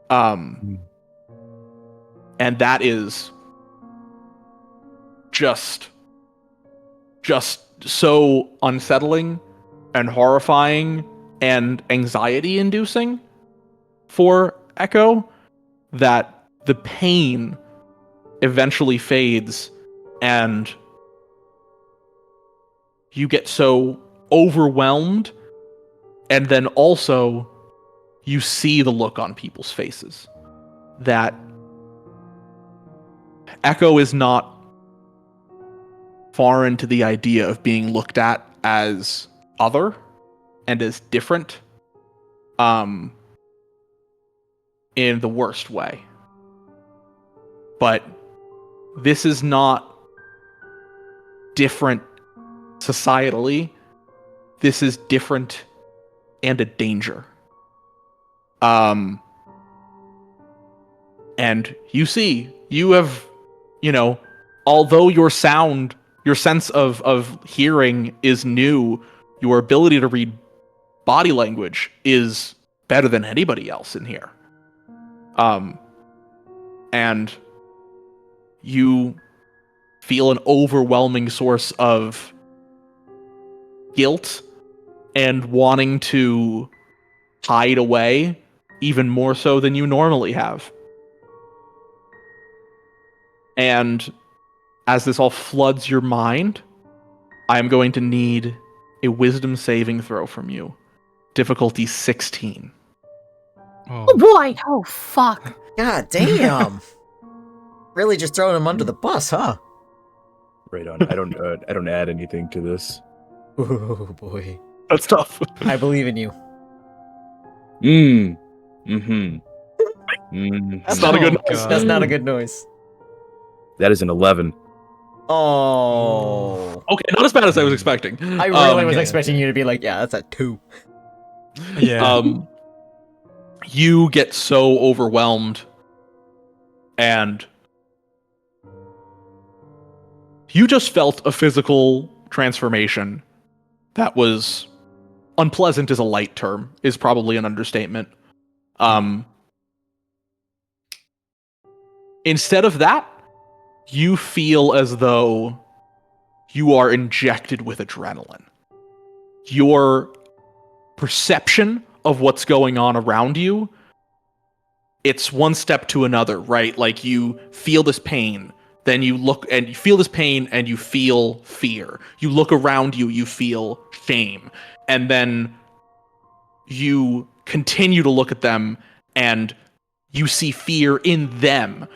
And that is just so unsettling and horrifying and anxiety inducing for Echo that the pain eventually fades and you get so overwhelmed, and then also you see the look on people's faces that Echo is not foreign to the idea of being looked at as other and as different, in the worst way. But this is not different societally. This is different and a danger. And you have, although your sense of hearing is new, your ability to read body language is better than anybody else in here. And you feel an overwhelming source of guilt and wanting to hide away even more so than you normally have. And as this all floods your mind, I'm going to need a wisdom saving throw from you. Difficulty 16. Oh boy! Oh fuck! God damn. Really just throwing him under the bus, huh? Right on. I don't add anything to this. Oh boy. That's tough. I believe in you. That's not a good noise. That's not a good noise. That is an 11. Oh. Okay, not as bad as I was expecting. I really was okay. expecting you to be like, yeah, that's a 2. Yeah. You get so overwhelmed and you just felt a physical transformation that was unpleasant is a light term, is probably an understatement. Instead of that, you feel as though you are injected with adrenaline. Your perception of what's going on around you, it's one step to another, right? Like you feel this pain, then you look and you feel this pain and you feel fear. You look around you, you feel shame. And then you continue to look at them and you see fear in them.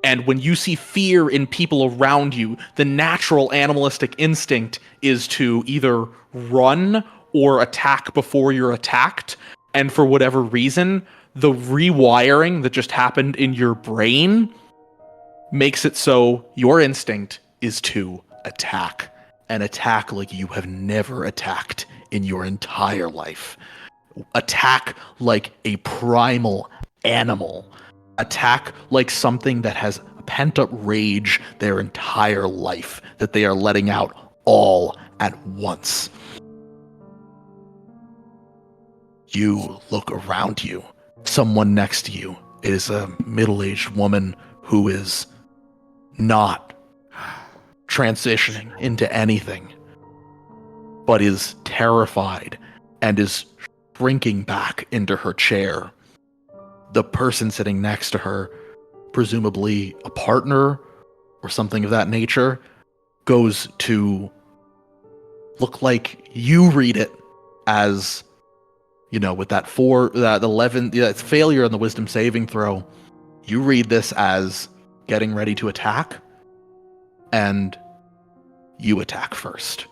And when you see fear in people around you, the natural animalistic instinct is to either run or attack before you're attacked. And for whatever reason, the rewiring that just happened in your brain makes it so your instinct is to attack. And attack like you have never attacked in your entire life. Attack like a primal animal. Attack like something that has pent up rage their entire life that they are letting out all at once. You look around you. Someone next to you is a middle-aged woman who is not transitioning into anything, but is terrified and is shrinking back into her chair. The person sitting next to her, presumably a partner or something of that nature, goes to look like you read it as, you know, with that 11, it's failure on the wisdom saving throw. You read this as getting ready to attack, and you attack first.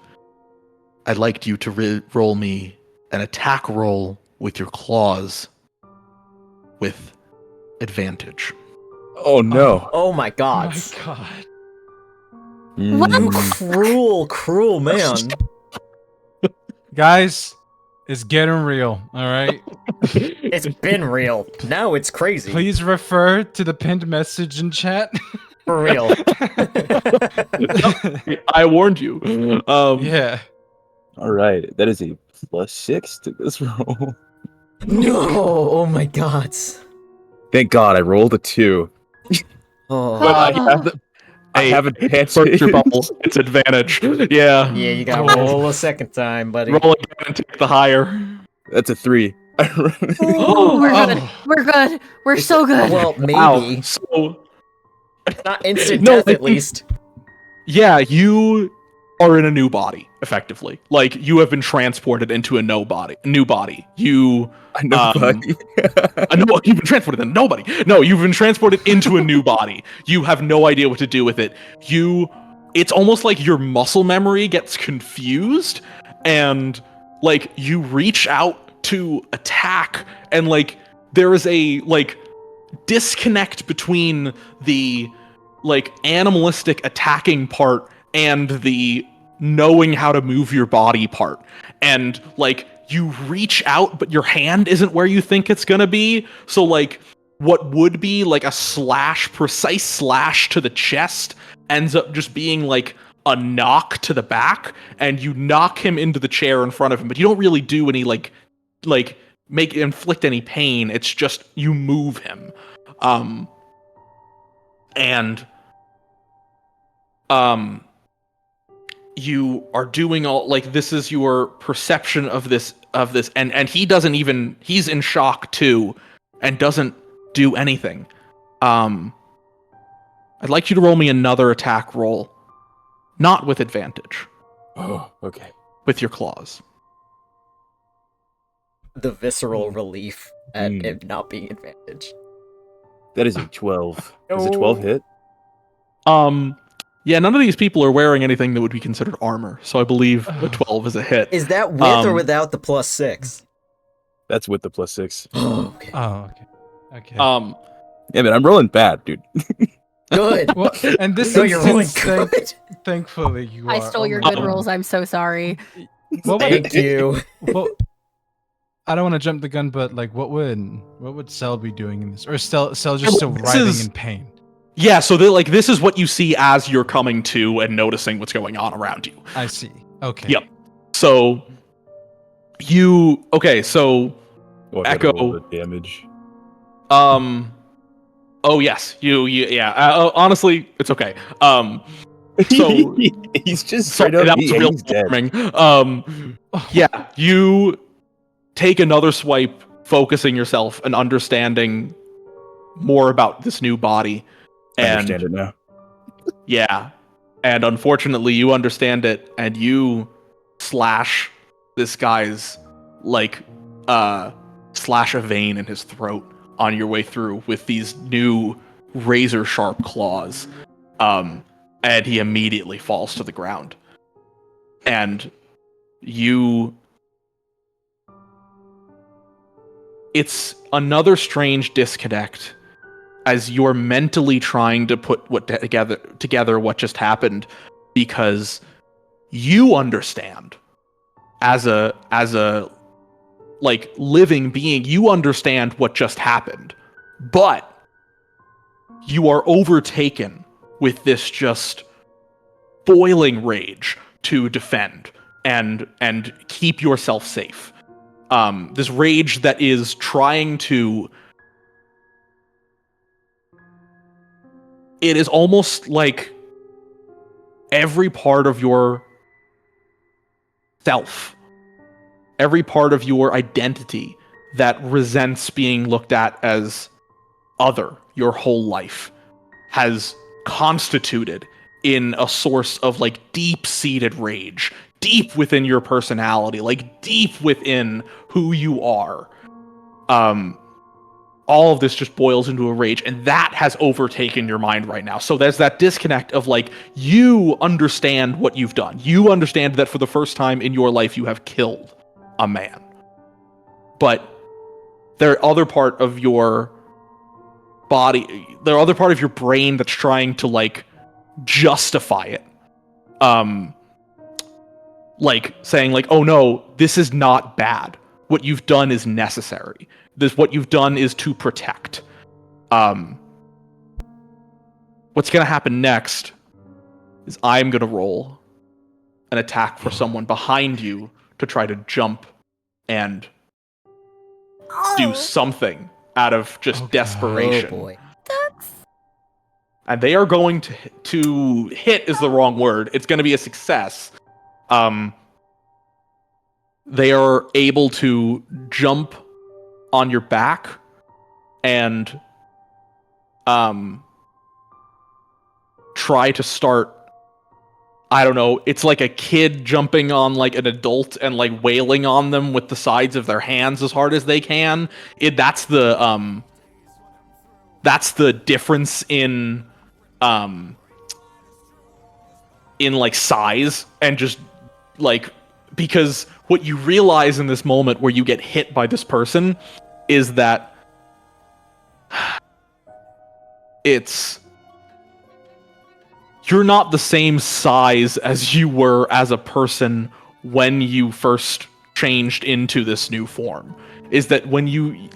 I'd like you to roll me an attack roll with your claws with advantage. Oh no. Oh my god. My god. You cruel, cruel man. Guys, it's getting real, alright? It's been real. Now it's crazy. Please refer to the pinned message in chat. For real. I warned you. Yeah. All right, that is a +6 to this roll. No! Oh my god. Thank God I rolled a 2. Oh. But I have advantage. Burst your bubble. It's advantage. Yeah. Yeah, you gotta roll a second time, buddy. Roll again and take the higher. That's a 3. We're good. We're good. We're so good. Well, maybe. Wow. So, Not instant No, death, at least. yeah, you are in a new body, effectively. Like, you have been transported into a new body. You... I know, buddy. No, you've been transported into nobody. No, you've been transported into a new body. You have no idea what to do with it. It's almost like your muscle memory gets confused, and, like, you reach out to attack, and, like, there is a, like, disconnect between the, like, animalistic attacking part and the knowing how to move your body part. And, like, you reach out, but your hand isn't where you think it's gonna be. So, like, what would be, like, a precise slash to the chest ends up just being, like, a knock to the back, and you knock him into the chair in front of him, but you don't really do any, like inflict any pain. It's just you move him. You are doing all, like, this is your perception of this, and he's in shock too, and doesn't do anything. I'd like you to roll me another attack roll, not with advantage, Oh, okay. with your claws. The visceral relief at it not being advantage. That is a 12. Is a 12 hit? Yeah, none of these people are wearing anything that would be considered armor, so I believe a 12 is a hit. Is that with or without the +6? That's with the +6. Oh, okay. Oh, okay. Okay. Yeah, man, I'm rolling bad, dude. Good. Well, and this No, you're rolling instance, good. thankfully, you are. I stole your good rolls. I'm so sorry. Thank you. Well, I don't want to jump the gun, but like, what would Cell be doing in this? Or Cell just still writhing in pain? Yeah, so this is what you see as you're coming to and noticing what's going on around you. I see. Okay. Yep. So so Oh, I gotta roll Echo. the damage. Oh yes, yeah. Honestly, it's okay. So he's just sorry, straight up. that was real He's dead. alarming. Yeah, you take another swipe, focusing yourself and understanding more about this new body. I And understand it now. yeah, and unfortunately, you understand it, and you slash this guy's like slash a vein in his throat on your way through with these new razor sharp claws. And he immediately falls to the ground. And it's another strange disconnect as you're mentally trying to put together what just happened, because you understand as a like living being, you understand what just happened, but you are overtaken with this just boiling rage to defend and keep yourself safe. This rage that is trying to. It is almost like every part of your self, every part of your identity that resents being looked at as other your whole life has constituted in a source of like deep-seated rage, deep within your personality, like deep within who you are. All of this just boils into a rage, and that has overtaken your mind right now. So there's that disconnect of like, you understand what you've done. You understand that for the first time in your life, you have killed a man. But there are other part of your body, there are other part of your brain that's trying to like justify it. Like saying like, oh no, this is not bad. What you've done is necessary. What you've done is to protect. What's gonna happen next is I'm gonna roll an attack for someone behind you to try to jump and do something out of just desperation. Oh boy. And they are going to hit is the wrong word. It's going to be a success. They are able to jump on your back and try to start. I don't know. It's like a kid jumping on like an adult and like wailing on them with the sides of their hands as hard as they can. That's the difference in like size and just like, because what you realize in this moment where you get hit by this person is that you're not the same size as you were as a person when you first changed into this new form. Is that when you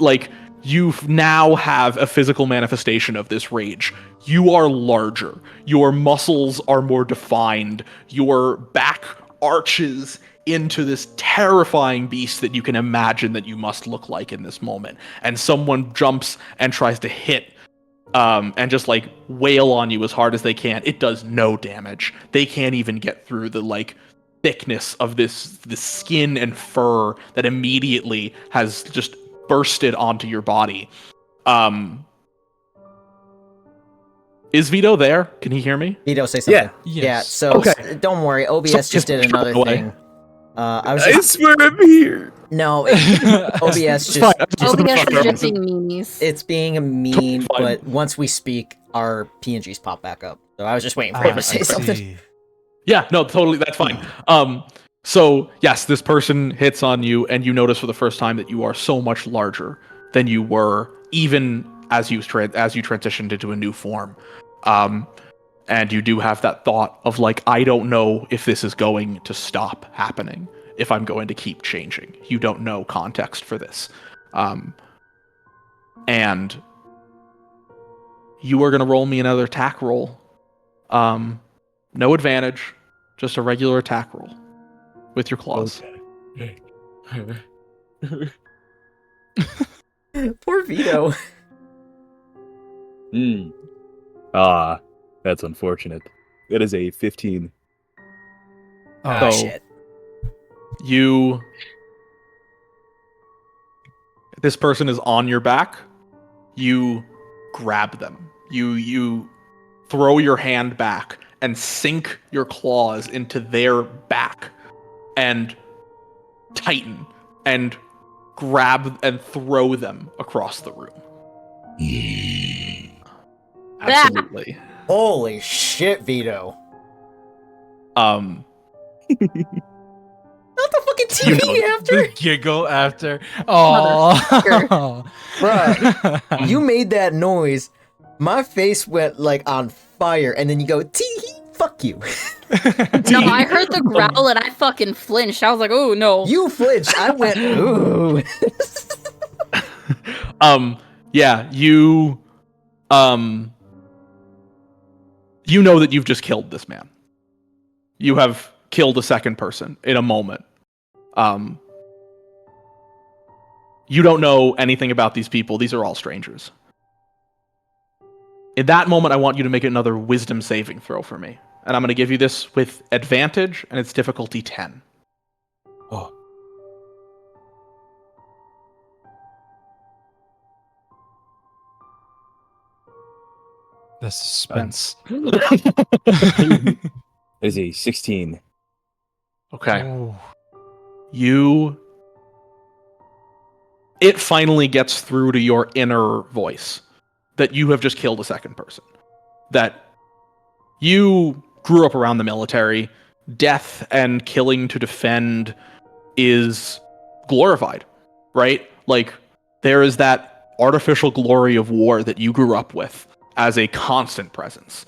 now have a physical manifestation of this rage. You are larger. Your muscles are more defined. Your back arches into this terrifying beast that you can imagine that you must look like in this moment. And someone jumps and tries to hit and just like wail on you as hard as they can. It does no damage. They can't even get through the like thickness of the skin and fur that immediately has just bursted onto your body. Is Vito there? Can he hear me? Vito, say something. Yeah. Yeah, Yes. so Okay. don't worry, OBS just did another thing. I was I just swear I'm here. no, OBS It's just fine. OBS is just being meanies. it's being mean, Fine. but once we speak, our PNGs pop back up. So I was just waiting for him to say something. Yeah, no, totally, that's fine. So yes, this person hits on you, and you notice for the first time that you are so much larger than you were, even as you transitioned into a new form. And you do have that thought of like, I don't know if this is going to stop happening, if I'm going to keep changing. You don't know context for this. And you are going to roll me another attack roll. No advantage, just a regular attack roll with your claws. Poor Vito. Hmm. Ah, that's unfortunate. That is a 15. Ah, So- shit. This person is on your back. You grab them. You throw your hand back and sink your claws into their back and tighten and grab and throw them across the room. Absolutely. Holy shit, Vito. Um, Not the fucking You TV know, after. The giggle after. Oh, Bruh, you made that noise. My face went like on fire, and then you go, tee fuck you. No, I heard the growl and I fucking flinched. I was like, oh no. You flinched. I went, ooh. Yeah, you know that you've just killed this man. You have killed a second person in a moment. You don't know anything about these people. These are all strangers. In that moment, I want you to make another wisdom saving throw for me. And I'm going to give you this with advantage, and it's difficulty 10. Oh. the suspense. That is a 16. Okay. Oh. It finally gets through to your inner voice that you have just killed a second person. That you grew up around the military. Death and killing to defend is glorified, right? Like, there is that artificial glory of war that you grew up with as a constant presence.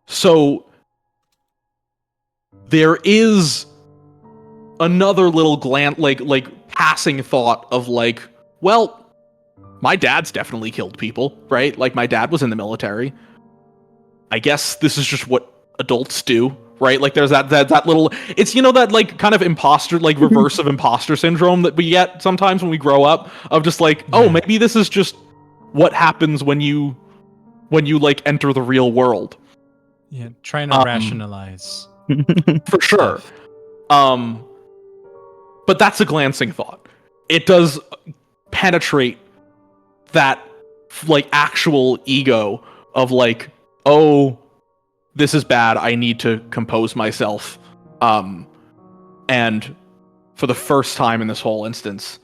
So there is another little like passing thought of like, well, my dad's definitely killed people, right? Like, my dad was in the military. I guess this is just what adults do, right? Like, there's that little, it's, you know, that like kind of imposter, like reverse of imposter syndrome that we get sometimes when we grow up, of just like, oh, maybe this is just what happens when you like enter the real world. Yeah, trying to rationalize. For sure. Stuff. But that's a glancing thought. It does penetrate that like actual ego of like, oh, this is bad. I need to compose myself. And for the first time in this whole instance,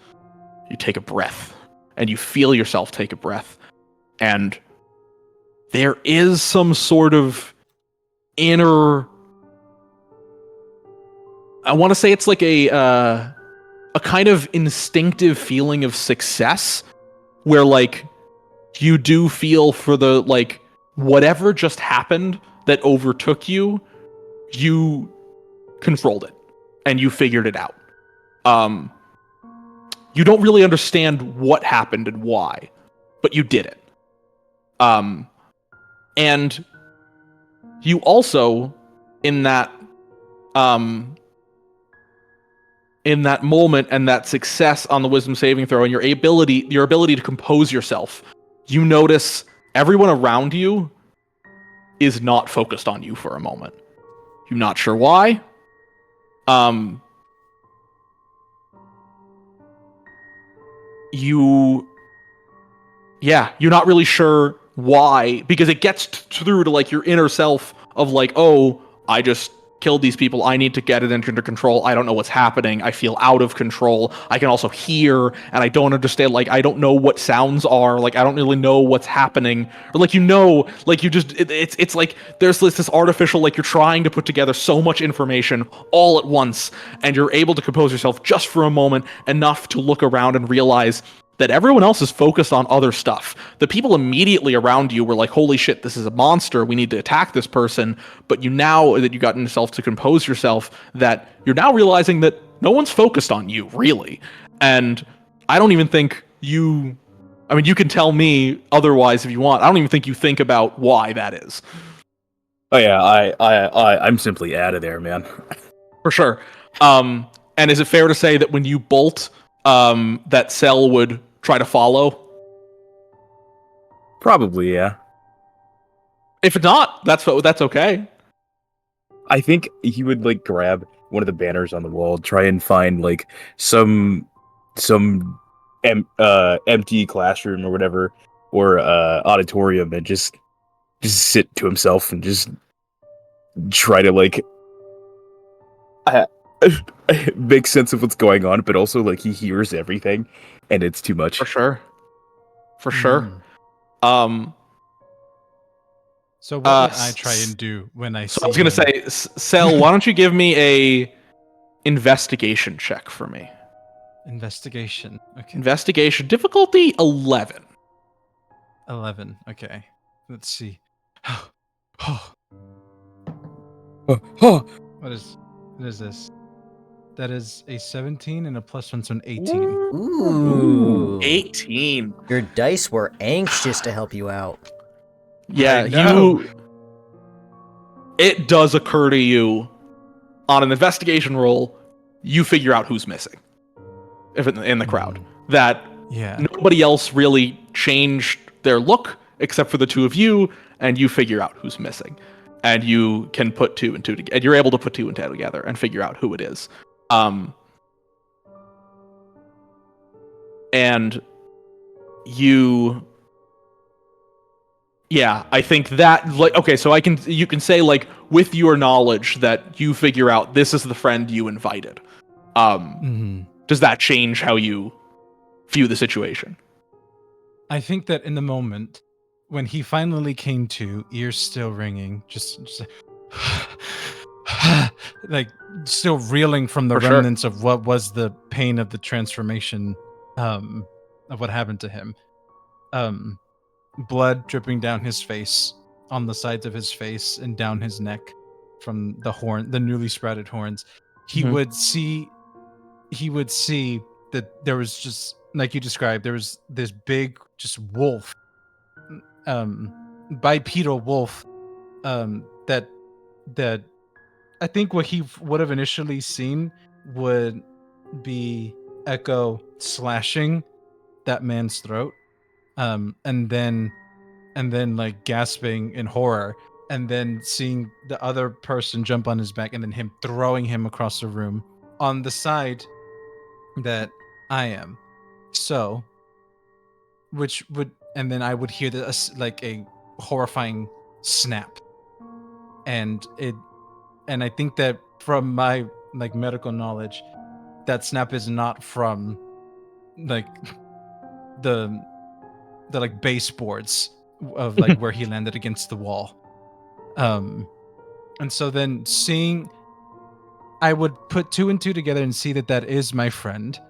you take a breath and you feel yourself take a breath. And there is some sort of inner, I want to say it's like a kind of instinctive feeling of success where like you do feel for the like whatever just happened that overtook you, you controlled it and you figured it out. You don't really understand what happened and why, but you did it. And you also in that moment and that success on the wisdom saving throw and your ability to compose yourself, you notice everyone around you is not focused on you for a moment. You're not sure why. You're not really sure why, because it gets through to like your inner self of like, oh, I just killed these people. I need to get it under control. I don't know what's happening. I feel out of control. I can also hear, and I don't understand. Like, I don't know what sounds are. Like, I don't really know what's happening. Or like, you know, like you just, it's like there's this artificial, like you're trying to put together so much information all at once, and you're able to compose yourself just for a moment enough to look around and realize that everyone else is focused on other stuff. The people immediately around you were like, holy shit, this is a monster. We need to attack this person. But you, now that you gotten yourself to compose yourself, that you're now realizing that no one's focused on you, really. And I don't even think you, I mean, you can tell me otherwise if you want. I don't even think you think about why that is. Oh yeah, I'm simply out of there, man. For sure. And is it fair to say that when you bolt, that Cell would try to follow? Probably, yeah. If not, that's okay. I think he would like grab one of the banners on the wall, try and find like some empty classroom or whatever, or auditorium, and just sit to himself and just try to like make sense of what's going on, but also like he hears everything and it's too much. For sure. Mm. So what would I try and do when I see So I was gonna say, Sel, why don't you give me a investigation check for me? Investigation. Okay. Investigation difficulty 11. 11. Okay. Let's see. What is this? That is a 17 and a +1, so an 18. Ooh. 18. Your dice were anxious to help you out. Yeah, I know. It does occur to you on an investigation roll, you figure out who's missing if in the crowd. That Yeah. nobody else really changed their look except for the two of you, and you figure out who's missing. And you can put 2 and 2 together. And you're able to put 2 and 2 together and figure out who it is. And you... Yeah, I think that, like, okay, so you can say, like, with your knowledge that you figure out this is the friend you invited. Does that change how you view the situation? I think that in the moment when he finally came to, ears still ringing, just like still reeling from the For sure. remnants of what was the pain of the transformation, of what happened to him. Blood dripping down his face, on the sides of his face and down his neck from the newly sprouted horns. He would see that there was, just like you described, there was this big just wolf, bipedal wolf, that I think what he would have initially seen would be Echo slashing that man's throat, and then like gasping in horror, and then seeing the other person jump on his back, and then him throwing him across the room on the side that I am. So, and then I would hear like a horrifying snap, and I think that from my like medical knowledge, that snap is not from like the like baseboards of like where he landed against the wall. And so then I would put 2 and 2 together and see that is my friend.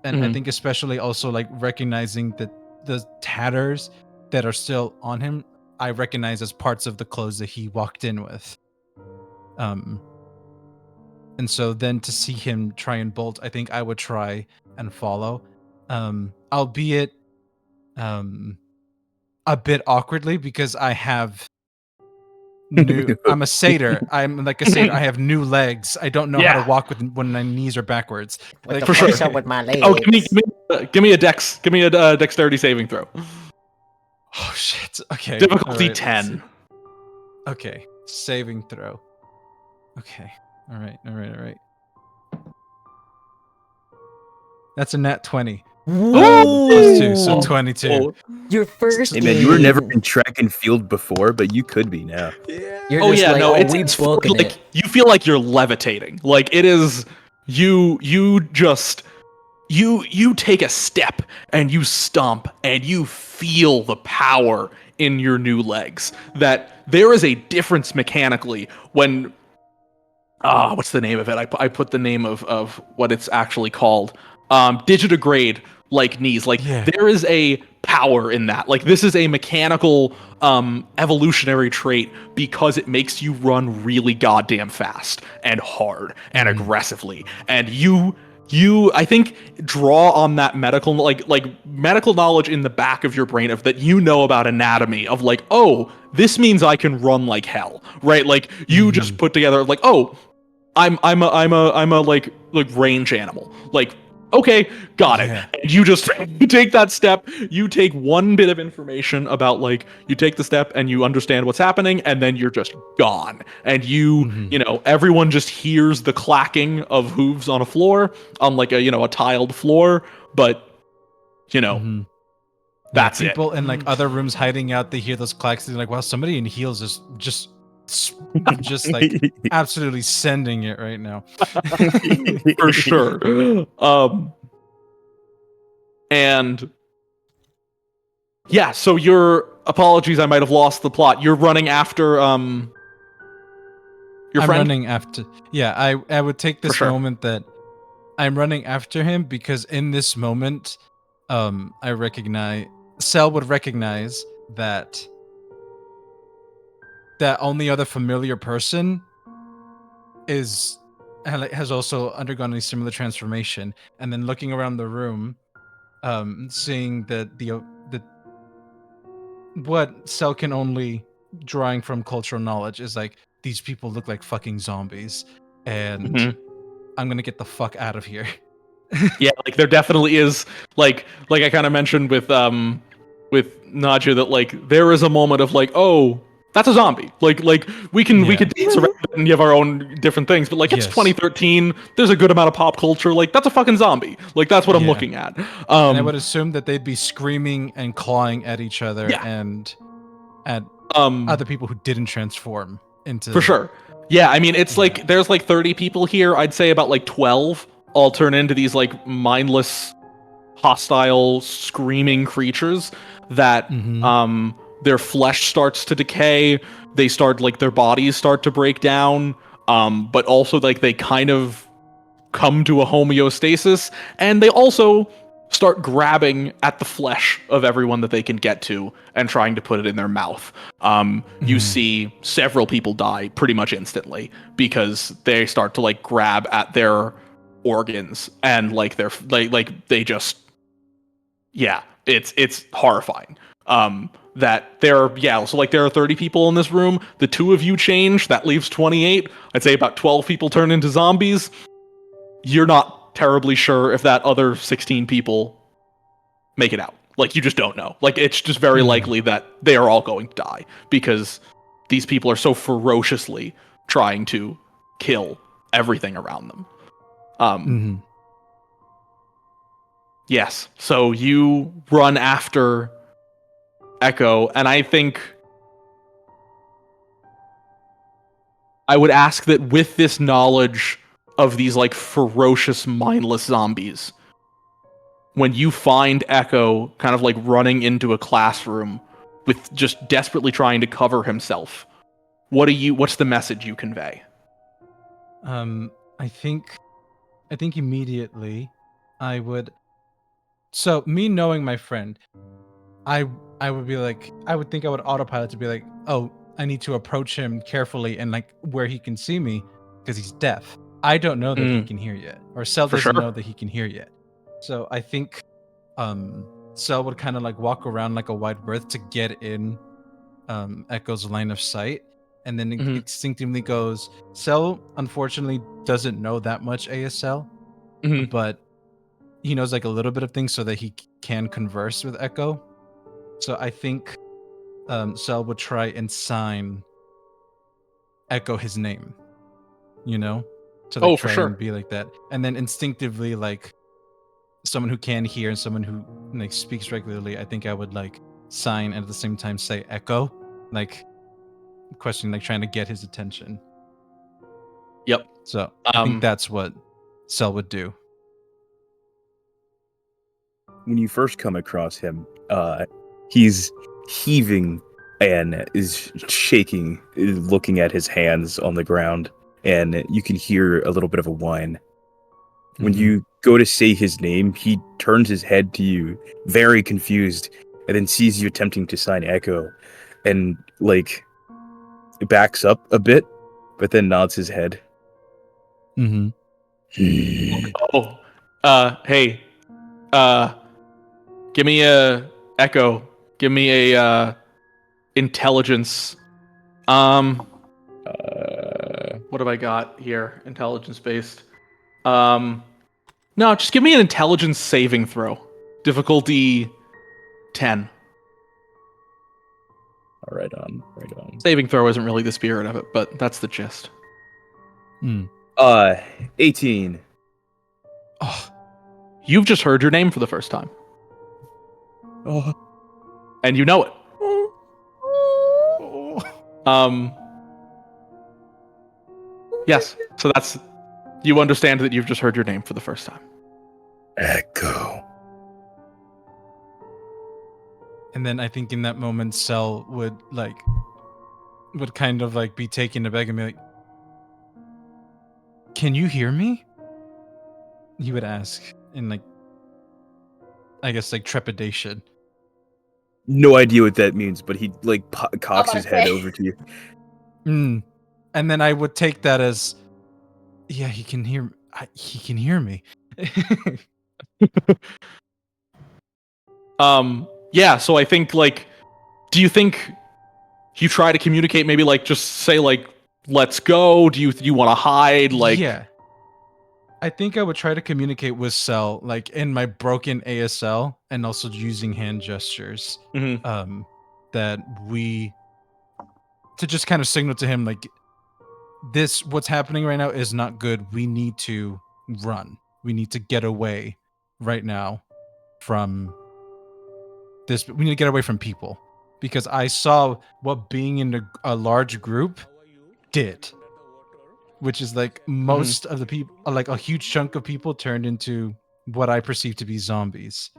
And I think especially also like recognizing that the tatters that are still on him, I recognize as parts of the clothes that he walked in with. And so then to see him try and bolt, I think I would try and follow, albeit a bit awkwardly, because I have I'm a satyr. I'm like a satyr. I have new legs. I don't know how to walk when my knees are backwards. What Like, the fuck's up with my legs? Give me a dexterity saving throw. Oh shit. Okay. Difficulty All right, 10. Okay. Saving throw. Okay. All right. That's a nat 20. Plus 2, so 22. Your first Hey man, you were never in track and field before, but you could be now. You're Oh just yeah, like, no, oh, it's we booking like it. you feel like you're levitating. Like it is you take a step and you stomp and you feel the power in your new legs. That there is a difference mechanically when what's the name of it? I put the name of what it's actually called. Digitigrade like knees. Like there is a power in that. Like this is a mechanical evolutionary trait because it makes you run really goddamn fast and hard and aggressively. And you I think draw on that medical medical knowledge in the back of your brain of that about anatomy of like, oh, this means I can run like hell, right? Like you just put together like, oh, I'm a like range animal. Like Okay, got it. Yeah. And you take that step, you take one bit of information about like you take the step and you understand what's happening, and then you're just gone. And everyone just hears the clacking of hooves on a floor, on like a tiled floor, but Yeah, that's people it. in like other rooms hiding out, they hear those clacks, they're like, wow, somebody in heels is just like absolutely sending it right now. For sure. And yeah, so your apologies, I might have lost the plot. You're running after your I'm friend? running after. Yeah, I would take For this sure. moment that I'm running after him, because in this moment, Cell would recognize that that only other familiar person has also undergone a similar transformation, and then looking around the room, seeing that the what Cell can only, drawing from cultural knowledge, is like, these people look like fucking zombies, and Mhm. I'm gonna get the fuck out of here. Yeah, like there definitely is like I kind of mentioned with Naja that like there is a moment of like, oh, that's a zombie. Like we can Yeah. dance around it and have our own different things, but like it's Yes. 2013. There's a good amount of pop culture. Like that's a fucking zombie. Like that's what I'm Yeah. looking at. And I would assume that they'd be screaming and clawing at each other, Yeah. and at other people who didn't transform into. For sure. Yeah, I mean, it's like there's like 30 people here. I'd say about like 12 all turn into these like mindless, hostile, screaming creatures that Mhm. their flesh starts to decay. They start like their bodies start to break down. But also like they kind of come to a homeostasis, and they also start grabbing at the flesh of everyone that they can get to and trying to put it in their mouth. You see several people die pretty much instantly because they start to like grab at their organs, and like they're like they just, yeah, it's horrifying. That so like there are 30 people in this room. The two of you change, that leaves 28. I'd say about 12 people turn into zombies. You're not terribly sure if that other 16 people make it out. Like, you just don't know. Like, it's just very likely that they are all going to die because these people are so ferociously trying to kill everything around them. Yes. So you run after Echo, and I think I would ask that with this knowledge of these like ferocious, mindless zombies, when you find Echo kind of like running into a classroom with just desperately trying to cover himself, what's the message you convey? I think immediately I would. So me knowing my friend, I would be like, I would think I would autopilot to be like, oh, I need to approach him carefully and like where he can see me, because he's deaf. I don't know that he can hear yet, or Cell For doesn't sure. know that he can hear yet. So I think Cell would kind of like walk around like a wide berth to get in Echo's line of sight, and then instinctively goes. Cell unfortunately doesn't know that much ASL, but he knows like a little bit of things so that he can converse with Echo. So I think Cell would try and sign Echo his name, to like For try sure. and be like that, and then instinctively, like someone who can hear and someone who like speaks regularly, I think I would like sign and at the same time say Echo, like questioning, like trying to get his attention. Yep. So I think that's what Cell would do. When you first come across him, he's heaving and is shaking, looking at his hands on the ground, and you can hear a little bit of a whine. When you go to say his name, he turns his head to you, very confused, and then sees you attempting to sign Echo, and like backs up a bit, but then nods his head. Hey, give me a Echo. Give me a intelligence. What have I got here? Intelligence based. No, just give me an intelligence saving throw. Difficulty 10. Right on. Saving throw isn't really the spirit of it, but that's the gist. 18. Oh, You've just heard your name for the first time, Oh, and you know it. Yes. So that's you understand that you've just heard your name for the first time. Echo. and then I think in that moment, Cell would kind of like be taken aback and be like, "Can you hear me?" He would ask in like, I guess like trepidation. No idea what that means, but he like cocks about his to head say. over to you. And then I would take that as, yeah, he can hear. He can hear me. Yeah, so I think like do you think you try to communicate maybe like just say like let's go? Do you want to hide like Yeah. I think I would try to communicate with Cell like in my broken ASL and also using hand gestures. Mhm. That we to just kind of signal to him like this what's happening right now is not good. We need to run. We need to get away right now from this. We need to get away from people because I saw what being in a large group did, which is like most of the people, like a huge chunk of people turned into what I perceive to be zombies.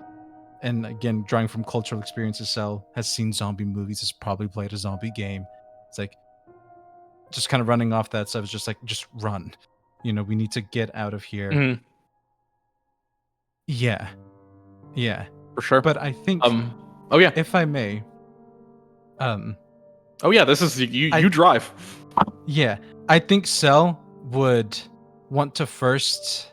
And again, drawing from cultural experiences, Cell has seen zombie movies, has probably played a zombie game. It's like just kind of running off that stuff. It's just like, just run. We need to get out of here. Mhm. Yeah. Yeah. For sure. But I think, oh yeah. if I may, Oh yeah, this is you I- you drive. yeah, I think Cell would want to first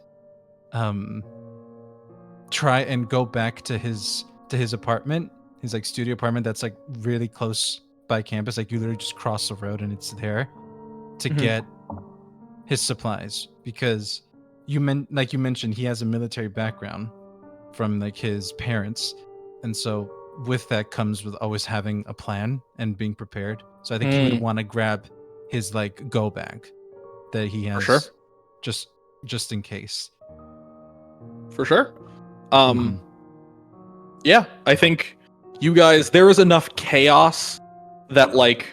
try and go back to his apartment, his like studio apartment that's like really close by campus. Like you literally just cross the road and it's there to Mhm. get his supplies because you mentioned he has a military background from like his parents, and so with that comes with always having a plan and being prepared. So I think he would want to grab his like go bag that he has sure. just in case. For sure. Yeah, I think you guys there is enough chaos that like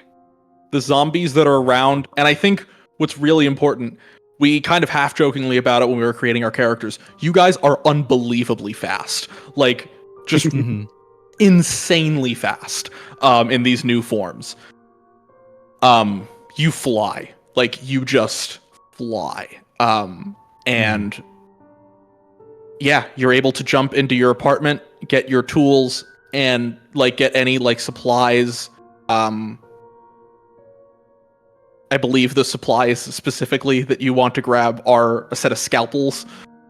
the zombies that are around, and I think what's really important, we kind of half jokingly about it when we were creating our characters. You guys are unbelievably fast. Like just insanely fast in these new forms. You fly. Like you just fly. And yeah, you're able to jump into your apartment, get your tools, and like get any like supplies. I believe the supplies specifically that you want to grab are a set of scalpels,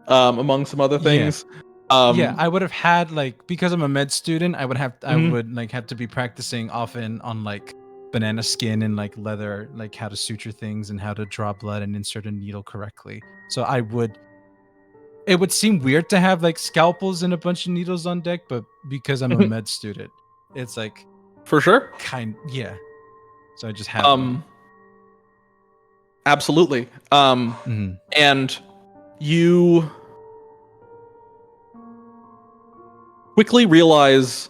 among some other things. Yeah, I would have had like because I'm a med student, I would like have to be practicing often on like banana skin and like leather, like how to suture things and how to draw blood and insert a needle correctly. So it would seem weird to have like scalpels and a bunch of needles on deck, but because I'm a med student, it's like for sure. Yeah. So I just have them. Absolutely. And you quickly realize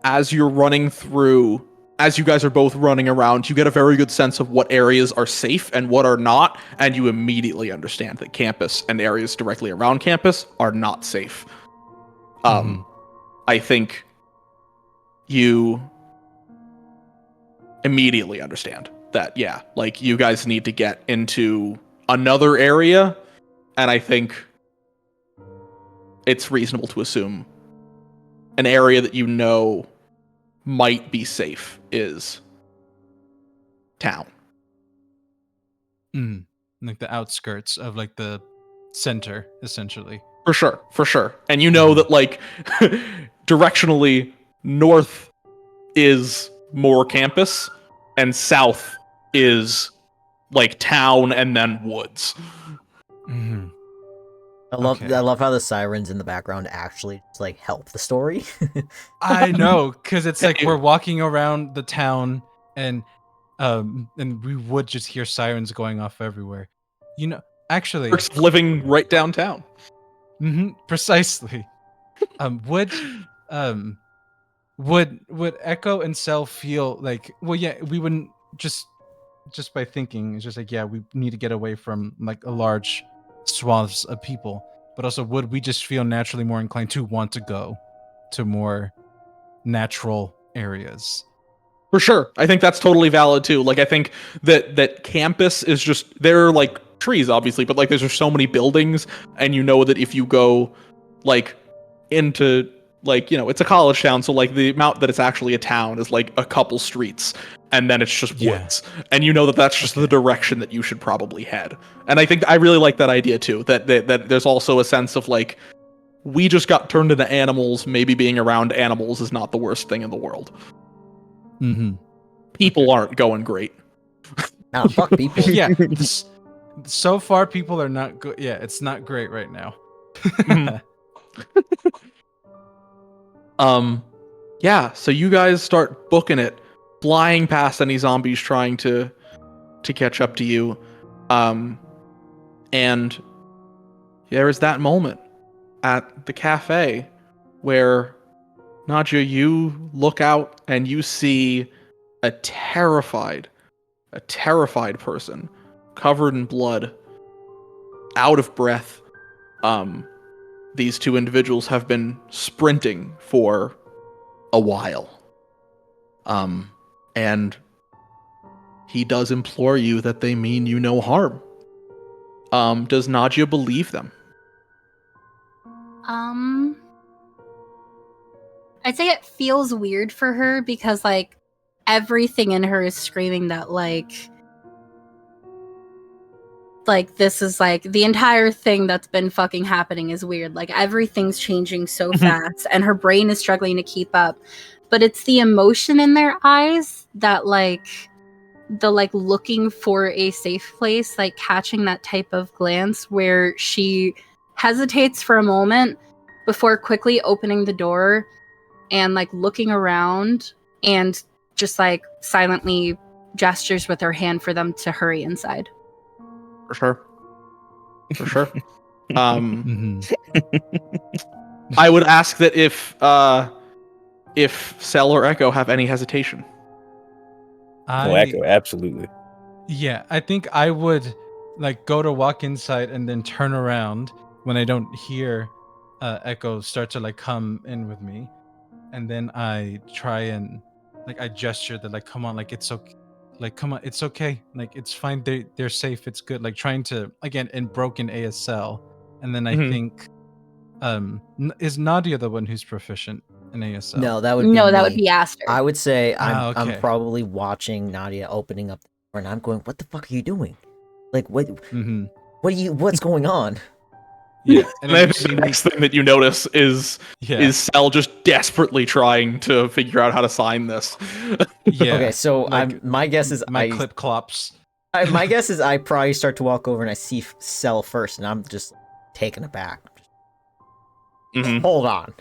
as you're running through, as you guys are both running around, you get a very good sense of what areas are safe and what are not, and you immediately understand that campus and areas directly around campus are not safe. I think you immediately understand that, yeah, like you guys need to get into another area, and I think it's reasonable to assume an area that you know might be safe is town. Like the outskirts of like the center, essentially. For sure. And you know that like directionally north is more campus and south is like town and then woods. I love Okay. I love how the sirens in the background actually just, like, help the story. I know, because it's like Yeah. we're walking around the town and we would just hear sirens going off everywhere. You know, actually, Perks of living right downtown. precisely. Um, would um would Echo and Cell feel like? Well, yeah, we wouldn't just by thinking. It's just like, yeah, we need to get away from like a large swaths of people. But also, would we just feel naturally more inclined to want to go to more natural areas? For sure. I think that's totally valid too. Like I think that campus is just there are like trees obviously, but like there's just so many buildings and you know that if you go like into like, it's a college town, so like the amount that it's actually a town is like a couple streets and then it's just Yeah. woods. And you know that that's just the Okay. direction that you should probably head. And I think I really like that idea too. That there's also a sense of like we just got turned into animals, maybe being around animals is not the worst thing in the world. Mm-hmm. People aren't going great. Nah, fuck people. Yeah. So far, people are not good. Yeah, it's not great right now. Mhm. Yeah, so you guys start booking it, flying past any zombies trying to catch up to you. And there is that moment at the cafe where Nadia, you look out and you see a terrified person, covered in blood, out of breath. These two individuals have been sprinting for a while. And he does implore you that they mean you no harm. Does Nadia believe them? I'd say it feels weird for her because like everything in her is screaming that like this is like the entire thing that's been fucking happening is weird. Like everything's changing so fast and her brain is struggling to keep up. But it's the emotion in their eyes that like the like looking for a safe place, like catching that type of glance where she hesitates for a moment before quickly opening the door and like looking around and just like silently gestures with her hand for them to hurry inside. For sure. For sure. Mm-hmm. I would ask that if Cell or Echo have any hesitation. No, Echo, absolutely. Yeah, I think I would like go to walk inside and then turn around when I don't hear Echo start to like come in with me, and then I try and like I gesture that like come on, like it's okay, like come on, it's okay, like it's fine, they're safe, it's good, like trying to again in broken ASL, and then I Mhm. think is Nadia the one who's proficient in ASL? No, that would be No, that me. would be Aster. I would say I'm okay. probably watching Nadia opening up the door and I'm going, what the fuck are you doing? Like Mm-hmm. what's going on? Yeah, And then the next thing that you notice is Cell just desperately trying to figure out how to sign this. yeah. Okay, so like, my guess is my clip clops. my guess is I probably start to walk over and I see Cell first and I'm just taken aback. Mhm. Hold on.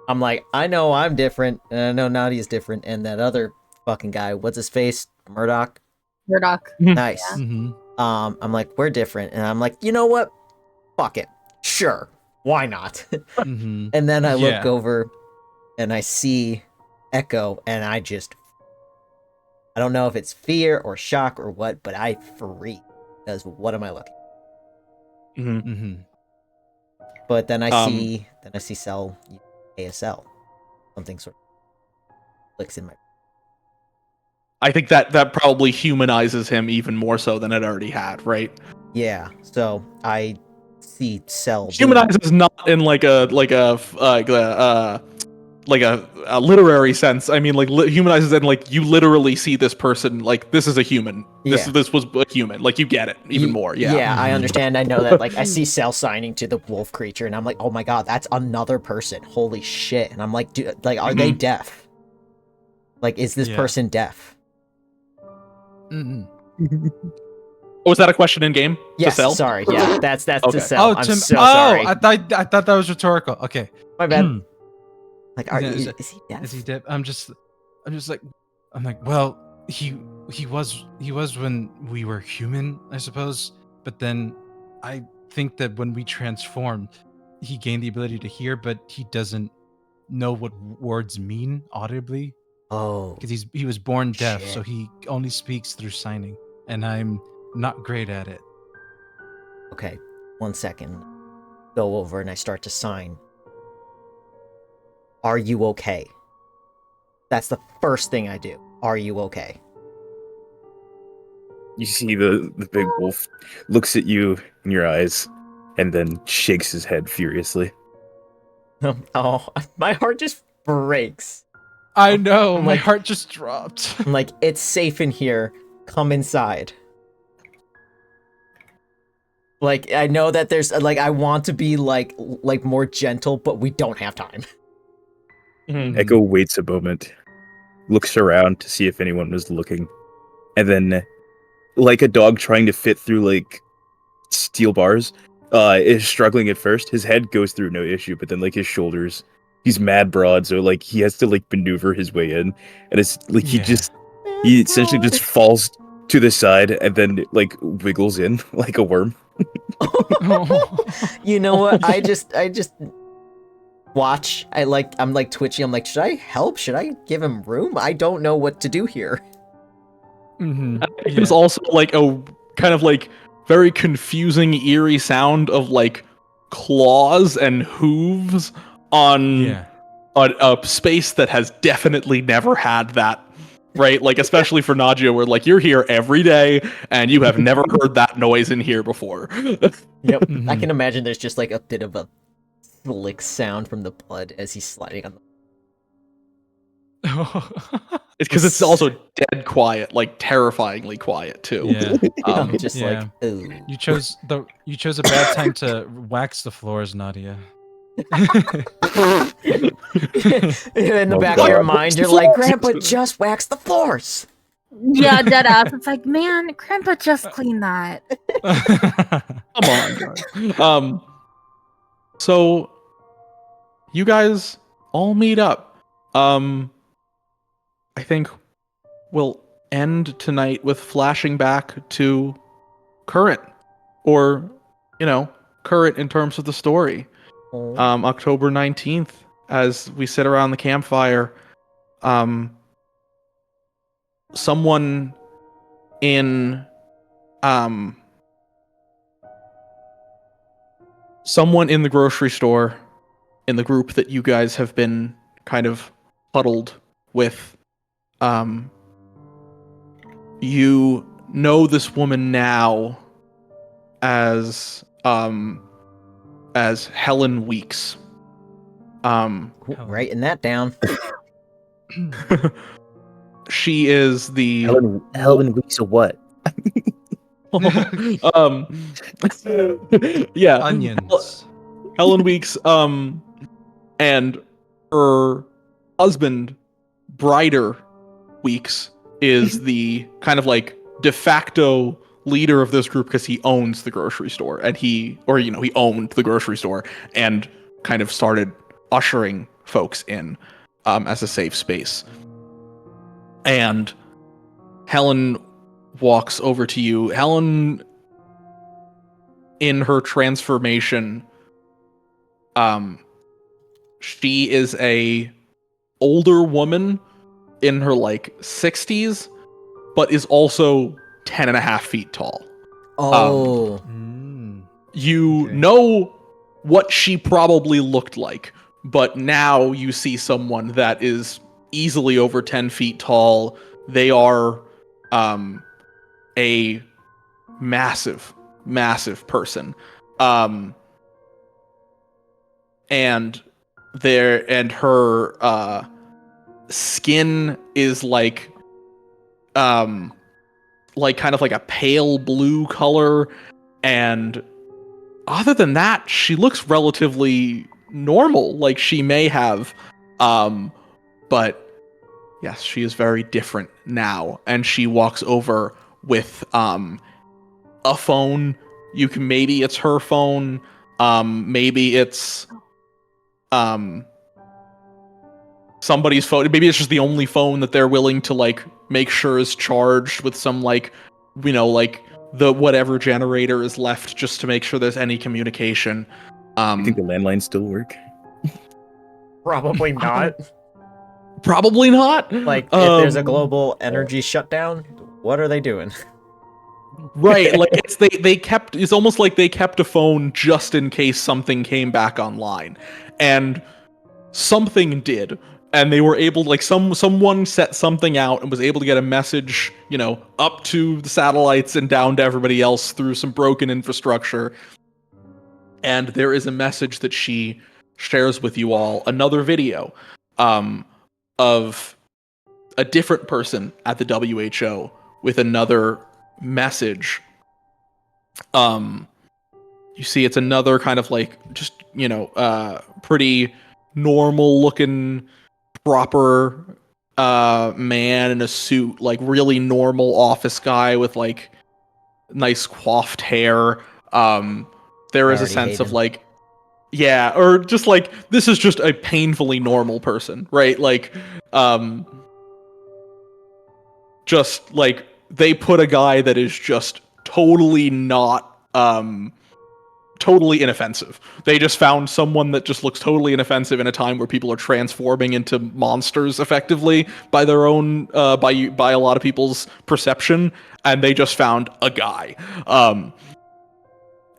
I'm like, I know I'm different, and I know Nadia's different, and that other fucking guy, what's his face? Murdoch? Murdoch. Nice. Mm-hmm. I'm like, we're different, and I'm like, you know what? Fuck it. Sure. Why not? Mm-hmm. And then I look Yeah. over and I see Echo, and I don't know if it's fear or shock or what, but I freak. Because what am I looking? Mhm. Mm-hmm. But then I see Cell ASL. Something sort of clicks in my. I think that probably humanizes him even more so than it already had, right? Yeah. So I see Cell. Humanizes not in like a literary sense. I mean, like humanizes in like you literally see this person like this is a human. Yeah. This was a human. Like you get it even more. Yeah. Yeah, I Mhm. understand. I know that. Like, I see Cell signing to the wolf creature, and I'm like, oh my god, that's another person. Holy shit! And I'm like, dude, like, are they deaf? Like, is this Yeah. person deaf? Mm-hmm. Oh, was that a question in game? Yes, To sell? sorry. Yeah, that's Okay. to sell. Oh, I'm Tim. so oh, sorry. I thought that was rhetorical. Okay. My bad. Like, Is is he deaf? Is he dead? I'm just like, well, he was when we were human, I suppose. But then I think that when we transformed, he gained the ability to hear, but he doesn't know what words mean audibly Oh, because he was born deaf, so shit. he only speaks through signing, and I'm not great at it. Okay. 1 second. Go over and I start to sign. Are you okay? That's the first thing I do. Are you okay? You see the big wolf looks at you in your eyes and then shakes his head furiously. Oh, my heart just breaks. I know, I'm my like- heart just dropped. I'm like, it's safe in here. Come inside. Like, I know that there's like, I want to be like more gentle, but we don't have time. Mhm. Echo waits a moment, looks around to see if anyone was looking, and then, like a dog trying to fit through like steel bars, is struggling at first. His head goes through no issue, but then like his shoulders, he's mad broad, so like he has to like maneuver his way in, and it's like he essentially just falls to the side and then like wiggles in like a worm. You know what? I just watch. I'm like twitchy. I'm like, should I help? Should I give him room? I don't know what to do here. It's also like a kind of like very confusing, eerie sound of like claws and hooves on a space that has definitely never had that. Right, like especially for Nadia, where like you're here every day and you have never heard that noise in here before. Yep, I can imagine there's just like a bit of a slick sound from the blood as he's sliding on the. It's because it's also dead quiet, like terrifyingly quiet too. Yeah. I'm just Yeah. like, ooh. You chose a bad time to wax the floors, Nadia. In the Oh, back of your God. mind, you're like, Grandpa, just wax the floors. Yeah, dead ass. It's like, man, Grandpa just cleaned that. Come on, guys. So you guys all meet up. I think we'll end tonight with flashing back to current, or current in terms of the story. October 19th, as we sit around the campfire, someone in the grocery store, in the group that you guys have been kind of huddled with, you know this woman now as Helen Weeks. Writing that down. She is the Helen Weeks of what? yeah, Onions. Helen Weeks, and her husband, Brider Weeks, is the kind of like de facto leader of this group because he owns the grocery store, and he owned the grocery store and kind of started ushering folks in as a safe space. And Helen walks over to you. Helen, in her transformation, she is a older woman in her like 60s, but is also 10 and a half feet tall. Oh. You Okay. know what she probably looked like, but now you see someone that is easily over 10 feet tall. They are a massive person. And her skin is like kind of like a pale blue color, and other than that, she looks relatively normal. Like she may have, but yes, she is very different now. And she walks over with a phone. Maybe it's her phone. Maybe it's somebody's phone. Maybe it's just the only phone that they're willing to like make sure is charged with some like, like the whatever generator is left just to make sure there's any communication. You think the landlines still work? Probably not. Probably not. Like, if there's a global energy shutdown, what are they doing? Right, like it's almost like they kept a phone just in case something came back online. And something did. And they were able, like, someone set something out and was able to get a message, up to the satellites and down to everybody else through some broken infrastructure. And there is a message that she shares with you all, another video, of a different person at the WHO with another message. You see, it's another kind of like just pretty normal looking, proper man in a suit, like really normal office guy with like nice coiffed hair. There is a sense of like, yeah, or just like this is just a painfully normal person, right? Like, just like they put a guy that is just totally not totally inoffensive. They just found someone that just looks totally inoffensive in a time where people are transforming into monsters effectively by their own by a lot of people's perception, and they just found a guy.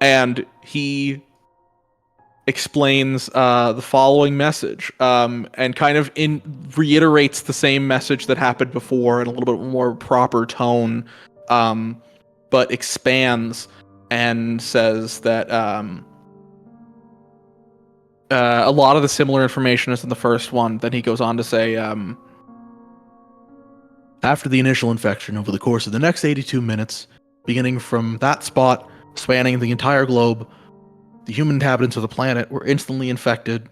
And he explains the following message, and kind of reiterates the same message that happened before in a little bit more proper tone, but expands and says that a lot of the similar information is in the first one. Then he goes on to say, after the initial infection, over the course of the next 82 minutes, beginning from that spot, spanning the entire globe, the human inhabitants of the planet were instantly infected,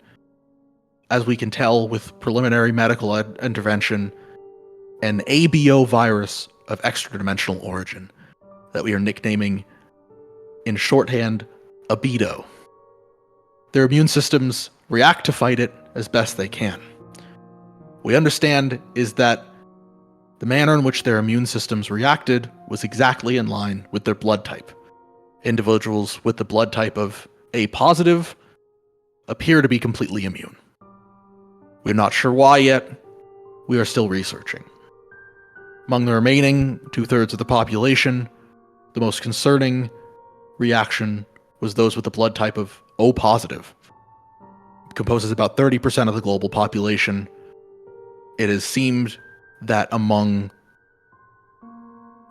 as we can tell with preliminary medical intervention, an ABO virus of extra-dimensional origin that we are nicknaming, in shorthand, Abido. Their immune systems react to fight it as best they can. What we understand is that the manner in which their immune systems reacted was exactly in line with their blood type. Individuals with the blood type of A positive appear to be completely immune. We're not sure why yet. We are still researching. Among the remaining 2/3 of the population, the most concerning reaction was those with the blood type of O positive. It composes about 30% of the global population. It has seemed that among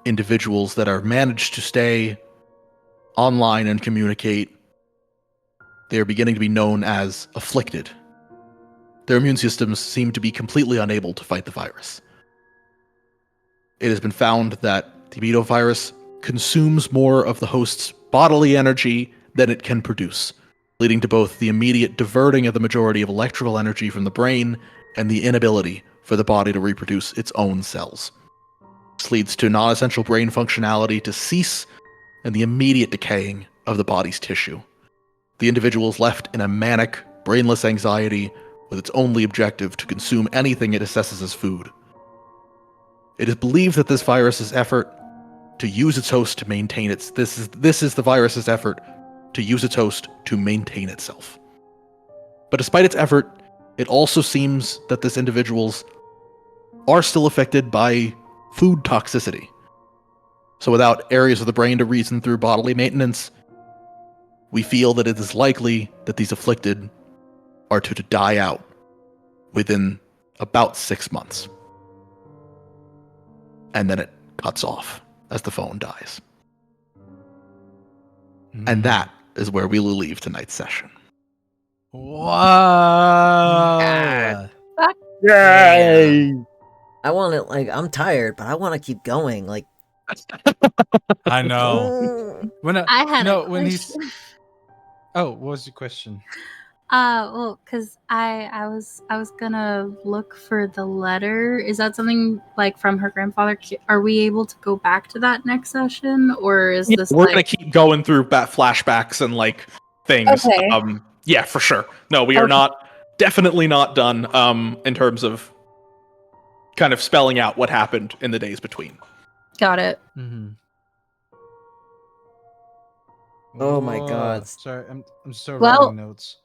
individuals that are managed to stay online and communicate, they are beginning to be known as afflicted. Their immune systems seem to be completely unable to fight the virus. It has been found that the Abido virus consumes more of the host's bodily energy than it can produce, leading to both the immediate diverting of the majority of electrical energy from the brain and the inability for the body to reproduce its own cells. This leads to non-essential brain functionality to cease and the immediate decaying of the body's tissue. The individual is left in a manic, brainless anxiety with its only objective to consume anything it assesses as food. It is believed that this virus's effort to use its host to maintain this is the virus's effort to use its host to maintain itself. But despite its effort, it also seems that this individuals are still affected by food toxicity. So without areas of the brain to reason through bodily maintenance, we feel that it is likely that these afflicted are to die out within about 6 months. And then it cuts off as the phone dies. And that is where we will leave tonight's session. Wow. Yay! I want to, like, I'm tired, but I want to keep going. Like, I know. When I had a when he's question. oh, what was your question? Well, because I was gonna look for the letter. Is that something like from her grandfather? Are we able to go back to that next session, or is Yeah, this we're like gonna keep going through flashbacks and like things. Okay. Yeah, for sure. No, we are Okay. definitely not done. In terms of kind of spelling out what happened in the days between. got it? Mm-hmm. Oh my God. Sorry, I'm still Well- writing notes.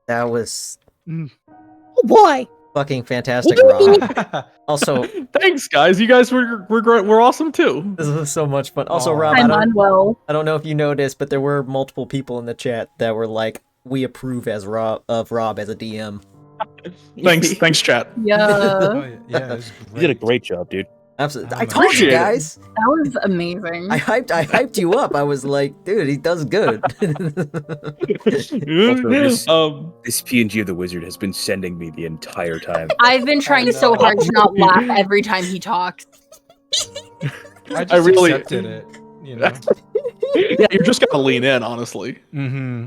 That was Oh boy! fucking fantastic, Rob. Also, Thanks, guys. You guys were great. We're awesome too. this was so much fun. Also, Aw. Rob, I'm unwell. I don't know if you noticed, but there were multiple people in the chat that were like, "We approve of Rob as a DM." Thanks, chat. Yeah, Oh, yeah, it was You did a great. great job, dude. Absolutely, Oh I my told you God. guys. that was amazing. I hyped you up. I was like, dude, he does good. this- um, This PNG of the wizard has been sending me the entire time. I've been trying so know. hard to not laugh every time he talks. I just I really- accepted it, you know. yeah, you're just gonna lean in, honestly. Mm-hmm.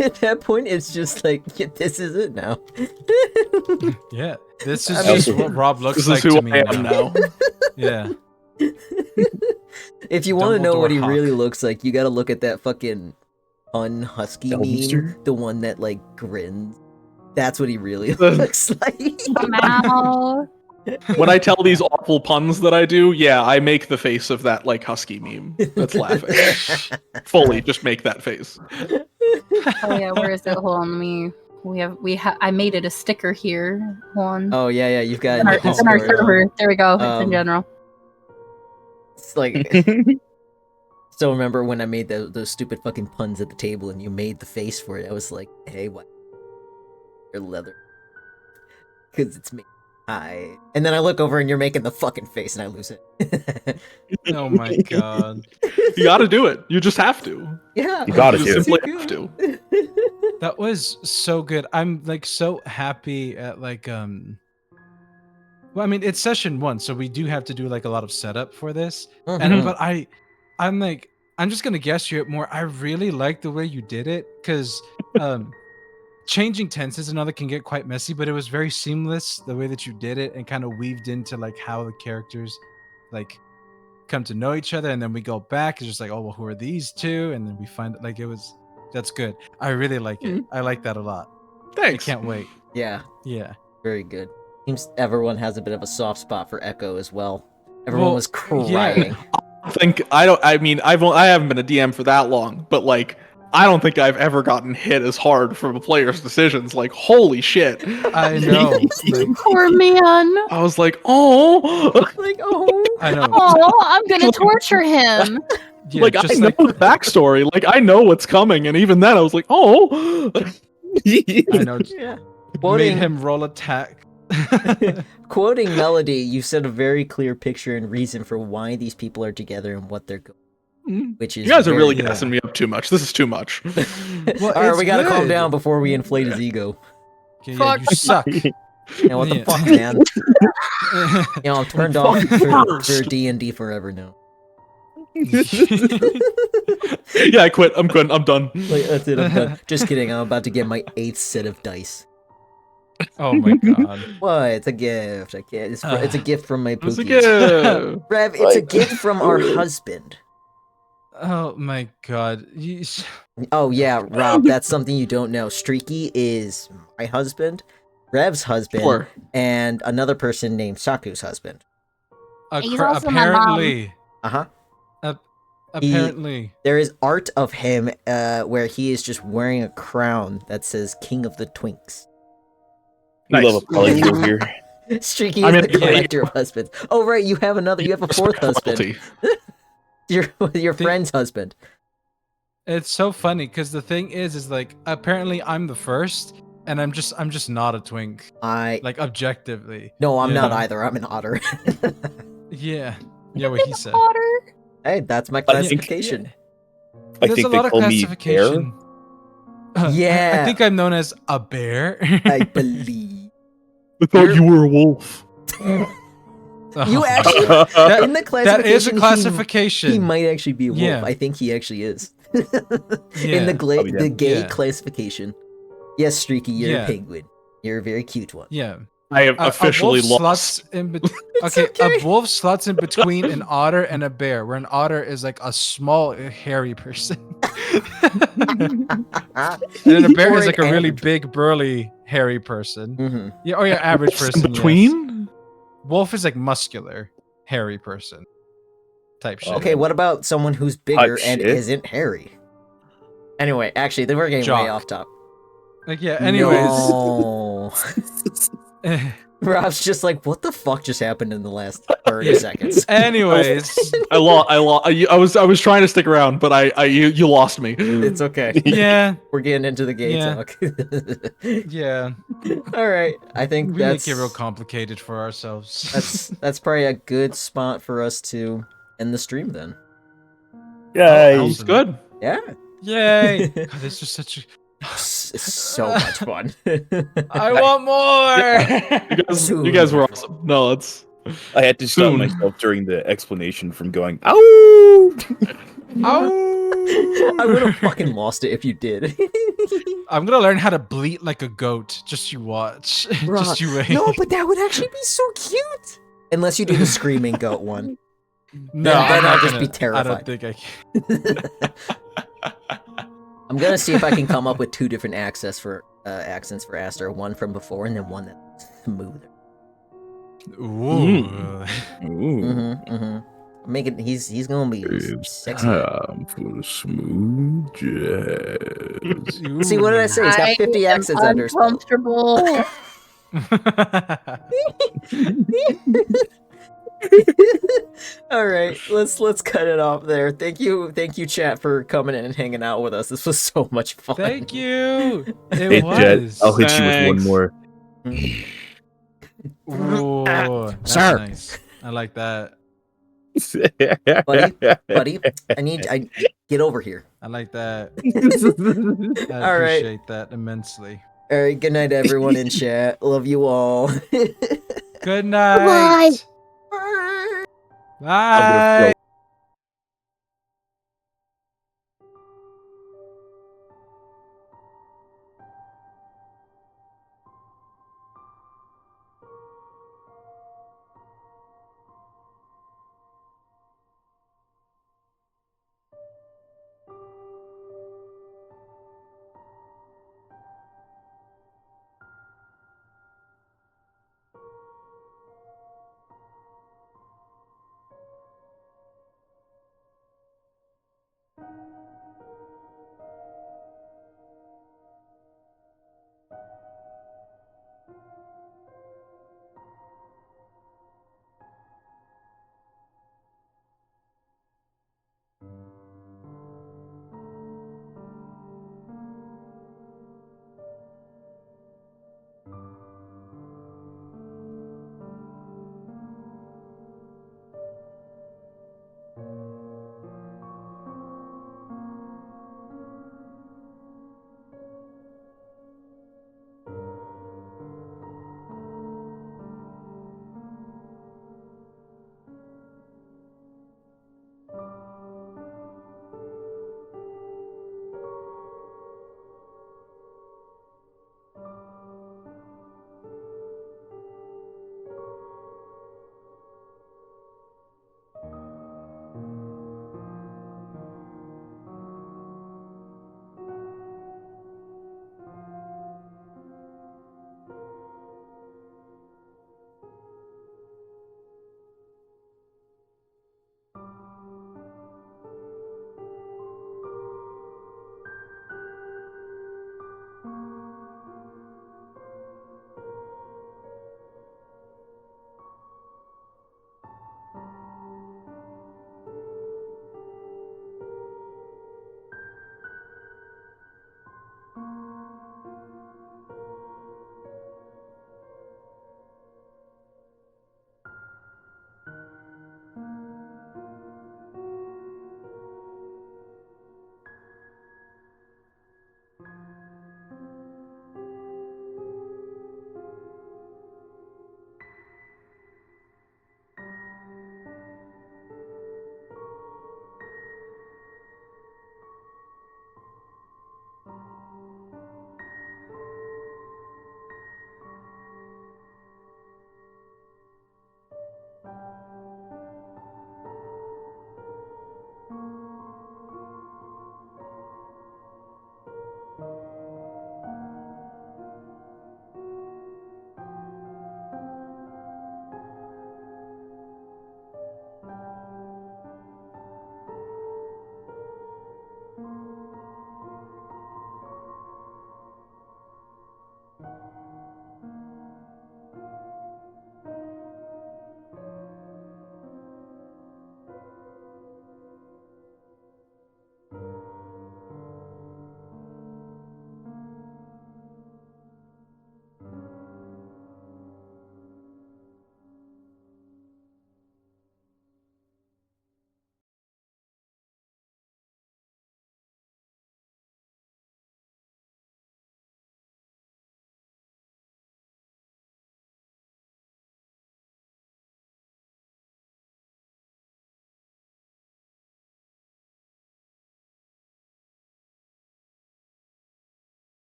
At that point, it's just like, yeah, this is it now. Yeah, this is I mean- just what Rob looks This like is who to me I am now. Yeah. If you want to know what he Dumbledore really Hawk. looks like, you got to look at that fucking husky Elmster? meme, the one that like grins. That's what he really looks like. Mal. When I tell these awful puns that I do, yeah, I make the face of that like husky meme that's laughing. Fully, just make that face. Oh yeah, where is it? Hold on, I made it a sticker here. Hold on. Oh yeah, you've got in our, it in it's in our Discord. server. There we go. It's in Um, general. It's like still remember when I made those stupid fucking puns at the table and you made the face for it. I was like, hey, what? Your leather, because it's me. Hi. And then I look over and you're making the fucking face and I lose it. Oh my god. You gotta do it. You just have to. Yeah, You gotta You do it. simply have to. That was so good. I'm like so happy at like well, I mean it's session 1, so we do have to do like a lot of setup for this. Mhm. And but I'm like I'm just gonna guess you it more. I really like the way you did it because changing tenses and all that can get quite messy, but it was very seamless the way that you did it and kind of weaved into like how the characters like come to know each other, and then we go back. It's just like, oh well, who are these two? And then we find like that's good. I really like it. I like that a lot. Thanks. I can't wait. Yeah, Yeah. very good. Seems everyone has a bit of a soft spot for Echo as well. Everyone Well, was yeah. crying. I haven't been a DM for that long, but like I don't think I've ever gotten hit as hard from a player's decisions. Like, holy shit. I know. Like, Poor man. I was like, oh, Like, oh, I know. Oh, I'm gonna torture him. Yeah, like I just know like the backstory. Like I know what's coming, and even then I was like, oh. I know. yeah. Made Quoting, him roll attack. quoting Melody, you set a very clear picture and reason for why these people are together and what they're going. Which is You guys are really yeah. gassing me up too much. This is too much. All Well, right, it's we gotta calm good. down before we inflate his ego. Okay, yeah, Fuck. you suck. Yeah, what the Yeah. fuck, man? You know, I'm turned off for First. D&D forever now. Yeah, I quit. I'm quitting. I'm done. Like, that's it, I'm done. Just kidding, I'm about to get my 8th set of dice. Oh my god. What? It's a gift. I can't. It's a gift from my It's a pookies. gift. Rev, it's a gift from our husband. Oh my god. Oh yeah, Rob, that's something you don't know. Streaky is my husband, Rev's husband, Sure. and another person named Saku's husband. He's also my mom. Apparently. Uh-huh. Apparently. There is art of him where he is just wearing a crown that says King of the Twinks. You Nice. love a polycule here. Streaky I is mean, the collector of husbands. Oh right, you have a fourth husband. Loyalty. Your friend's husband. It's so funny because the thing is like apparently I'm the first, and I'm just not a twink. Like objectively. No, I'm Yeah. not either. I'm an otter. Yeah. Yeah, what he said. Otter. Hey, that's my I think- classification. I There's think a they lot of call me Bear. classification. Yeah. I think I'm known as a bear. I believe. I thought you were a wolf. You actually That- in the that is a classification. classification. He might actually be a wolf. Yeah. I think he actually is. In the I'll be the down. gay Yeah. classification. Yes, Streaky, you're Yeah. a penguin. You're a very cute one. Yeah. I have officially a wolf lost. sluts in okay, a wolf sluts in between an otter and a bear, where an otter is like a small, hairy person, and then a bear Or is like an a really average- big, burly, hairy person. Mhm. Yeah, oh yeah, average In person. yes. between? Wolf is like muscular, hairy person type shit. Okay, what about someone who's bigger and shit. isn't hairy? Anyway, actually, then we're getting way Jock. off top. Like yeah. Anyways, No. Rob's just like, what the fuck just happened in the last 30 seconds? anyways, I was trying to stick around, but you lost me. It's okay. yeah, We're getting into the gay Yeah. talk. yeah. All right, I think We that's make it real complicated for ourselves. that's probably a good spot for us to end the stream then. Yay! Sounds good. Yeah, Yay! God, this was such a. it's so much fun. I want more. You guys were awesome. No, it's I had to stop Soon. myself during the explanation from going, "Ow!" Ow! I would have fucking lost it if you did. I'm gonna learn how to bleat like a goat. Just you watch. Bruh, Just you wait. No, but that would actually be so cute. Unless you do the screaming goat one. No, then I'm I'll not just gonna- be terrified. I don't think I can. I'm gonna see if I can come up with two different accents for Aster. One from before and then one that's smoother. Ooh. Ooh. Make it. He's gonna be It's sexy. time for smooth jazz. See, what did I say? He's got 50 accents under his belt. uncomfortable. All right, let's cut it off there. Thank you, chat, for coming in and hanging out with us. This was so much fun. Thank you. Hey, It Jet, was. I'll hit you with Thanks. one more. Ooh, that's Sir. nice. I like that. Buddy, I get over here. I like that. I All right. appreciate that immensely. All right, good night, everyone in chat. Love you all. Good night. Bye. Bye.